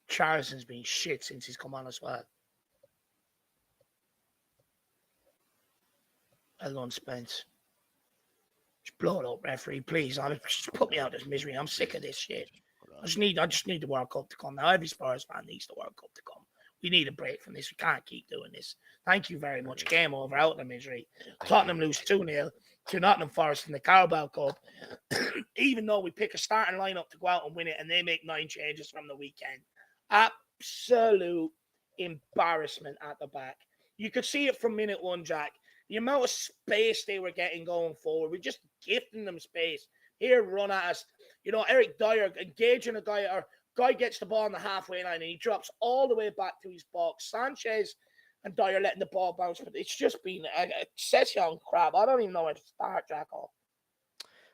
Charleston's been shit since he's come on as well. Well done, Spence. Just blow it up, referee, please. Just put me out of this misery. I'm sick of this shit. I just need the World Cup to come now. Every Spurs fan needs the World Cup to come. We need a break from this. We can't keep doing this. Thank you very much. Game over. Out of the misery. Tottenham lose 2-0 to Nottingham Forest in the Carabao Cup. Even though we pick a starting lineup to go out and win it, and they make 9 changes from the weekend. Absolute embarrassment at the back. You could see it from minute 1, Jack. The amount of space they were getting going forward. We're just gifting them space. Here, run at us. Eric Dyer engaging a guy, or guy gets the ball on the halfway line and he drops all the way back to his box. Sanchez and Dyer letting the ball bounce, but it's just been a session crap. I don't even know where to start, Jacko.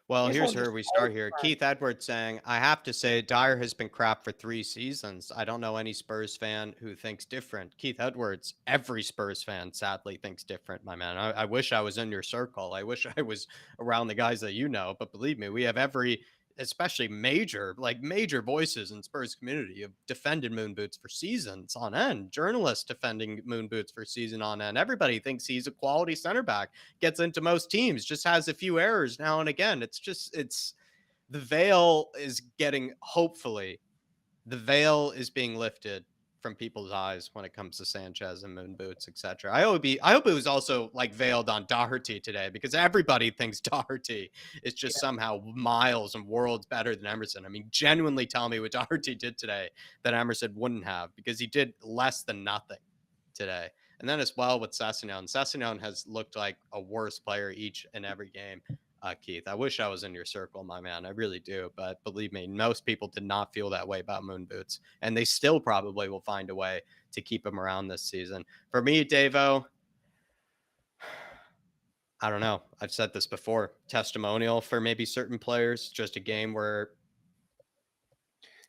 Well, here's where we start here. Keith Edwards saying, I have to say, Dyer has been crap for 3 seasons. I don't know any Spurs fan who thinks different. Keith Edwards, every Spurs fan sadly thinks different, my man. I wish I was in your circle. I wish I was around the guys that you know. But believe me, we have especially major voices in Spurs community have defended Moon Boots for seasons on end. Journalists defending Moon Boots for season on end. Everybody thinks he's a quality center back, gets into most teams, just has a few errors now and again. The veil is being lifted from people's eyes when it comes to Sanchez and Moon Boots, etc. I hope it was also veiled on Doherty today, because everybody thinks Doherty is just somehow miles and worlds better than Emerson. I mean, genuinely tell me what Doherty did today that Emerson wouldn't have, because he did less than nothing today. And then as well with Sessegnon. Sessegnon has looked like a worse player each and every game. Keith, I wish I was in your circle, my man. I really do. But believe me, most people did not feel that way about Moon Boots. And they still probably will find a way to keep him around this season. For me, Davo, I don't know. I've said this before. Testimonial for maybe certain players. Just a game where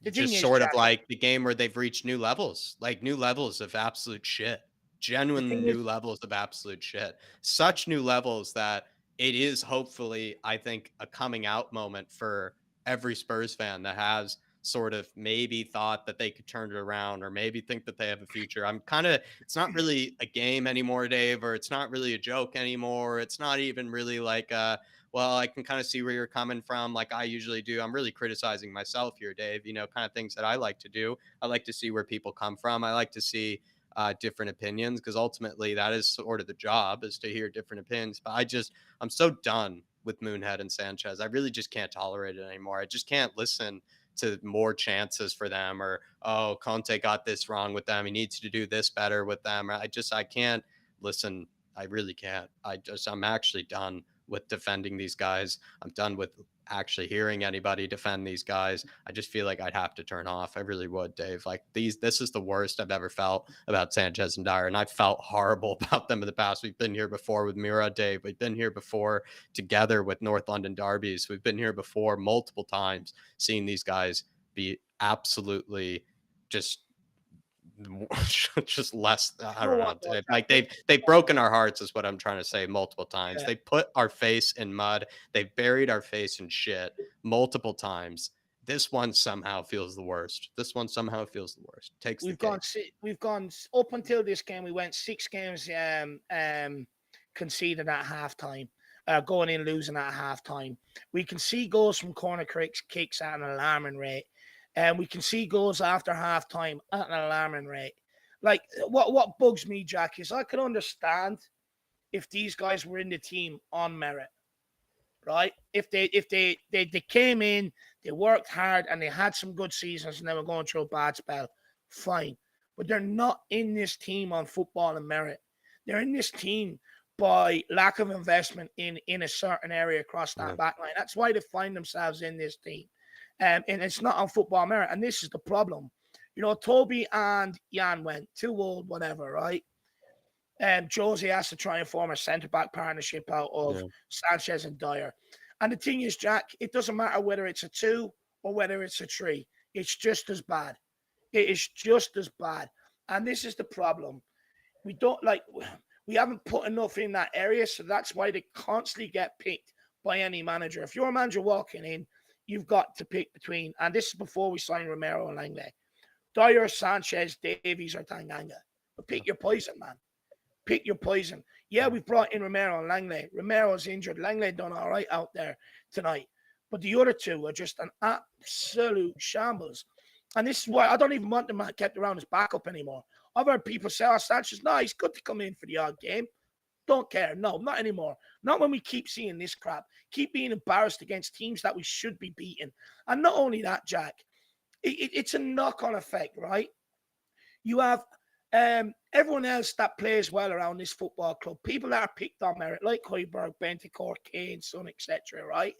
the game where they've reached new levels. New levels of absolute shit. Genuine new levels of absolute shit. Such new levels that it is hopefully, I think, a coming out moment for every Spurs fan that has sort of maybe thought that they could turn it around or maybe think that they have a future. I'm kind of, it's not really a game anymore, Dave, or it's not really a joke anymore. It's not even really like, well, I can kind of see where you're coming from, like I usually do. I'm really criticizing myself here, Dave, kind of things that I like to do. I like to see where people come from. I like to see different opinions because ultimately that is sort of the job, is to hear different opinions. But I'm so done with Moonhead and Sanchez. I really just can't tolerate it anymore. I just can't listen to more chances for them, or, oh, Conte got this wrong with them, he needs to do this better with them. I can't listen. I really can't. I'm actually done with defending these guys. I'm done with actually hearing anybody defend these guys. I just feel like I'd have to turn off. I really would, Dave. Like this is the worst I've ever felt about Sanchez and Dyer, and I've felt horrible about them in the past. We've been here before with Mira, Dave. We've been here before together with North London derbies. We've been here before multiple times, seeing these guys be absolutely just just less. I You know don't what, know. though, Like Jack? they've broken our hearts, is what I'm trying to say multiple times. Yeah. They put our face in mud. They've buried our face in shit multiple times. This one somehow feels the worst. This one somehow feels the worst. Takes the cake. We've gone up until this game. We went 6 games conceded at halftime, going in losing at halftime. We can see goals from corner kicks at an alarming rate, and we can see goals after halftime at an alarming rate. Like what bugs me, Jack, is I could understand if these guys were in the team on merit, right? If they came in, they worked hard, and they had some good seasons, and they were going through a bad spell, fine. But they're not in this team on football and merit. They're in this team by lack of investment in a certain area across that back line. That's why they find themselves in this team. And it's not on football merit. And this is the problem. Toby and Jan went too old, whatever, right? Josie has to try and form a centre-back partnership out of Sanchez and Dyer. And the thing is, Jack, it doesn't matter whether it's a 2 or whether it's a 3. It's just as bad. It is just as bad. And this is the problem. We haven't put enough in that area, so that's why they constantly get picked by any manager. If you're a manager walking in, you've got to pick between, and this is before we sign Romero and Langley, Dyer, Sanchez, Davies, or Tanganga. But pick your poison, man. Pick your poison. Yeah, we've brought in Romero and Langley. Romero's injured. Langley done all right out there tonight. But the other two are just an absolute shambles. And this is why I don't even want them kept around as backup anymore. I've heard people say, oh, Sanchez, no, he's good to come in for the odd game. Don't care. No, not anymore. Not when we keep seeing this crap. Keep being embarrassed against teams that we should be beating. And not only that, Jack, it's a knock-on effect, right? You have everyone else that plays well around this football club, people that are picked on merit, like Højbjerg, Bentancur, Kane, Son, etc., right?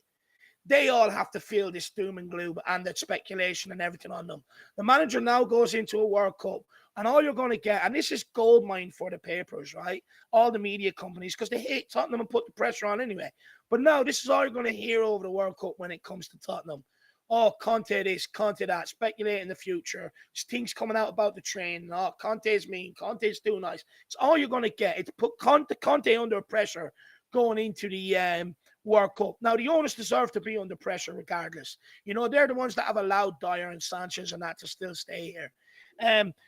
They all have to feel this doom and gloom and the speculation and everything on them. The manager now goes into a World Cup, and all you're going to get, and this is gold mine for the papers, right? All the media companies, because they hate Tottenham and put the pressure on anyway. But now this is all you're going to hear over the World Cup when it comes to Tottenham. Oh, Conte this, Conte that, speculate in the future. Things coming out about the train. Oh, Conte's mean, Conte's too nice. It's all you're going to get. It's put Conte under pressure going into the World Cup. Now, the owners deserve to be under pressure regardless. They're the ones that have allowed Dyer and Sanchez and that to still stay here.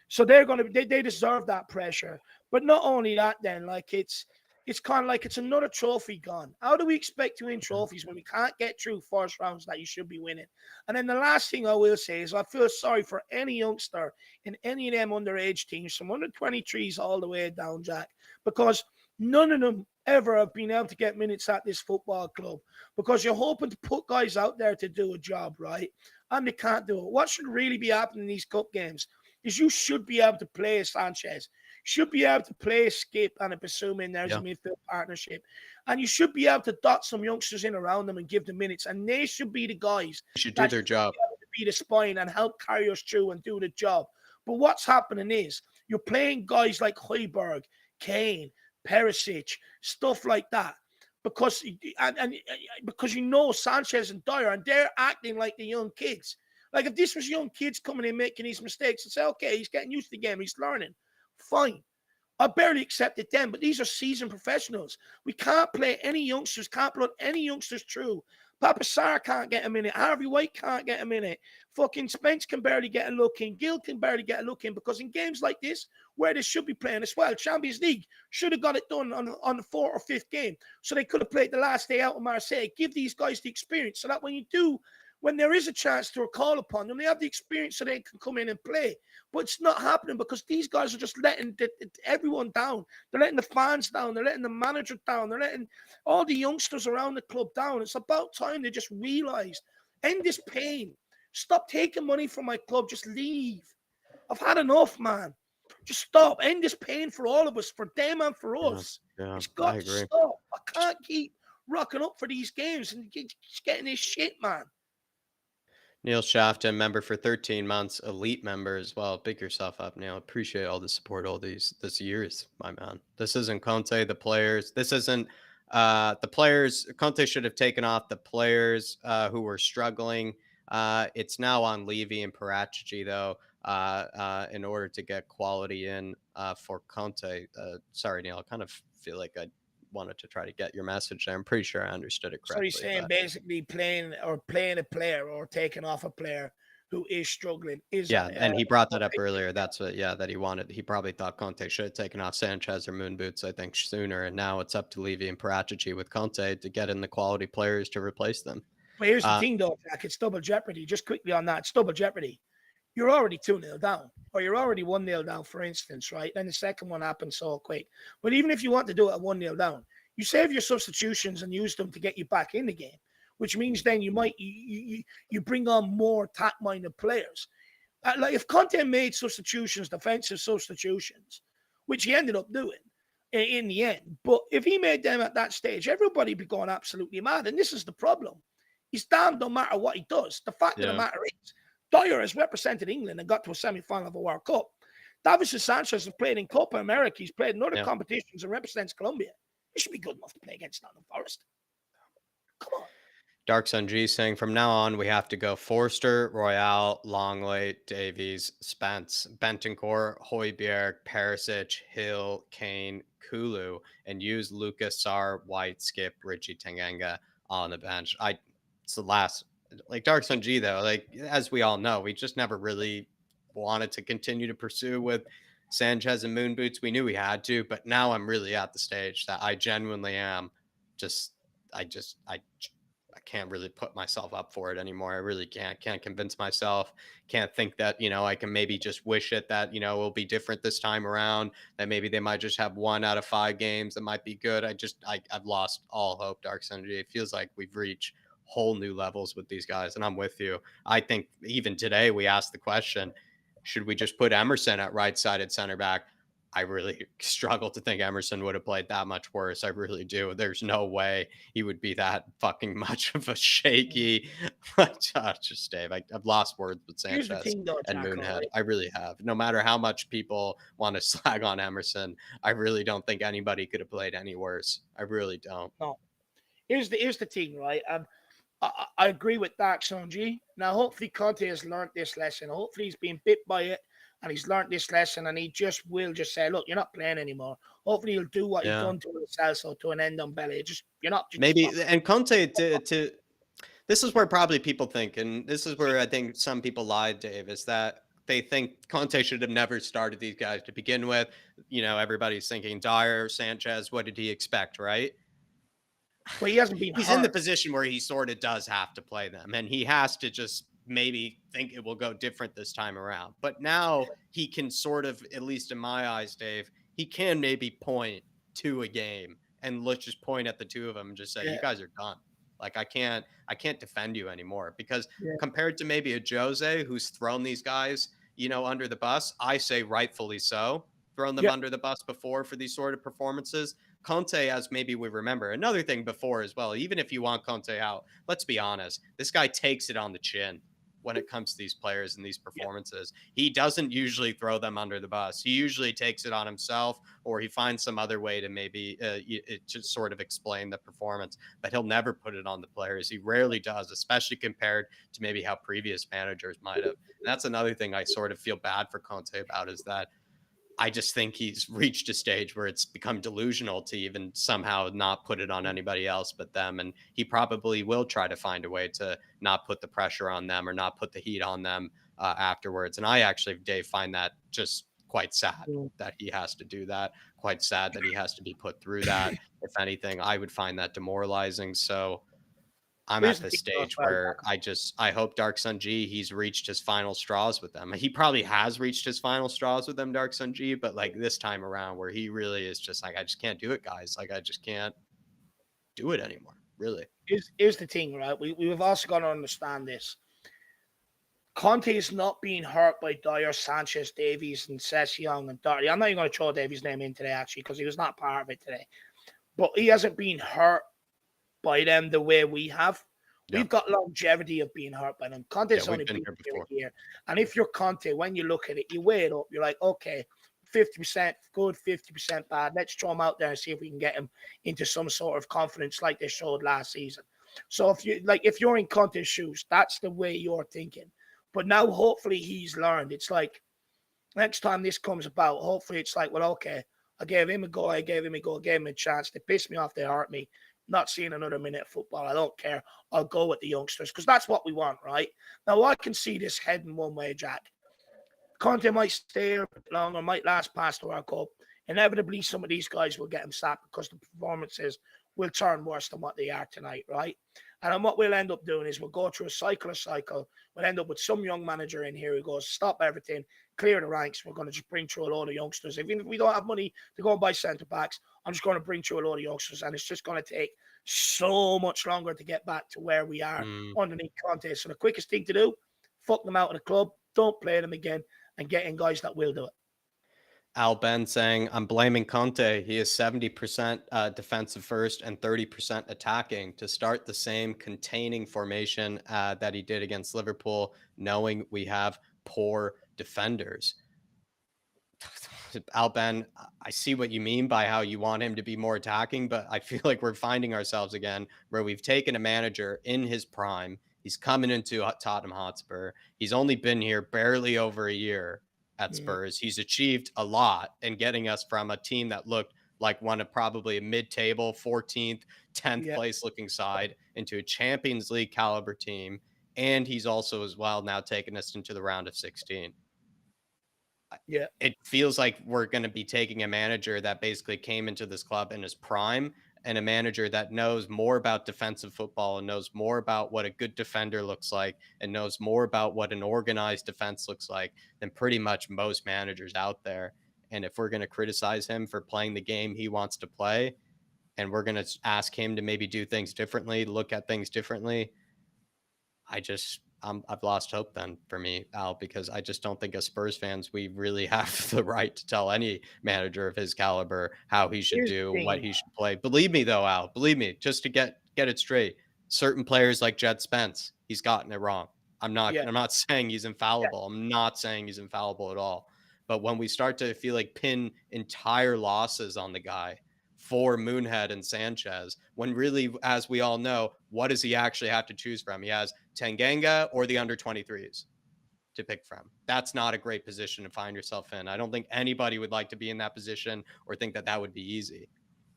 So they're going to, they deserve that pressure. But not only that, then, like it's kind of like it's another trophy gone. How do we expect to win trophies when we can't get through first rounds that you should be winning? And then the last thing I will say is I feel sorry for any youngster in any of them underage teams, from under 23s all the way down, Jack, because none of them ever have been able to get minutes at this football club, because you're hoping to put guys out there to do a job, right? And they can't do it. What should really be happening in these cup games is you should be able to play Sanchez, should be able to play Skip and a Basuma in there as a midfield partnership. And you should be able to dot some youngsters in around them and give them minutes. And they should be the guys They should do their job. Be the spine and help carry us through and do the job. But what's happening is you're playing guys like Højbjerg, Kane, Perisic, stuff like that. Because Sanchez and Dyer, and they're acting like the young kids. Like if this was young kids coming in making these mistakes and say, okay, he's getting used to the game, he's learning. Fine. I barely accepted them, but these are seasoned professionals. We can't play any youngsters, can't put any youngsters through. Papa Sarr can't get a minute. Harvey White can't get a minute. Fucking Spence can barely get a look in. Gill can barely get a look in, because in games like this, where they should be playing as well, Champions League should have got it done on the fourth or fifth game. So they could have played the last day out of Marseille. Give these guys the experience so that when there is a chance to call upon them, they have the experience so they can come in and play. But it's not happening because these guys are just letting everyone down. They're letting the fans down. They're letting the manager down. They're letting all the youngsters around the club down. It's about time they just realised, end this pain. Stop taking money from my club. Just leave. I've had enough, man. Just stop. End this pain for all of us, for them and for us. Yeah, It's got to stop. I can't keep rocking up for these games and just getting this shit, man. Neil Shafton, member for 13 months, elite member as well. Big yourself up, Neil. Appreciate all the support all this years, my man. This isn't Conte, the players. This isn't the players. Conte should have taken off the players who were struggling. It's now on Levy and Paratici, though, in order to get quality in for Conte. Sorry, Neil. I kind of feel like I wanted to try to get your message there. I'm pretty sure I understood it correctly. So he's saying basically playing a player or taking off a player who is struggling is and he brought that up earlier. That's what that he wanted. He probably thought Conte should have taken off Sanchez or Moon Boots, I think, sooner. And now it's up to Levy and Paratici with Conte to get in the quality players to replace them. But here's the thing, though, Jack. It's double jeopardy. Just quickly on that, it's double jeopardy. You're already 2-0 down, or you're already 1-0 down, for instance, right? Then the second one happened so quick. But even if you want to do it at 1-0 down, you save your substitutions and use them to get you back in the game, which means then you might you bring on more attack-minded players. Like if Conte made substitutions, defensive substitutions, which he ended up doing in the end, but if he made them at that stage, everybody would be going absolutely mad. And this is the problem. He's damned no matter what he does. The fact of the matter is, Dyer has represented England and got to a semi-final of a World Cup. Davinson Sanchez has played in Copa America. He's played in other competitions and represents Colombia. He should be good enough to play against Nottingham Forest. Come on. Dark Sun G saying, from now on, we have to go Forster, Royale, Longley, Davies, Spence, Bentancur, Højbjerg, Perisic, Hill, Kane, Kulu, and use Lucas, Sarr, White, Skip, Richie Tanganga on the bench. It's the last, like Dark Sun G, though, like, as we all know, we just never really wanted to continue to pursue with Sanchez and Moon Boots. We knew we had to, but now I'm really at the stage that I genuinely am I can't really put myself up for it anymore. I really can't convince myself, can't think that, I can maybe just wish it that, it'll be different this time around, that maybe they might just have 1 out of 5 games that might be good. I've lost all hope, Dark Synergy. It feels like we've reached whole new levels with these guys. And I'm with you. I think even today we asked the question, should we just put Emerson at right-sided center back? I really struggle to think Emerson would have played that much worse. I really do. There's no way he would be that fucking much of a shaky. Just Dave, I've lost words with Sanchez and Moonhead. I really have. No matter how much people want to slag on Emerson, I really don't think anybody could have played any worse. I really don't. No. Here's the thing, right? I agree with Dark Sun G. Now, hopefully Conte has learned this lesson. Hopefully he's been bit by it and he's learned this lesson and he will just say, look, you're not playing anymore. Hopefully he'll do what he's done to Celso, to an end on Belly. You're not. Maybe, and Conte, this is where probably people think, and this is where I think some people lied, Dave, is that they think Conte should have never started these guys to begin with. Everybody's thinking Dyer, Sanchez, what did he expect, right? Well, he hasn't been. He's in the position where he sort of does have to play them, and he has to just maybe think it will go different this time around. But now he can sort of, at least in my eyes, Dave, he can maybe point to a game and let's just point at the two of them and just say, you guys are done. Like, I can't defend you anymore, because compared to maybe a Jose who's thrown these guys, under the bus, I say rightfully so, thrown them under the bus before for these sort of performances. Conte, as maybe we remember, another thing before as well, even if you want Conte out, let's be honest, this guy takes it on the chin when it comes to these players and these performances. He doesn't usually throw them under the bus. He usually takes it on himself, or he finds some other way to maybe just sort of explain the performance, but he'll never put it on the players. He rarely does, especially compared to maybe how previous managers might have. And that's another thing I sort of feel bad for Conte about, is that I just think he's reached a stage where it's become delusional to even somehow not put it on anybody else but them. And he probably will try to find a way to not put the pressure on them or not put the heat on them afterwards. And I actually, Dave, find that just quite sad Mm. that he has to do that. Quite sad that he has to be put through that. If anything, I would find that demoralizing. So I'm Here's at the this thing though as stage well, where I hope Dark Sun G, he's reached his final straws with them. He probably has reached his final straws with them, Dark Sun G, but like this time around where he really is just like, I just can't do it, guys. Like I just can't do it anymore. Really. here's the thing, right? We've also got to understand this. Conte is not being hurt by Dyer, Sanchez, Davies, and Session and Doherty. I'm not even going to throw Davies' name in today, actually, because he was not part of it today. But he hasn't been hurt by them the way we have. Yeah. We've got longevity of being hurt by them. Conte's we've only been been here here before. a year. And if you're Conte, when you look at it, you weigh it up. You're like, okay, 50% good, 50% bad. Let's throw him out there and see if we can get him into some sort of confidence like they showed last season. So if you're in Conte's shoes, that's the way you're thinking. But now hopefully he's learned. It's like next time this comes about, hopefully it's like, well, okay, I gave him a go, I gave him a chance. They pissed me off, they hurt me. Not seeing another minute of football. I don't care. I'll go with the youngsters because that's what we want, right? Now, I can see this heading one way, Jack. Conte might stay here longer, might last past the World Cup. Inevitably, some of these guys will get him sacked because the performances will turn worse than what they are tonight, right? And then what we'll end up doing is we'll go through a cycle. We'll end up with some young manager in here who goes, stop everything, clear the ranks. We're going to just bring through a load of youngsters. Even if we don't have money to go and buy centre backs, I'm just going to bring through a load of youngsters. And it's just going to take so much longer to get back to where we are underneath Conte. So the quickest thing to do, fuck them out of the club, don't play them again, and get in guys that will do it. Al Ben saying, I'm blaming Conte. He is 70% defensive first and 30% attacking to start the same containing formation that he did against Liverpool, knowing we have poor defenders. Al Ben, I see what you mean by how you want him to be more attacking, but I feel like we're finding ourselves again where we've taken a manager in his prime. He's coming into Tottenham Hotspur. He's only been here barely over a year at Spurs. He's achieved a lot in getting us from a team that looked like one of probably a mid-table 14th, 10th place looking side into a Champions League caliber team. And he's also as well now taken us into the round of 16. Yeah. It feels like we're going to be taking a manager that basically came into this club in his prime and a manager that knows more about defensive football and knows more about what a good defender looks like and knows more about what an organized defense looks like than pretty much most managers out there. And if we're going to criticize him for playing the game he wants to play, and we're going to ask him to maybe do things differently, look at things differently, I've lost hope then for me, Al, because I just don't think as Spurs fans, we really have the right to tell any manager of his caliber how he should do, what he should play. Believe me though, Al, believe me, just to get it straight, certain players like Jed Spence, he's gotten it wrong. I'm not saying he's infallible. I'm not saying he's infallible at all. But when we start to feel like pin entire losses on the guy for Moonhead and Sanchez, when really, as we all know, what does he actually have to choose from? He has Tanganga or the under 23s to pick from. That's not a great position to find yourself in. I don't think anybody would like to be in that position or think that that would be easy.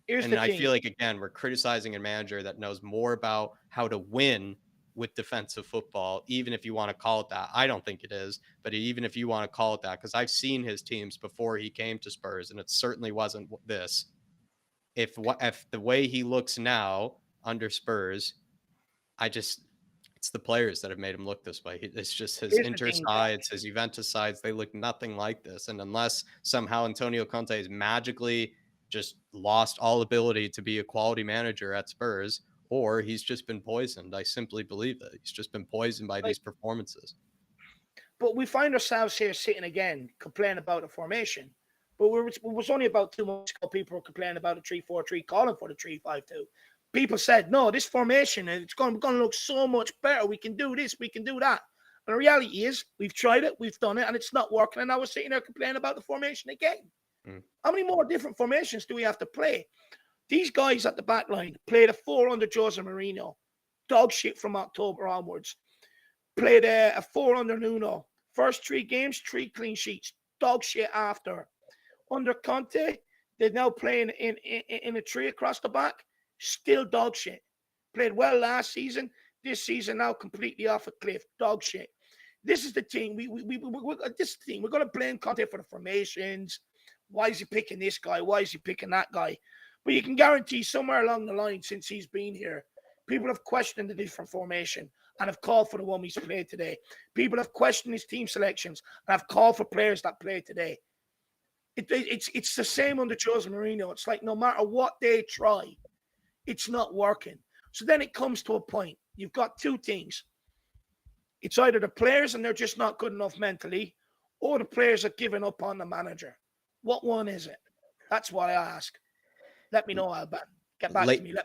I feel like, again, we're criticizing a manager that knows more about how to win with defensive football, even if you want to call it that. I don't think it is, but even if you want to call it that, because I've seen his teams before he came to Spurs, and it certainly wasn't this. If the way he looks now under Spurs, it's the players that have made him look this way. It's just his Inter sides, his Juventus sides, they look nothing like this. And unless somehow Antonio Conte has magically just lost all ability to be a quality manager at Spurs, or he's just been poisoned. I simply believe that he's just been poisoned by these performances. But we find ourselves here sitting again, complaining about the formation. But it was only about 2 months ago people were complaining about the 3-4-3, calling for the 3-5-2. People said, no, this formation, it's going to look so much better. We can do this, we can do that. And the reality is, we've tried it, we've done it, and it's not working. And I was sitting there complaining about the formation again. How many more different formations do we have to play? These guys at the back line played a 4 under Jose Mourinho. Dog shit from October onwards. Played a 4 under Nuno. First 3 games, 3 clean sheets. Dog shit after. under Conte. They're now playing in a tree across the back. Still dog shit. Played well last season. This season now completely off a cliff. Dog shit. This is the team. This team. We're going to blame Conte for the formations. Why is he picking this guy? Why is he picking that guy? But you can guarantee somewhere along the line since he's been here, people have questioned the different formation and have called for the one he's played today. People have questioned his team selections and have called for players that played today. It's the same under Jose Mourinho. It's like no matter what they try, it's not working. So then it comes to a point. You've got two things. It's either the players and they're just not good enough mentally, or the players are giving up on the manager. What one is it? That's what I ask. Let me know, Alban. Get back to me. Let me know.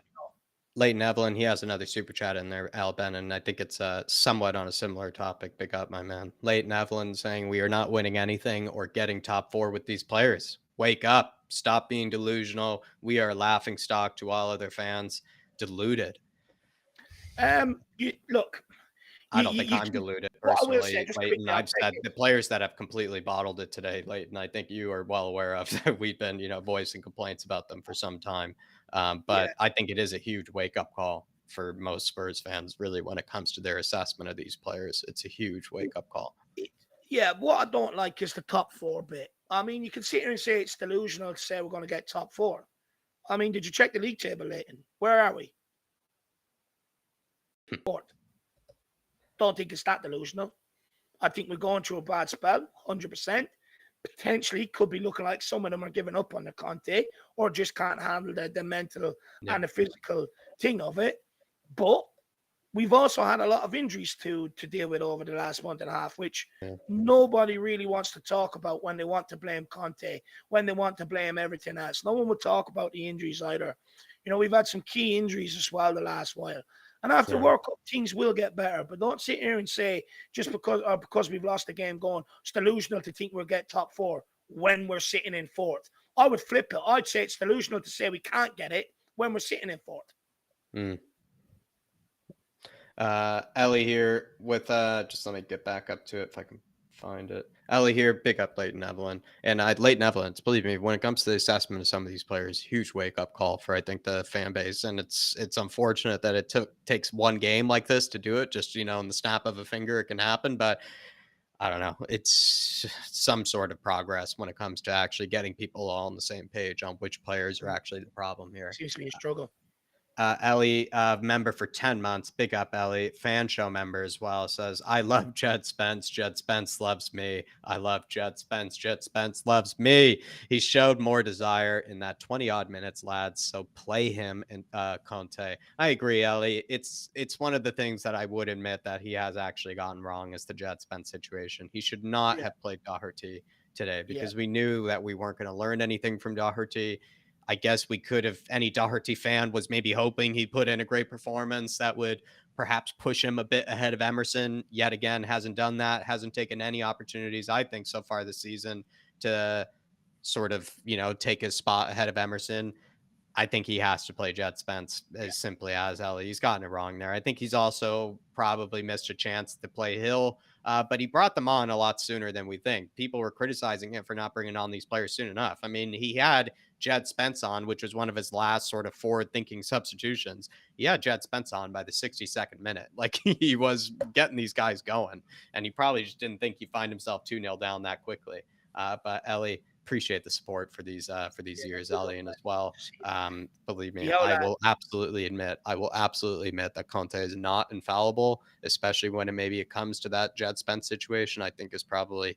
Leighton Evelyn, he has another super chat in there, Alban, and I think it's somewhat on a similar topic. Big up, my man. Leighton Evelyn saying we are not winning anything or getting top 4 with these players. Wake up. Stop being delusional. We are a laughing stock to all other fans. Deluded. Look. I don't think I'm deluded personally, Leighton. I've said the players that have completely bottled it today, Leighton, I think you are well aware of that. We've been, voicing complaints about them for some time. But I think it is a huge wake-up call for most Spurs fans, really, when it comes to their assessment of these players. It's a huge wake-up call. Yeah, what I don't like is the top 4 bit. I mean, you can sit here and say it's delusional to say we're going to get top 4. I mean, did you check the league table, Leighton? Where are we? Fourth. Don't think it's that delusional. I think we're going through a bad spell, 100%. Potentially could be looking like some of them are giving up on the Conte or just can't handle the mental and the physical thing of it. But we've also had a lot of injuries to deal with over the last month and a half, which nobody really wants to talk about when they want to blame Conte, when they want to blame everything else. No one would talk about the injuries either. We've had some key injuries as well the last while. And after World Cup, things will get better. But don't sit here and say just because we've lost the game going, it's delusional to think we'll get top 4 when we're sitting in 4th. I would flip it. I'd say it's delusional to say we can't get it when we're sitting in 4th. Ellie here with just let me get back up to it if I can find it. Ellie here, big up Leighton Evelyn. And Leighton Evelyn, believe me, when it comes to the assessment of some of these players, huge wake-up call for, I think, the fan base. And it's unfortunate that it takes one game like this to do it. Just, in the snap of a finger, it can happen. But I don't know. It's some sort of progress when it comes to actually getting people all on the same page on which players are actually the problem here. Seems to be a struggle. Ellie, member for 10 months. Big up, Ellie. Fan show member as well. Says, I love Jed Spence. Jed Spence loves me. I love Jed Spence. Jed Spence loves me. He showed more desire in that 20-odd minutes, lads. So play him and Conte. I agree, Ellie. It's one of the things that I would admit that he has actually gotten wrong is the Jed Spence situation. He should not have played Doherty today because we knew that we weren't going to learn anything from Doherty. I guess we could have, any Doherty fan was maybe hoping he'd put in a great performance that would perhaps push him a bit ahead of Emerson. Yet again, hasn't done that, hasn't taken any opportunities, I think, so far this season to sort of, take his spot ahead of Emerson. I think he has to play Jed Spence as simply as Ellie. He's gotten it wrong there. I think he's also probably missed a chance to play Hill, but he brought them on a lot sooner than we think. People were criticizing him for not bringing on these players soon enough. I mean, he had Jed Spence on, which was one of his last sort of forward-thinking substitutions. He had Jed Spence on by the 62nd minute. Like, he was getting these guys going, and he probably just didn't think he'd find himself 2-0 down that quickly. But Ellie, appreciate the support for these years, Ellie, and as well. Believe me, I will absolutely admit that Conte is not infallible, especially when it comes to that Jed Spence situation. I think is probably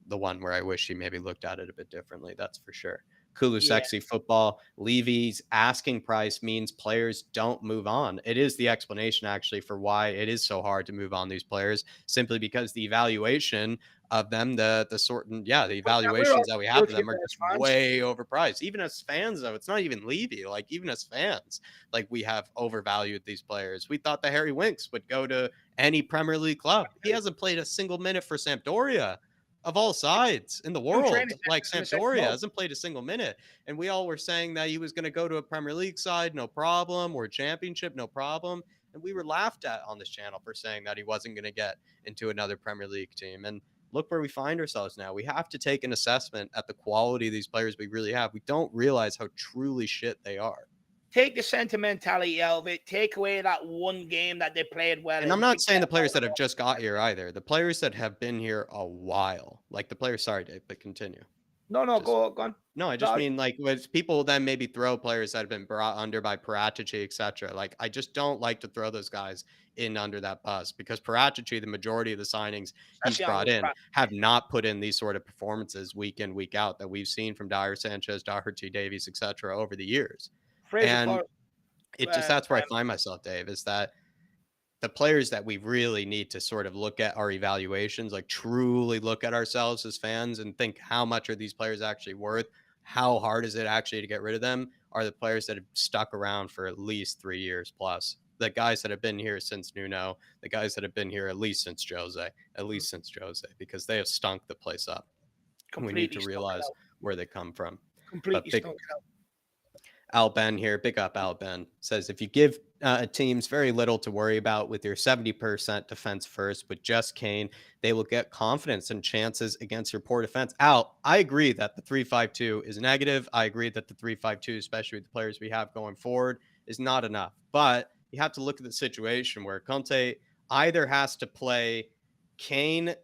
the one where I wish he maybe looked at it a bit differently. That's for sure. Kulu Sexy Football. Levy's asking price means players don't move on. It is the explanation actually for why it is so hard to move on these players, simply because the evaluation of them, the evaluations that we have of them are just way overpriced. Even as fans, though, it's not even Levy. Like, even as fans, like, we have overvalued these players. We thought that Harry Winks would go to any Premier League club. He hasn't played a single minute for Sampdoria. Of all sides in the world, like Sampdoria hasn't played a single minute. And we all were saying that he was going to go to a Premier League side, no problem, or a championship, no problem. And we were laughed at on this channel for saying that he wasn't going to get into another Premier League team. And look where we find ourselves now. We have to take an assessment at the quality of these players we really have. We don't realize how truly shit they are. Take the sentimentality out of it. Take away that one game that they played well And I'm in. not saying the players that have just got here either. The players that have been here a while, like the players. Sorry, Dave, but continue. No, Just, go on. no, I just mean like with people then maybe throw players that have been brought under by Paratici, etc. Like I just don't like to throw those guys in under that bus because Paratici, the majority of the signings he's brought in have not put in these sort of performances week in, week out that we've seen from Dyer Sanchez, Doherty Davies, etc. over the years. And it just, that's where I find myself, Dave, is that the players that we really need to sort of look at our evaluations, like truly look at ourselves as fans and think how much are these players actually worth? How hard is it actually to get rid of them? Are the players that have stuck around for at least 3 years plus. The guys that have been here since Nuno, the guys that have been here at least since Jose, because they have stunk the place up. We need to realize where they come from. Completely stunk it out. Al Ben here, big up Al Ben, says if you give teams very little to worry about with your 70% defense first with just Kane, they will get confidence and chances against your poor defense. Al, I agree that the 3-5-2 is negative. I agree that the 3-5-2, especially with the players we have going forward, is not enough. But you have to look at the situation where Conte either has to play Kane,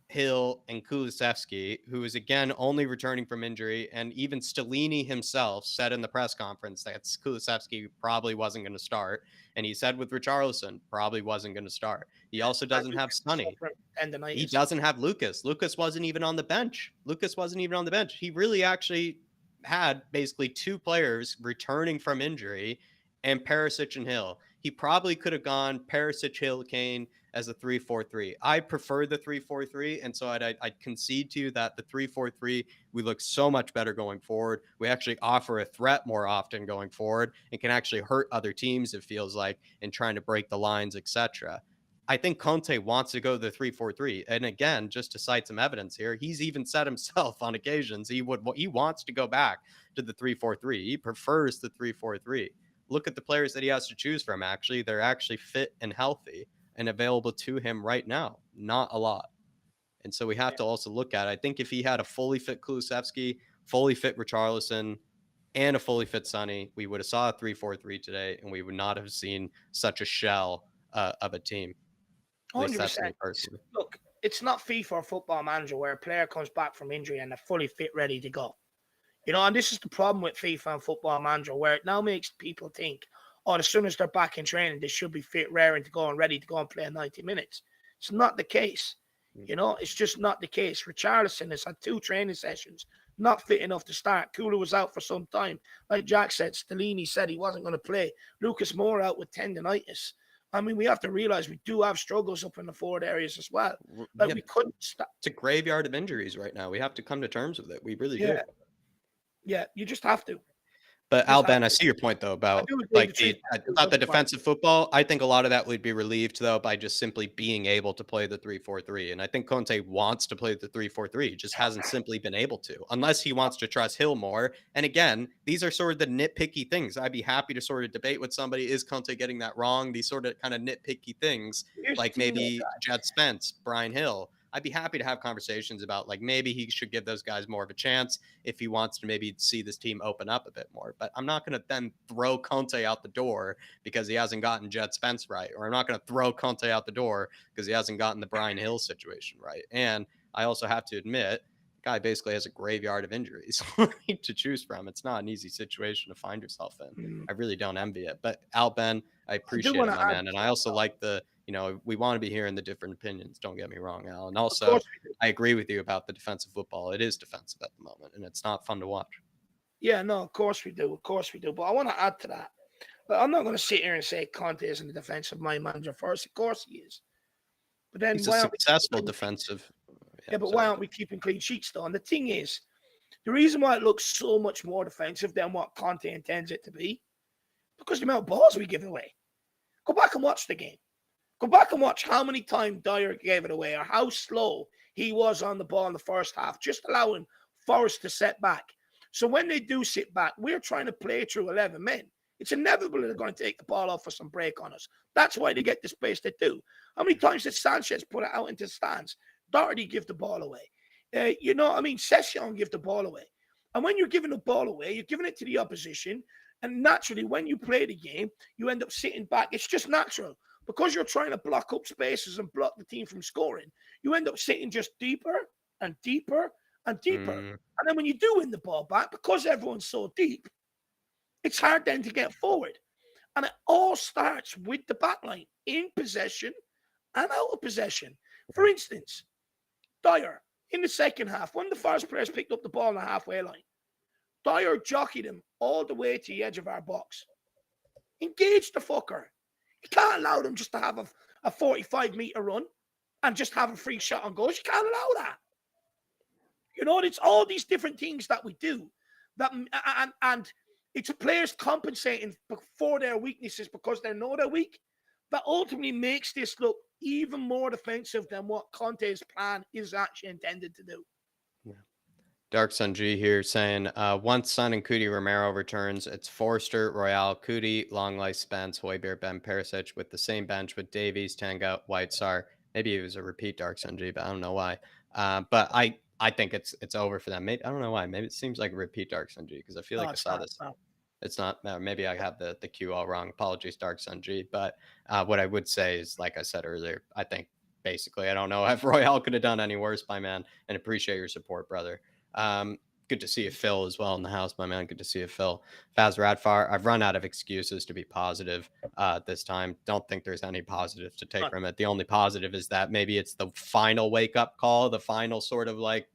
Hill, and Kulusevski, who is again only returning from injury, and even Stellini himself said in the press conference that Kulusevski probably wasn't going to start, and he said with Richarlison probably wasn't going to start. He also doesn't have Sonny. He doesn't have Lucas. Lucas wasn't even on the bench. He really actually had basically 2 players returning from injury, and Perisic and Hill. He probably could have gone Perisic, Hill, Kane as a 3-4-3. I prefer the 3-4-3, and so I'd concede to you that the 3-4-3, we look so much better going forward. We actually offer a threat more often going forward and can actually hurt other teams, it feels like, in trying to break the lines, etc. I think Conte wants to go to the 3-4-3. And again, just to cite some evidence here, he's even said himself on occasions he wants to go back to the 3-4-3. He prefers the 3-4-3. Look at the players that he has to choose from, actually. They're actually fit and healthy and available to him right now. Not a lot. And so we have to also look at, I think if he had a fully fit Kulusevski, fully fit Richarlison, and a fully fit Sonny, we would have saw a 3-4-3 today, and we would not have seen such a shell of a team. At least that's me personally. Look, it's not FIFA or Football Manager where a player comes back from injury and they're fully fit, ready to go. You know, and this is the problem with FIFA and Football Manager, where it now makes people think, oh, as soon as they're back in training, they should be fit, raring to go and ready to go and play 90 minutes. It's not the case. You know, it's just not the case. Richarlison has had 2 training sessions, not fit enough to start. Kula was out for some time. Like Jack said, Stellini said he wasn't going to play. Lucas Moore out with tendonitis. I mean, we have to realize we do have struggles up in the forward areas as well. Like we couldn't stop. It's a graveyard of injuries right now. We have to come to terms with it. We really do. Yeah, you just have to. But Al Ben, I see your point though about like the defensive football. I think a lot of that would be relieved though by just simply being able to play the 3-4-3. And I think Conte wants to play the 3-4-3, he just hasn't simply been able to, unless he wants to trust Hill more. And again, these are sort of the nitpicky things. I'd be happy to sort of debate with somebody. Is Conte getting that wrong? These sort of kind of nitpicky things, like maybe Jed Spence, Brian Hill. I'd be happy to have conversations about like maybe he should give those guys more of a chance if he wants to maybe see this team open up a bit more. But I'm not going to then throw Conte out the door because he hasn't gotten Jed Spence right, or I'm not going to throw Conte out the door because he hasn't gotten the Brian Hill situation right. And I also have to admit, the guy basically has a graveyard of injuries to choose from. It's not an easy situation to find yourself in. I really don't envy it. But Al Ben, I appreciate it, my man. And I also like we want to be hearing the different opinions. Don't get me wrong, Al. And also, I agree with you about the defensive football. It is defensive at the moment, and it's not fun to watch. Yeah, no, of course we do. But I want to add to that. But I'm not going to sit here and say Conte isn't the defensive mind manager first. Of course he is. But then he's a successful defensive. Yeah, but why aren't we keeping clean sheets though? And the thing is, the reason why it looks so much more defensive than what Conte intends it to be, because the amount of balls we give away. Go back and watch the game. Go back and watch how many times Dyer gave it away or how slow he was on the ball in the first half, just allowing Forest to set back. So when they do sit back, we're trying to play through 11 men. It's inevitable they're going to take the ball off for some break on us. That's why they get the space they do. How many times did Sanchez put it out into the stands? Doherty give the ball away. You know what I mean? Session give the ball away. And when you're giving the ball away, you're giving it to the opposition. And naturally, when you play the game, you end up sitting back. It's just natural. Because you're trying to block up spaces and block the team from scoring, you end up sitting just deeper and deeper and deeper. Mm. And then when you do win the ball back, because everyone's so deep, it's hard then to get forward. And it all starts with the back line in possession and out of possession. For instance, Dyer, in the second half, when the Forest players picked up the ball on the halfway line, Dyer jockeyed him all the way to the edge of our box. Engage the fucker. You can't allow them just to have a 45-meter run and just have a free shot on goals. You can't allow that. You know, it's all these different things that we do. And it's players compensating for their weaknesses because they know they're weak. That ultimately makes this look even more defensive than what Conte's plan is actually intended to do. Yeah. Dark Sun G here saying, once Son and Cootie Romero returns, it's Forster, Royale, Cootie, Longley, Spence, Hoiberg, Ben Perisic with the same bench with Davies, Tanga, Whitesar. Maybe it was a repeat Dark Sun G, but I don't know why. But I think it's over for them. Maybe I don't know why. Maybe it seems like a repeat Dark Sun G because I feel like I saw this. No. It's not. Maybe I have the cue all wrong. Apologies, Dark Sun G. But what I would say is, like I said earlier, I think basically I don't know if Royale could have done any worse, my man. And appreciate your support, brother. Good to see you, Phil, as well in the house, my man. Good to see you, Phil. Faz Radfar, I've run out of excuses to be positive this time. Don't think there's any positive to take from it. The only positive is that maybe it's the final wake-up call, the final sort of like,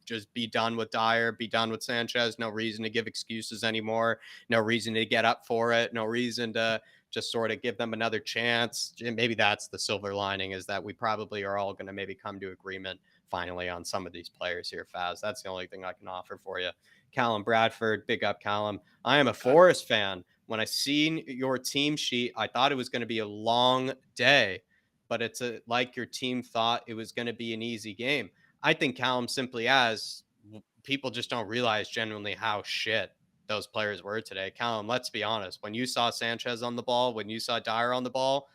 just be done with Dyer, be done with Sanchez. No reason to give excuses anymore. No reason to get up for it. No reason to just sort of give them another chance. And maybe that's the silver lining, is that we probably are all going to maybe come to agreement finally on some of these players here, Faz. That's the only thing I can offer for you. Callum Bradford, big up Callum. I am a Forest fan. When I seen your team sheet, I thought it was going to be a long day, but it's like your team thought it was going to be an easy game. I think Callum simply as people just don't realize genuinely how shit those players were today. Callum, let's be honest. When you saw Sanchez on the ball, when you saw Dyer on the ball,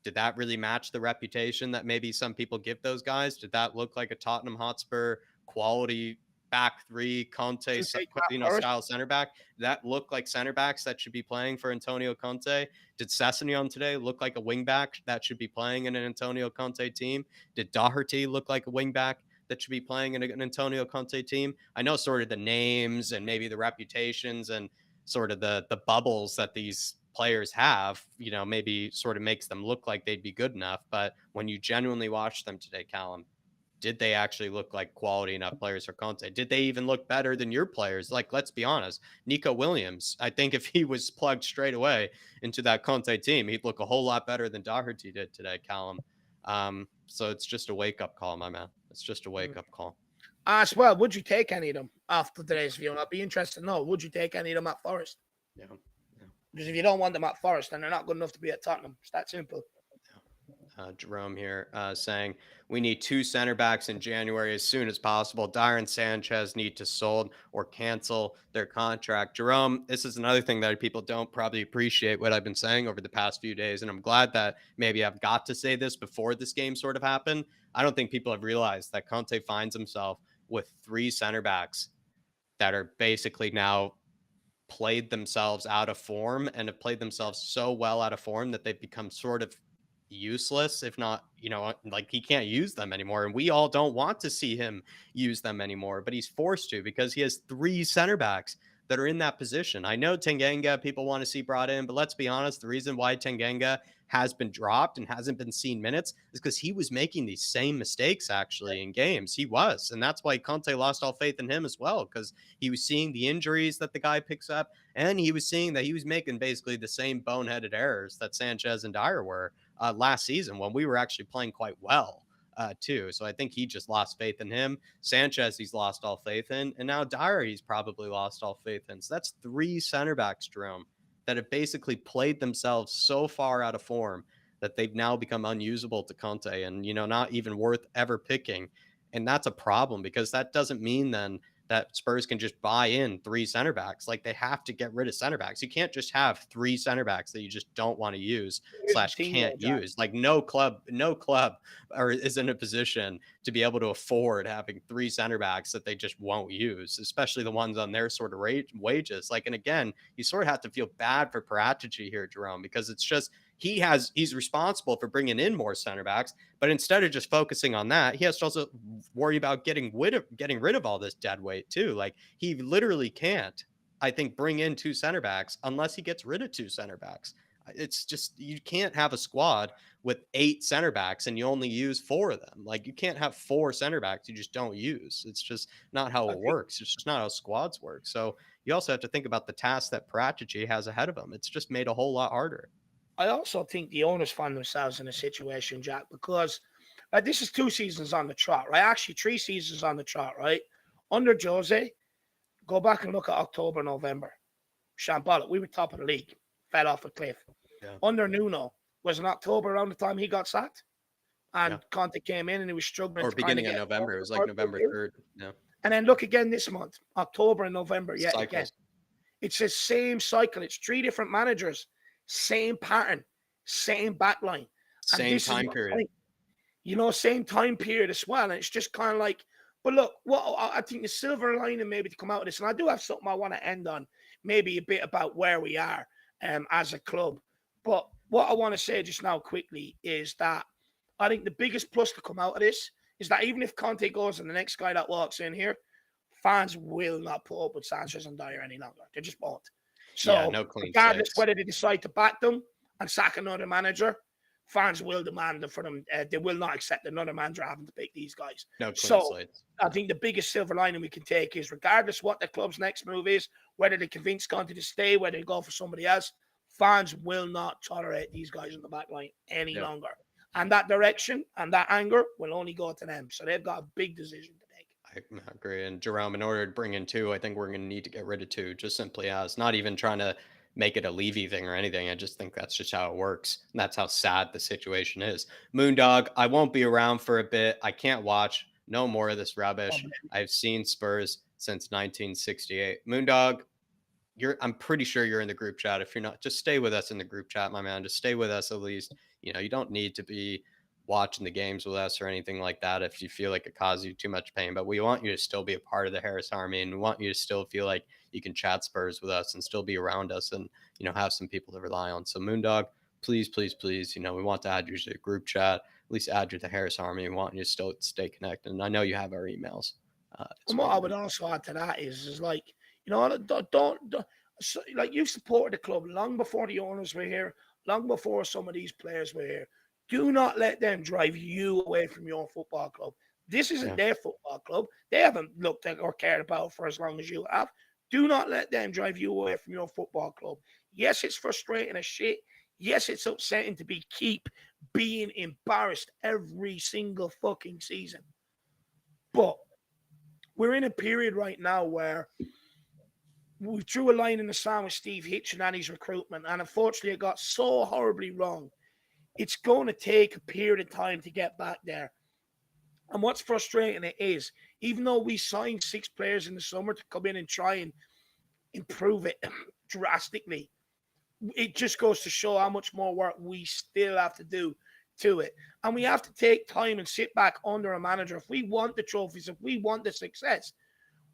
did that really match the reputation that maybe some people give those guys? Did that look like a Tottenham Hotspur quality back three, Conte, style center back? Did that look like center backs that should be playing for Antonio Conte? Did Sessegnon today look like a wing back that should be playing in an Antonio Conte team? Did Doherty look like a wing back that should be playing in an Antonio Conte team? I know sort of the names and maybe the reputations and sort of the bubbles that these players have, maybe sort of makes them look like they'd be good enough. But when you genuinely watch them today, Callum, did they actually look like quality enough players for Conte? Did they even look better than your players? Like, let's be honest, Nico Williams, I think if he was plugged straight away into that Conte team, he'd look a whole lot better than Doherty did today, Callum. So it's just a wake-up call, my man. It's just a wake-up call. As well, would you take any of them after today's view? I'd be interested to know, would you take any of them at Forest? Yeah. Because if you don't want them at Forest, then they're not good enough to be at Tottenham. It's that simple. Jerome here saying we need 2 center backs in January as soon as possible. Dyer and Sanchez need to sold or cancel their contract. Jerome, this is another thing that people don't probably appreciate what I've been saying over the past few days. And I'm glad that maybe I've got to say this before this game sort of happened. I don't think people have realized that Conte finds himself with 3 center backs that are basically now played themselves out of form and have played themselves so well out of form that they've become sort of useless, if not, like he can't use them anymore. And we all don't want to see him use them anymore, but he's forced to because he has 3 center backs that are in that position. I know Tanganga people want to see brought in, but let's be honest, the reason why Tanganga has been dropped and hasn't been seen minutes is because he was making these same mistakes actually in games. He was. And that's why Conte lost all faith in him as well, because he was seeing the injuries that the guy picks up, and he was seeing that he was making basically the same boneheaded errors that Sanchez and Dyer were last season when we were actually playing quite well. Too. So I think he just lost faith in him. Sanchez, he's lost all faith in. And now Dyer, he's probably lost all faith in. So that's 3 center backs, Jerome, that have basically played themselves so far out of form that they've now become unusable to Conte and, not even worth ever picking. And that's a problem because that doesn't mean then that Spurs can just buy in 3 center backs. Like, they have to get rid of center backs. You can't just have 3 center backs that you just don't want to use Here's the / thing, though, can't Jack. use. Like, no club is in a position to be able to afford having 3 center backs that they just won't use, especially the ones on their sort of wages. Like, and again, you sort of have to feel bad for Paratici here, Jerome, because it's just he's responsible for bringing in more center backs, but instead of just focusing on that, he has to also worry about getting rid of all this dead weight too. Like, he literally can't, I think, bring in 2 center backs unless he gets rid of 2 center backs. It's just, you can't have a squad with 8 center backs and you only use 4 of them. Like, you can't have 4 center backs you just don't use. It's just not how I it think works. It's just not how squads work. So you also have to think about the task that Paratici has ahead of him. It's just made a whole lot harder. I also think the owners find themselves in a situation, Jack, because this is 2 seasons on the trot, right? Actually, 3 seasons on the trot, right? Under Jose, go back and look at October, November. Shambolic, we were top of the league, fell off a cliff. Yeah. Under Nuno, was in October around the time he got sacked, and Yeah. Conte came in and he was struggling Or to beginning of get November. It was like November 3rd. Yeah. And then look again this month, October and November, yet again. Cycles. It's the same cycle. It's 3 different managers, same pattern, same backline. And Same this is time my period. point. You know, same time period as well. And it's just kind of like, but look, what I think the silver lining maybe to come out of this, and I do have something I want to end on, maybe a bit about where we are as a club. But what I want to say just now quickly is that I think the biggest plus to come out of this is that even if Conte goes and the next guy that walks in here, fans will not put up with Sanchez and Dyer any longer. They just won't. So, Yeah, no clean regardless slates. whether they decide to back them and sack another manager, fans will demand them for them. They will not accept another manager having to pick these guys. No clean So, slates. I think the biggest silver lining we can take is, regardless what the club's next move is, whether they convince Conte to stay, whether they go for somebody else, fans will not tolerate these guys on the back line any longer. And that direction and that anger will only go to them. So they've got a big decision to make. I agree. And Jerome, in order to bring in 2, I think we're going to need to get rid of 2, just simply as, not even trying to make it a Levy thing or anything. I just think that's just how it works. And that's how sad the situation is. Moondog, I won't be around for a bit. I can't watch no more of this rubbish. I've seen Spurs since 1968. Moondog, I'm pretty sure you're in the group chat. If you're not, just stay with us in the group chat, my man. Just stay with us at least. You know, you don't need to be watching the games with us or anything like that if you feel like it causes you too much pain. But we want you to still be a part of the Harris Army, and we want you to still feel like you can chat Spurs with us and still be around us and, you know, have some people to rely on. So Moondog, please, please, please, you know, we want to add you to the group chat, at least add you to the Harris Army. We want you to still stay connected. And I know you have our emails. And what I would also add to that is like, you know, don't so, like, you supported the club long before the owners were here, long before some of these players were here. Do not let them drive you away from your football club. This isn't their football club. They haven't looked at or cared about for as long as you have. Do not let them drive you away from your football club. Yes, it's frustrating as shit. Yes, it's upsetting to keep being embarrassed every single fucking season. But we're in a period right now where we drew a line in the sand with Steve Hitch and his recruitment, and unfortunately it got so horribly wrong. It's going to take a period of time to get back there. And what's frustrating it is, even though we signed 6 players in the summer to come in and try and improve it drastically, it just goes to show how much more work we still have to do to it. And we have to take time and sit back under a manager. If we want the trophies, if we want the success,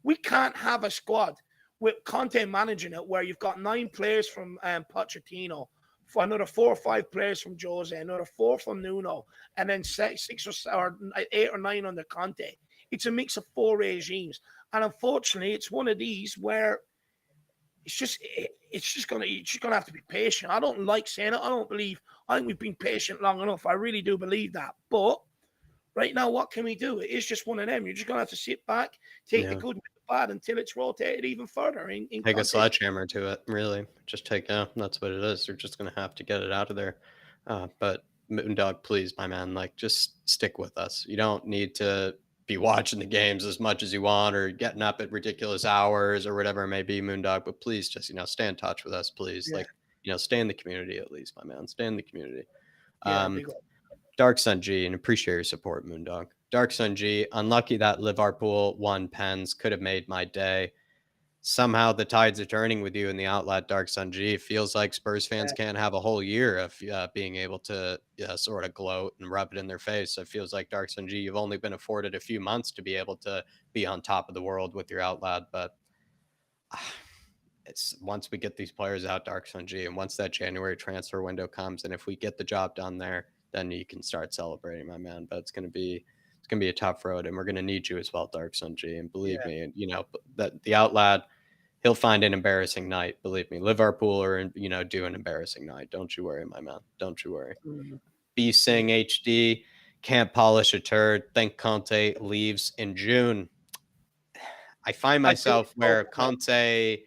we can't have a squad with Conte managing it where you've got 9 players from Pochettino, for another 4 or 5 players from Jose, another 4 from Nuno, and then 6 or 8 or 9 under Conte. It's a mix of 4 regimes. And unfortunately, it's one of these where you're just gonna have to be patient. I don't like saying it. I think we've been patient long enough. I really do believe that. But right now, what can we do? It is just one of them. You're just gonna have to sit back, take the good with the bad until it's rotated even further. Take a sledgehammer to it, really. Just that's what it is. You're just gonna have to get it out of there. But Moondog, please, my man, like, just stick with us. You don't need to be watching the games as much as you want or getting up at ridiculous hours or whatever it may be, Moondog. But please, just, you know, stay in touch with us, please. Yeah. Like, you know, stay in the community at least, my man. Stay in the community. Yeah, big one. Dark Sun G, and appreciate your support, Moondog. Dark Sun G, unlucky that Liverpool won pens. Could have made my day. Somehow the tides are turning with you in the outlet, Dark Sun G. It feels like Spurs fans can't have a whole year of being able to sort of gloat and rub it in their face. So it feels like, Dark Sun G, you've only been afforded a few months to be able to be on top of the world with your outlet. But it's once we get these players out, Dark Sun G, and once that January transfer window comes, and if we get the job done there, then you can start celebrating, my man. But it's gonna be a tough road, and we're gonna need you as well, Dark Sun G. And believe me, that the outlad, he'll find an embarrassing night. Believe me, Liverpool or do an embarrassing night. Don't you worry, my man. Don't you worry. B Sing HD can't polish a turd. Think Conte leaves in June. I find myself where Conte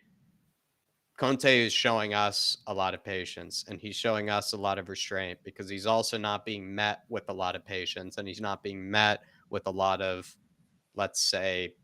is showing us a lot of patience, and he's showing us a lot of restraint, because he's also not being met with a lot of patience, and he's not being met with a lot of, let's say,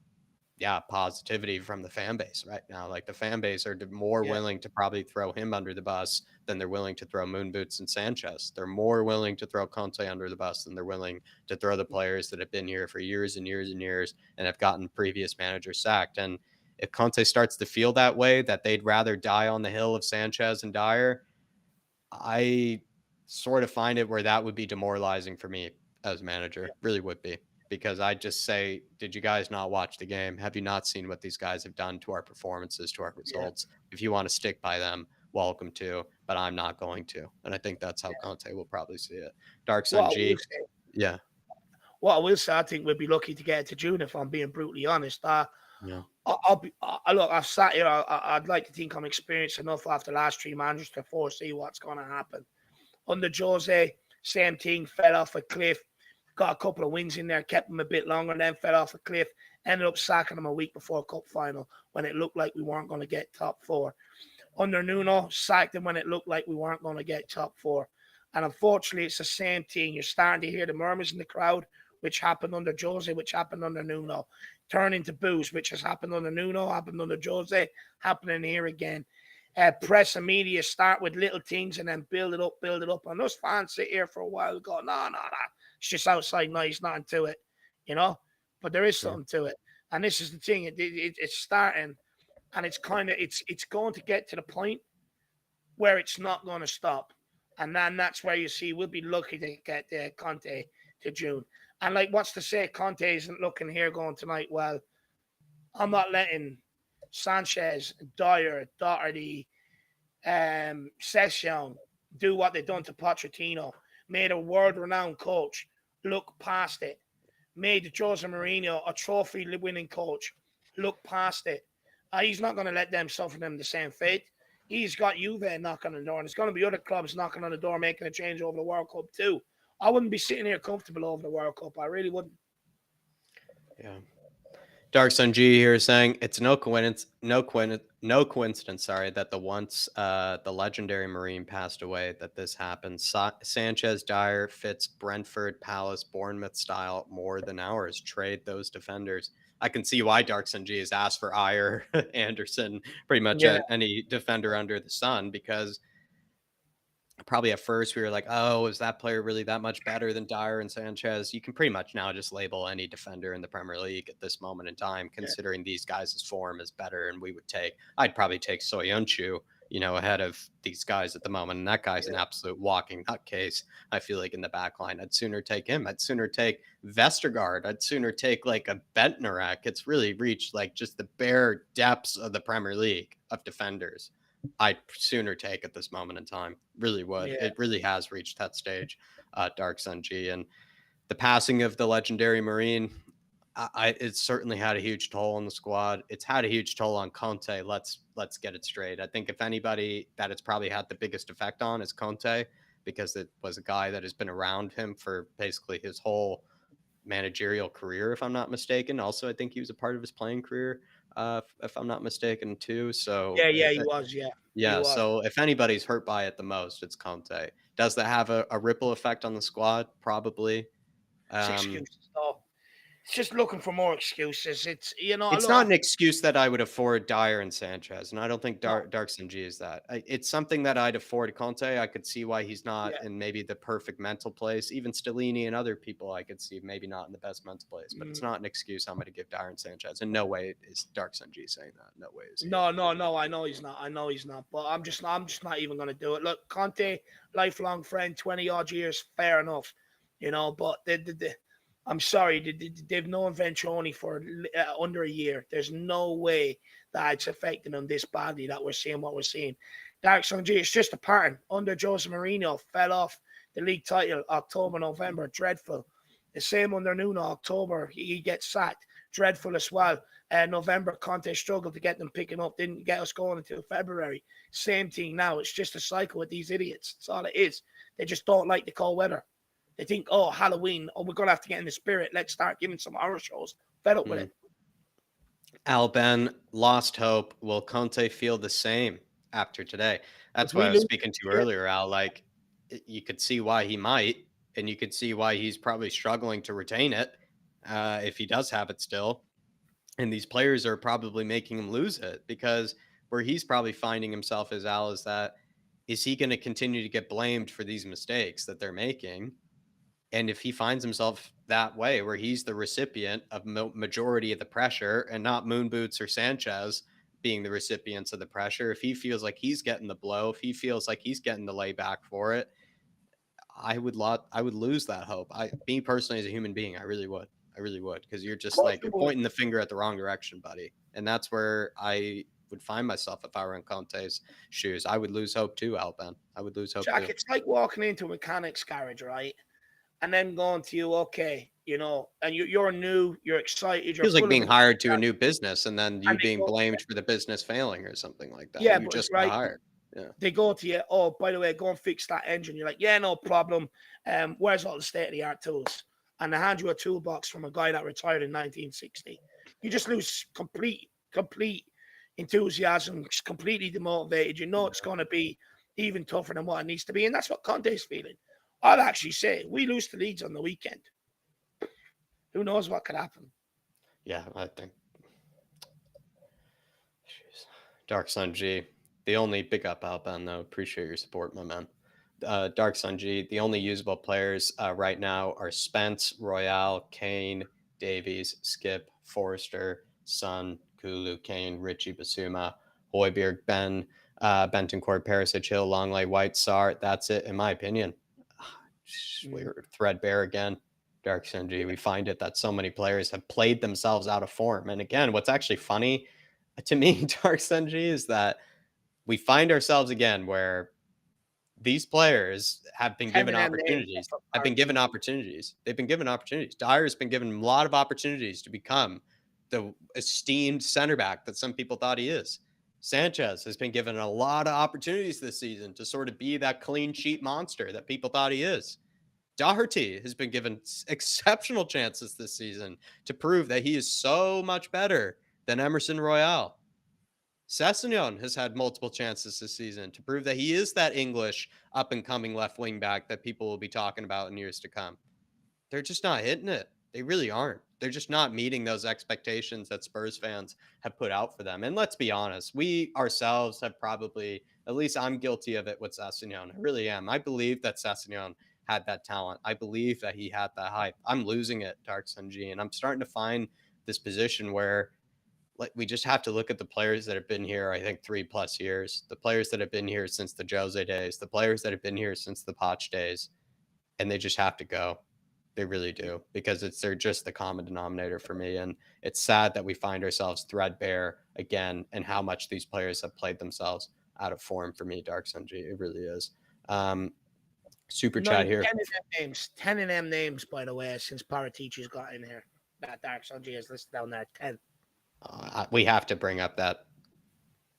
positivity from the fan base right now. Like, the fan base are more willing to probably throw him under the bus than they're willing to throw Moon Boots and Sanchez. They're more willing to throw Conte under the bus than they're willing to throw the players that have been here for years and years and years and have gotten previous managers sacked. And if Conte starts to feel that way, that they'd rather die on the hill of Sanchez and Dyer, I sort of find it where that would be demoralizing for me as manager. Really would be. Because I just say, did you guys not watch the game? Have you not seen what these guys have done to our performances, to our results? If you want to stick by them, welcome to, but I'm not going to. And I think that's how Conte will probably see it. Dark Sun G. Yeah. What I will say, I think we'd be lucky to get it to June, if I'm being brutally honest. Yeah. Look, I've sat here. I'd like to think I'm experienced enough after the last 3 managers to foresee what's going to happen. Under Jose, same thing, fell off a cliff. Got a couple of wins in there, kept him a bit longer, then fell off a cliff. Ended up sacking him a week before cup final when it looked like we weren't going to get top 4. Under Nuno, sacked him when it looked like we weren't going to get top 4. And unfortunately, it's the same thing. You're starting to hear the murmurs in the crowd, which happened under Jose, which happened under Nuno. Turn into boos, which has happened under Nuno, happened under Jose, happening here again. Press and media start with little things and then build it up. And us fans sit here for a while and go, no. It's just outside noise, nothing to it, But there is something to it. And this is the thing. It's starting, and it's going to get to the point where it's not going to stop. And then that's where you see we'll be lucky to get Conte to June. And what's to say Conte isn't looking here going tonight, well, I'm not letting Sanchez, Dyer, Doherty, Session do what they've done to Pochettino. Made a world-renowned coach look past it. Made Jose Mourinho a trophy-winning coach look past it. He's not going to let them suffer them the same fate. He's got Juve knocking on the door, and there's going to be other clubs knocking on the door making a change over the World Cup too. I wouldn't be sitting here comfortable over the World Cup. I really wouldn't. Yeah. Dark Sun G here saying it's no coincidence, that the legendary Marine passed away, that this happened. Sanchez, Dyer fits Brentford, Palace, Bournemouth style more than ours. Trade those defenders. I can see why Dark Sun G has asked for Ayer, Anderson, pretty much any defender under the sun, because probably at first we were like, oh, is that player really that much better than Dyer and Sanchez? You can pretty much now just label any defender in the Premier League at this moment in time, considering these guys' form is better. And I'd probably take Soyuncu, ahead of these guys at the moment. And that guy's an absolute walking nutcase, I feel like, in the back line. I'd sooner take him. I'd sooner take Vestergaard. I'd sooner take a Bentnerek. It's really reached just the bare depths of the Premier League of defenders. I'd sooner take at this moment in time. Really would. Yeah. It really has reached that stage, Dark Sun G. And the passing of the legendary Marine, it certainly had a huge toll on the squad. It's had a huge toll on Conte. Let's get it straight. I think if anybody that it's probably had the biggest effect on is Conte, because it was a guy that has been around him for basically his whole managerial career, if I'm not mistaken. Also, I think he was a part of his playing career, if I'm not mistaken, too. So he was. So if anybody's hurt by it the most, it's Conte. Does that have a ripple effect on the squad? Probably. It's just looking for more excuses. It's, you know, It's not an excuse that I would afford Dyer and Sanchez, and I don't think no, Darkson G is that. It's something that I'd afford Conte. I could see why he's not yeah. in maybe the perfect mental place. Even Stellini and other people I could see maybe not in the best mental place, but it's not an excuse I'm going to give Dyer and Sanchez. In no way is Darkson G saying that. No way is he. No, no, no. I know he's not. I know he's not. But I'm just not even going to do it. Look, Conte, lifelong friend, 20 odd years, fair enough, you know. But I'm sorry, they've known Ventroni for under a year. There's no way that it's affecting them this badly that we're seeing what we're seeing. Dark Sun G, it's just a pattern. Under Jose Mourinho, fell off the league title October, November, dreadful. The same under Nuno, October, he gets sacked, dreadful as well. November, Conte struggled to get them picking up, didn't get us going until February. Same thing now. It's just a cycle with these idiots. That's all it is. They just don't like the cold weather. They think, oh, Halloween, oh, we're going to have to get in the spirit. Let's start giving some horror shows. Fed up with it. Al Ben lost hope. Will Conte feel the same after today? That's what I was speaking to earlier, Al. Like, you could see why he might, and you could see why he's probably struggling to retain it if he does have it still. And these players are probably making him lose it, because where he's probably finding himself as Al is that, is he going to continue to get blamed for these mistakes that they're making? And if he finds himself that way, where he's the recipient of majority of the pressure and not Moon Boots or Sanchez being the recipients of the pressure, if he feels like he's getting the blow, if he feels like he's getting the layback for it, I would lose that hope. Me personally, as a human being, I really would, because you're just like, you're pointing the finger at the wrong direction, buddy. And that's where I would find myself if I were in Conte's shoes. I would lose hope too, Alban. I would lose hope Jack, too. it's like walking into a mechanic's garage, right? And then going to you, okay, you know, and you're new, you're excited. You're Feels like being hired to a new business and then you being blamed for the business failing or something like that. Yeah, you but just right. got hired. Yeah. They go to you, oh, by the way, go and fix that engine. You're like, yeah, no problem. Where's all the state-of-the-art tools? And they hand you a toolbox from a guy that retired in 1960. You just lose complete enthusiasm, completely demotivated. You know it's going to be even tougher than what it needs to be. And that's what Conte's feeling. I'll actually say, we lose to Leeds on the weekend. Who knows what could happen? Yeah, I think. Jeez. Dark Sun G. The only big up, Alban, though. Appreciate your support, my man. Dark Sun G. The only usable players right now are Spence, Royale, Kane, Davies, Skip, Forrester, Sun, Kulu, Kane, Richie, Basuma, Hoiberg, Ben, Bentoncourt, Perisic, Hill, Longley, White, Sar. That's it, in my opinion. We're threadbare again. Dark Sun G. We find it that so many players have played themselves out of form. And again, what's actually funny to me, Dark Sun G, is that we find ourselves again where these players have been given opportunities. They've been given opportunities. Dyer's been given a lot of opportunities to become the esteemed center back that some people thought he is. Sanchez has been given a lot of opportunities this season to sort of be that clean sheet monster that people thought he is. Doherty has been given exceptional chances this season to prove that he is so much better than Emerson Royale. Sessegnon has had multiple chances this season to prove that he is that English up-and-coming left wing back that people will be talking about in years to come. They're just not hitting it. They really aren't. They're just not meeting those expectations that Spurs fans have put out for them. And let's be honest, we ourselves have probably, at least I'm guilty of it with Sessegnon. I really am. I believe that Sessegnon had that talent. I believe that he had that hype. I'm losing it, Dark Sun G, and I'm starting to find this position where we just have to look at the players that have been here, I think 3+ years, the players that have been here since the Jose days, the players that have been here since the Poch days, and they just have to go. They really do, because they're just the common denominator for me. And it's sad that we find ourselves threadbare again, and how much these players have played themselves out of form for me, Dark Sun G. It really is. Super chat here. 10 of them names, by the way, since Paratici's got in here. That Dark Sun G is listed down there. 10. We have to bring up that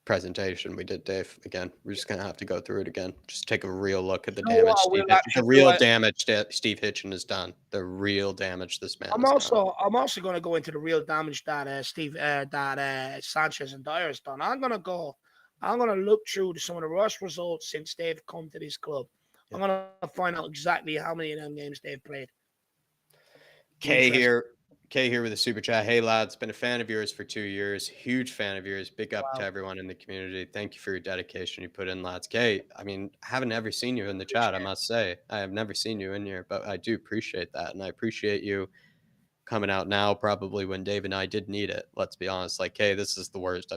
presentation we did, Dave. Again, we're just gonna have to go through it again. Just take a real look at the damage. Damage that Steve Hitchen has done. The real damage this man. I'm also going to go into the real damage that Sanchez and Dyer has done. I'm going to look through some of the worst results since they've come to this club. Yeah. I'm going to find out exactly how many of them games they've played. K Kay here with a super chat. Hey lads, been a fan of yours for 2 years. Huge fan of yours. Big up to Wow, everyone in the community. Thank you for your dedication you put in, lads. Kay, I mean, I haven't ever seen you in the chat, I appreciate it. must say. I have never seen you in here, but I do appreciate that. And I appreciate you coming out now, probably when Dave and I did need it. Let's be honest. Like, hey, this is the worst.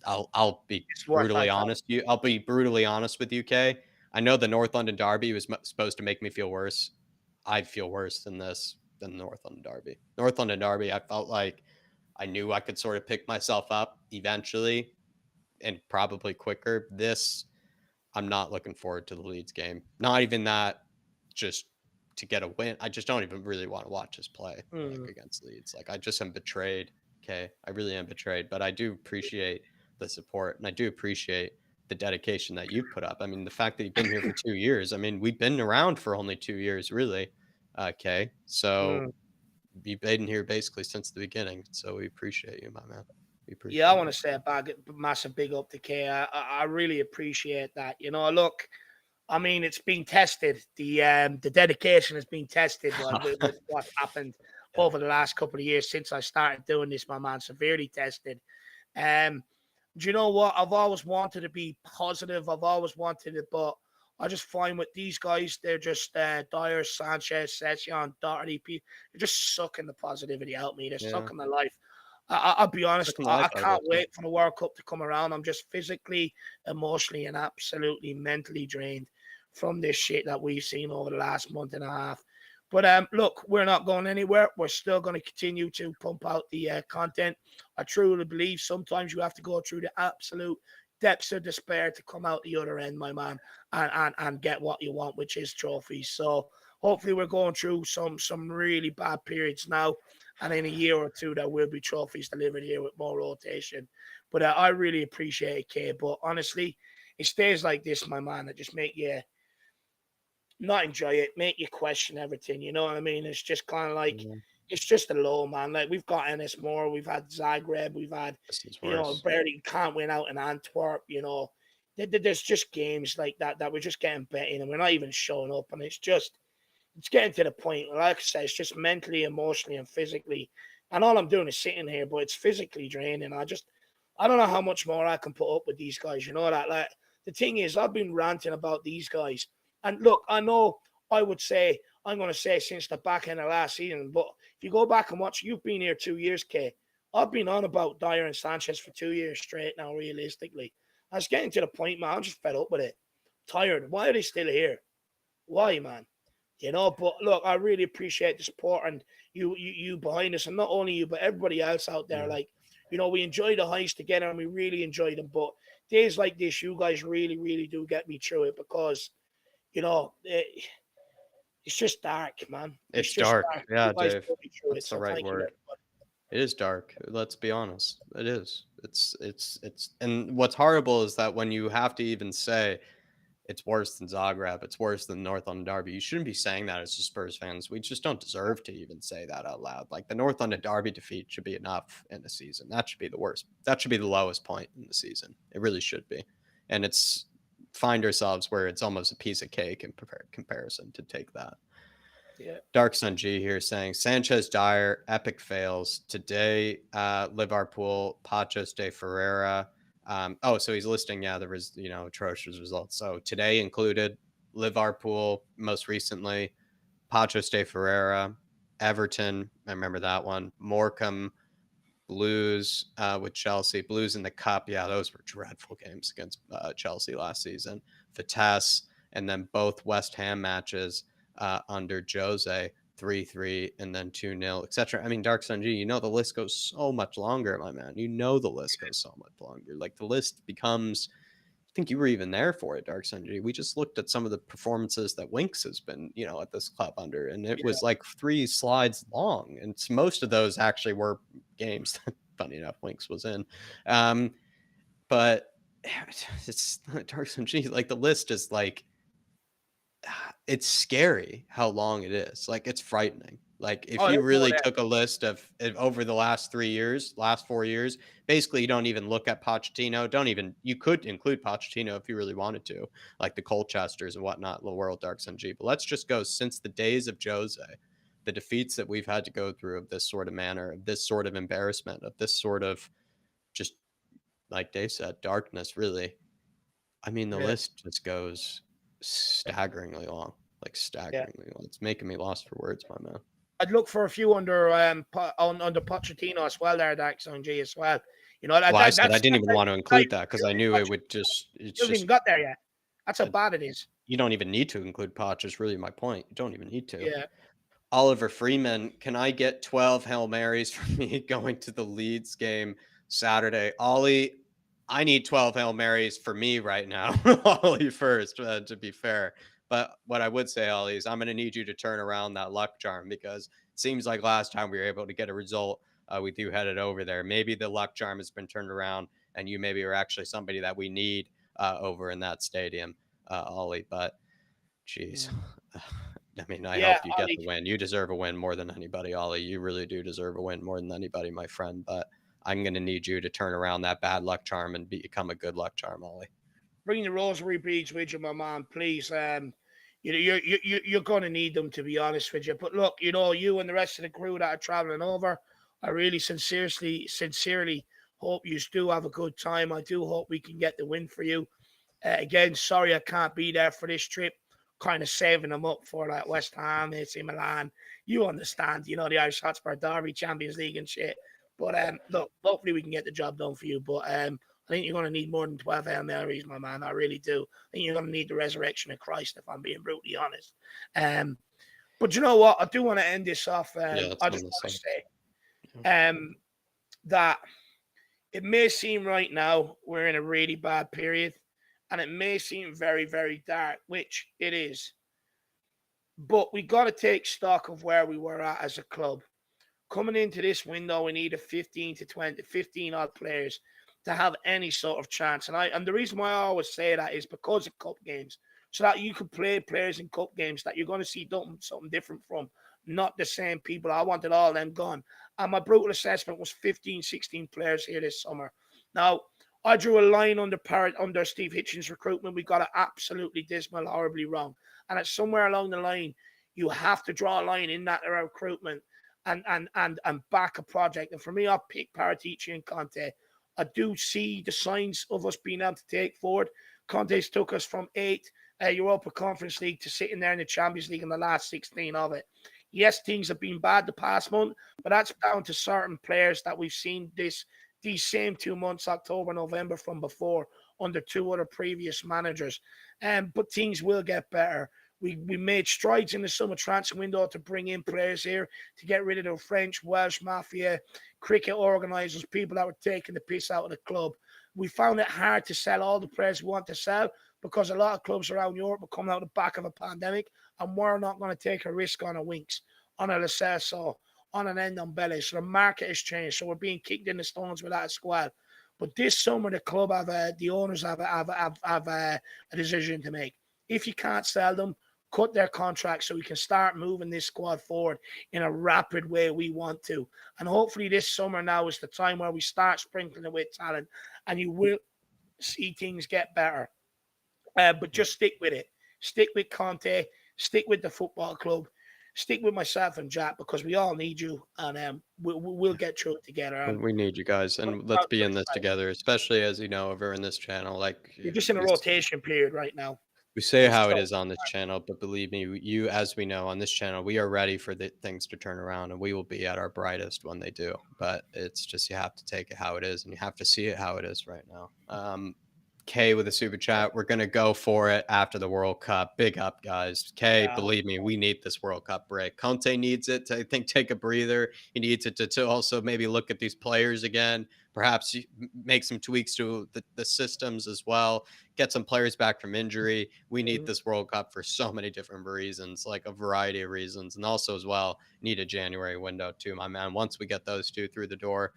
I'll be It's worth our brutally time. honest. I'll be brutally honest with you, Kay. I know the North London Derby was supposed to make me feel worse. I feel worse than this than North London Derby. North London Derby, I felt like I knew I could sort of pick myself up eventually and probably quicker. This, I'm not looking forward to the Leeds game. Not even that, just to get a win. I just don't even really want to watch us play like Mm. against Leeds. Like I just am betrayed. Okay, I really am betrayed. But I do appreciate the support and I do appreciate the dedication that you've put up. I mean, the fact that you've been here for 2 years. I mean, we've been around for only 2 years, really. Okay, so Mm. you've been here basically since the beginning. So we appreciate you, my man. We Yeah, I appreciate want you. to say massive big up to Kay. I really appreciate that. Look, I mean, it's been tested. The dedication has been tested with what happened Yeah. over the last couple of years since I started doing this, my man. Severely tested. Um, do you know what? I've always wanted to be positive. I've always wanted it, but I just find with these guys, they're just Dyer, Sanchez, Session, Doherty. They're just sucking the positivity out of me. They're Yeah. sucking the life. I'll be honest. Second I life out of can't it. wait for the World Cup to come around. I'm just physically, emotionally, and absolutely mentally drained from this shit that we've seen over the last month and a half. But look, we're not going anywhere. We're still going to continue to pump out the content. I truly believe sometimes you have to go through the absolute depths of despair to come out the other end, my man, and get what you want, which is trophies. So hopefully we're going through some really bad periods now, and in a year or two there will be trophies delivered here with more rotation. But I really appreciate it, Kay. But honestly, it stays like this, my man, that just make you not enjoy it, make you question everything. You know what I mean? It's just kind of like Yeah. it's just a low, man. Like we've got NS more, we've had Zagreb, we've had This is worse. barely can't win out in Antwerp. There's just games like that we're just getting bet in, and we're not even showing up, and it's getting to the point. Like I said, it's just mentally, emotionally, and physically, and all I'm doing is sitting here, but it's physically draining. I don't know how much more I can put up with these guys. You know that, like the thing is, I've been ranting about these guys. And look, I know I'm going to say since the back end of last season, but if you go back and watch, you've been here 2 years, Kay. I've been on about Dyer and Sanchez for 2 years straight now, realistically. I was getting to the point, man, I'm just fed up with it. Tired. Why are they still here? Why, man? But look, I really appreciate the support and you behind us, and not only you, but everybody else out there. Yeah. Like, we enjoy the highs together and we really enjoy them. But days like this, you guys really, really do get me through it because it's just dark, man. It's It's just dark. dark. You Yeah, guys Dave. put me through it, That's the so right thank you, word. everybody. It is dark. Let's be honest. It is. And what's horrible is that when you have to even say it's worse than Zagreb, it's worse than North London Derby, you shouldn't be saying that as a Spurs fans. We just don't deserve to even say that out loud. Like the North London Derby defeat should be enough in the season. That should be the worst. That should be the lowest point in the season. It really should be. And it's find ourselves where it's almost a piece of cake in comparison to take that. Yeah. Dark Sun G here saying Sanchez Dyer epic fails today. Liverpool Pachos de Ferreira. So he's listing there was atrocious results. So today included Liverpool most recently, Pachos de Ferreira, Everton. I remember that one. Morecambe, Blues with Chelsea. Blues in the Cup. Yeah, those were dreadful games against Chelsea last season. Vitesse, and then both West Ham matches under Jose, 3-3, and then 2-0, etc. I mean, Dark Sun G, the list goes so much longer, my man. The list goes so much longer. Like the list becomes. I think you were even there for it, Dark Sun G. We just looked at some of the performances that Winks has been, at this club under, and it was like 3 slides long, and most of those actually were games that, funny enough, Winks was in. But it's Dark Sun G. Like the list is like it's scary how long it is. Like it's frightening. Like if Oh, you there's more really there. took a list of over the last 3 years, last 4 years, basically you don't even look at Pochettino. You could include Pochettino if you really wanted to, like the Colchesters and whatnot, the world Dark Sun G. But let's just go since the days of Jose. the defeats that we've had to go through of this sort of manner, of this sort of embarrassment, of this sort of just, like Dave said, darkness, really. I mean, the Yeah. list just goes staggeringly long, like staggeringly long. It's making me lost for words, my man. I'd look for a few under under Pochettino as well there, Dax on G as well. You know, Well, I said I that's didn't even want to include that because I knew it Poch would just, it's hasn't even just, got there yet. That's how bad it is. you don't even need to include Poch, is really my point. You don't even need to. Yeah. Oliver Freeman, can I get 12 Hail Marys for me going to the Leeds game Saturday? Ollie, I need 12 Hail Marys for me right now. Ollie first, to be fair. But what I would say, Ollie, is I'm going to need you to turn around that luck charm, because it seems like last time we were able to get a result with you headed over there. Maybe the luck charm has been turned around and you maybe are actually somebody that we need over in that stadium, Ollie. But, geez. I mean, I hope you get Ollie, the win. You deserve a win more than anybody, Ollie. You really do deserve a win more than anybody, my friend. But I'm going to need you to turn around that bad luck charm and become a good luck charm, Ollie. bring the rosary beads with you, my man, please. You're going to need them, to be honest with you. But look, you know, you and the rest of the crew that are traveling over, I really sincerely hope you do have a good time. I do hope we can get the win for you. Again, sorry I can't be there for this trip. Kind of saving them up for like West Ham, AC Milan. You understand, you know, the Irish Hotspur Derby, Champions League and shit. But look, hopefully we can get the job done for you. But I think you're going to need more than 12 Hail Marys, my man. I really do. I think you're going to need the resurrection of Christ, if I'm being brutally honest. But you know what? I do want to end this off. I just want to say that it may seem right now we're in a really bad period, and it may seem very, very dark, which it is. But we got to take stock of where we were at as a club. Coming into this window, we needed 15 odd players to have any sort of chance. And the reason why I always say that is because of cup games, so that you could play players in cup games that you're going to see something different from, not the same people. I wanted all them gone. And my brutal assessment was 15, 16 players here this summer. Now, I drew a line under Steve Hitchens' recruitment. We got it absolutely dismal, horribly wrong. And it's somewhere along the line, you have to draw a line in that recruitment and back a project. And for me, I'll pick Paratici and Conte. I do see the signs of us being able to take forward. Conte's took us from 8th Europa Conference League to sitting there in the Champions League in the last 16 of it. Yes, things have been bad the past month, but that's down to certain players that we've seen these same 2 months, October, November, from before, under 2 other previous managers. But things will get better. We made strides in the summer transfer window to bring in players here, to get rid of the French, Welsh mafia, cricket organisers, people that were taking the piss out of the club. We found it hard to sell all the players we want to sell because a lot of clubs around Europe are coming out the back of a pandemic, and we're not going to take a risk on a Winks, on a Lo Celso, on an Ndombele. So the market has changed. So we're being kicked in the stones with that as well. But this summer, the club the owners have a decision to make. If you can't sell them, cut their contracts so we can start moving this squad forward in a rapid way we want to. And hopefully this summer now is the time where we start sprinkling it with talent, and you will see things get better. But just stick with it. Stick with Conte. Stick with the football club. Stick with myself and Jack, because we all need you, and we'll get through it together. We need you guys, and let's be in this together, especially as you know, over in this channel. Like, you're just in a rotation period right now. We say how it is on this channel, but believe me, you, as we know on this channel, we are ready for the things to turn around, and we will be at our brightest when they do. But it's just, you have to take it how it is, and you have to see it how it is right now. Kay with a super chat. We're going to go for it after the World Cup. Big up, guys. Kay, believe me, we need this World Cup break. Conte needs it to, I think, take a breather. He needs it to also maybe look at these players again. Perhaps make some tweaks to the systems as well. Get some players back from injury. We need this World Cup for so many different reasons, like a variety of reasons. And also as well, need a January window too, my man. Once we get those two through the door,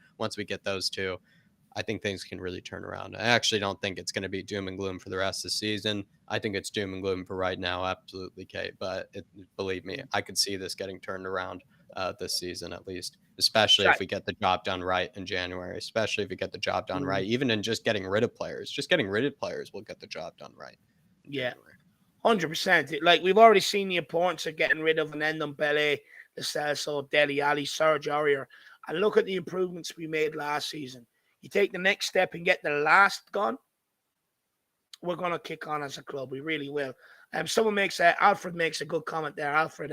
I think things can really turn around. I actually don't think it's going to be doom and gloom for the rest of the season. I think it's doom and gloom for right now, absolutely, Kate. But believe me, I could see this getting turned around this season at least, especially if we get the job done right in January, especially if we get the job done right, even in just getting rid of players. Just getting rid of players will get the job done right. Yeah, 100%. Like, we've already seen the importance of getting rid of an Ndombele, the Celso, Dele Alli, Serge Aurier, and look at the improvements we made last season. You take the next step and get the last gone, we're going to kick on as a club. We really will. Someone makes Alfred makes a good comment there. Alfred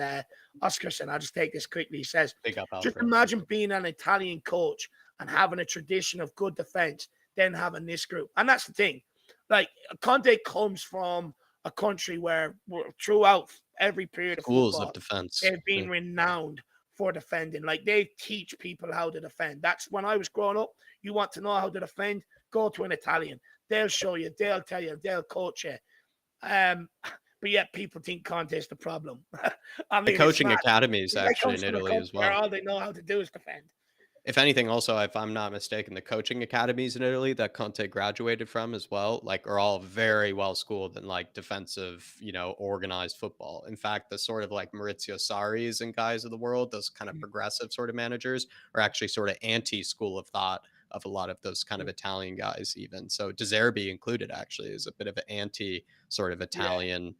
Oscarson. I'll just take this quickly. He says, just imagine being an Italian coach and having a tradition of good defense, then having this group. And that's the thing. Like, Conte comes from a country where throughout every period of schools football, of defense, they've been renowned for defending. Like, they teach people how to defend. That's when I was growing up. You want to know how to defend? Go to an Italian. They'll show you. They'll tell you. They'll coach you. But yet people think Conte is the problem. I mean, the coaching academies actually in Italy as well. All they know how to do is defend. If anything, also, if I'm not mistaken, the coaching academies in Italy that Conte graduated from as well, like, are all very well schooled in like defensive, organized football. In fact, the sort of like Maurizio Sarri's and guys of the world, those kind of progressive sort of managers, are actually sort of anti-school of thought of a lot of those kind of Italian guys even. So De Zerbi included actually is a bit of an anti sort of Italian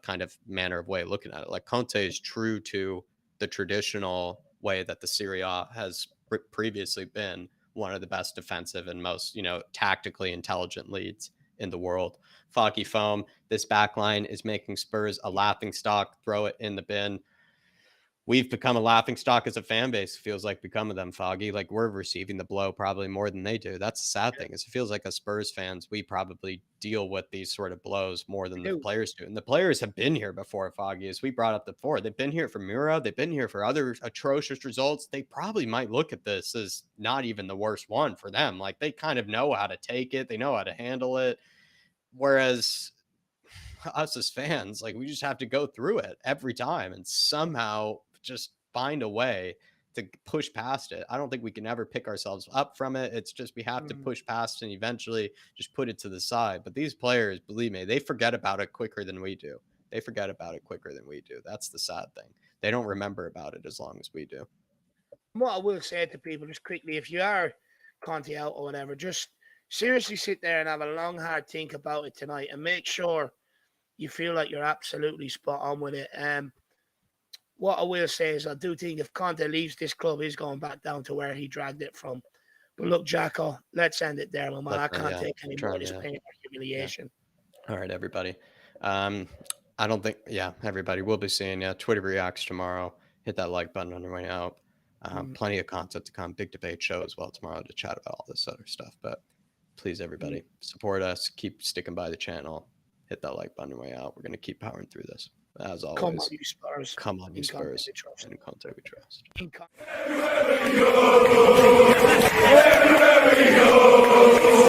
kind of manner of way of looking at it. Like, Conte is true to the traditional way that the Serie A has previously been one of the best defensive and most, tactically intelligent leads in the world. Foggy Foam, this back line is making Spurs a laughing stock. Throw it in the bin. We've become a laughing stock as a fan base. It feels like becoming them, Foggy. Like, we're receiving the blow probably more than they do. That's the sad thing. Is it feels like as Spurs fans, we probably deal with these sort of blows more than the players do. And the players have been here before, Foggy, as we brought up before. They've been here for Mura. They've been here for other atrocious results. They probably might look at this as not even the worst one for them. Like, they kind of know how to take it. They know how to handle it. Whereas us as fans, like, we just have to go through it every time and somehow just find a way to push past it. I don't think we can ever pick ourselves up from it. It's just we have to push past and eventually just put it to the side. But these players, believe me, they forget about it quicker than we do. That's the sad thing. They don't remember about it as long as we do. What I will say to people just quickly, if you are Conte out or whatever, just seriously sit there and have a long, hard think about it tonight and make sure you feel like you're absolutely spot on with it. What I will say is I do think if Conte leaves this club, he's going back down to where he dragged it from. But look, Jacko, let's end it there, my man. I can't take any more of this pain or humiliation. All right, everybody. I don't think, everybody, we'll be seeing you. Twitter Reacts tomorrow. Hit that like button on your way out. Plenty of content to come. Big debate show as well tomorrow to chat about all this other stuff. But please, everybody, support us. Keep sticking by the channel. Hit that like button on your way out. We're going to keep powering through this. As always, come on, you Spurs. Come on, you Spurs. And Conte we trust. Everywhere we go.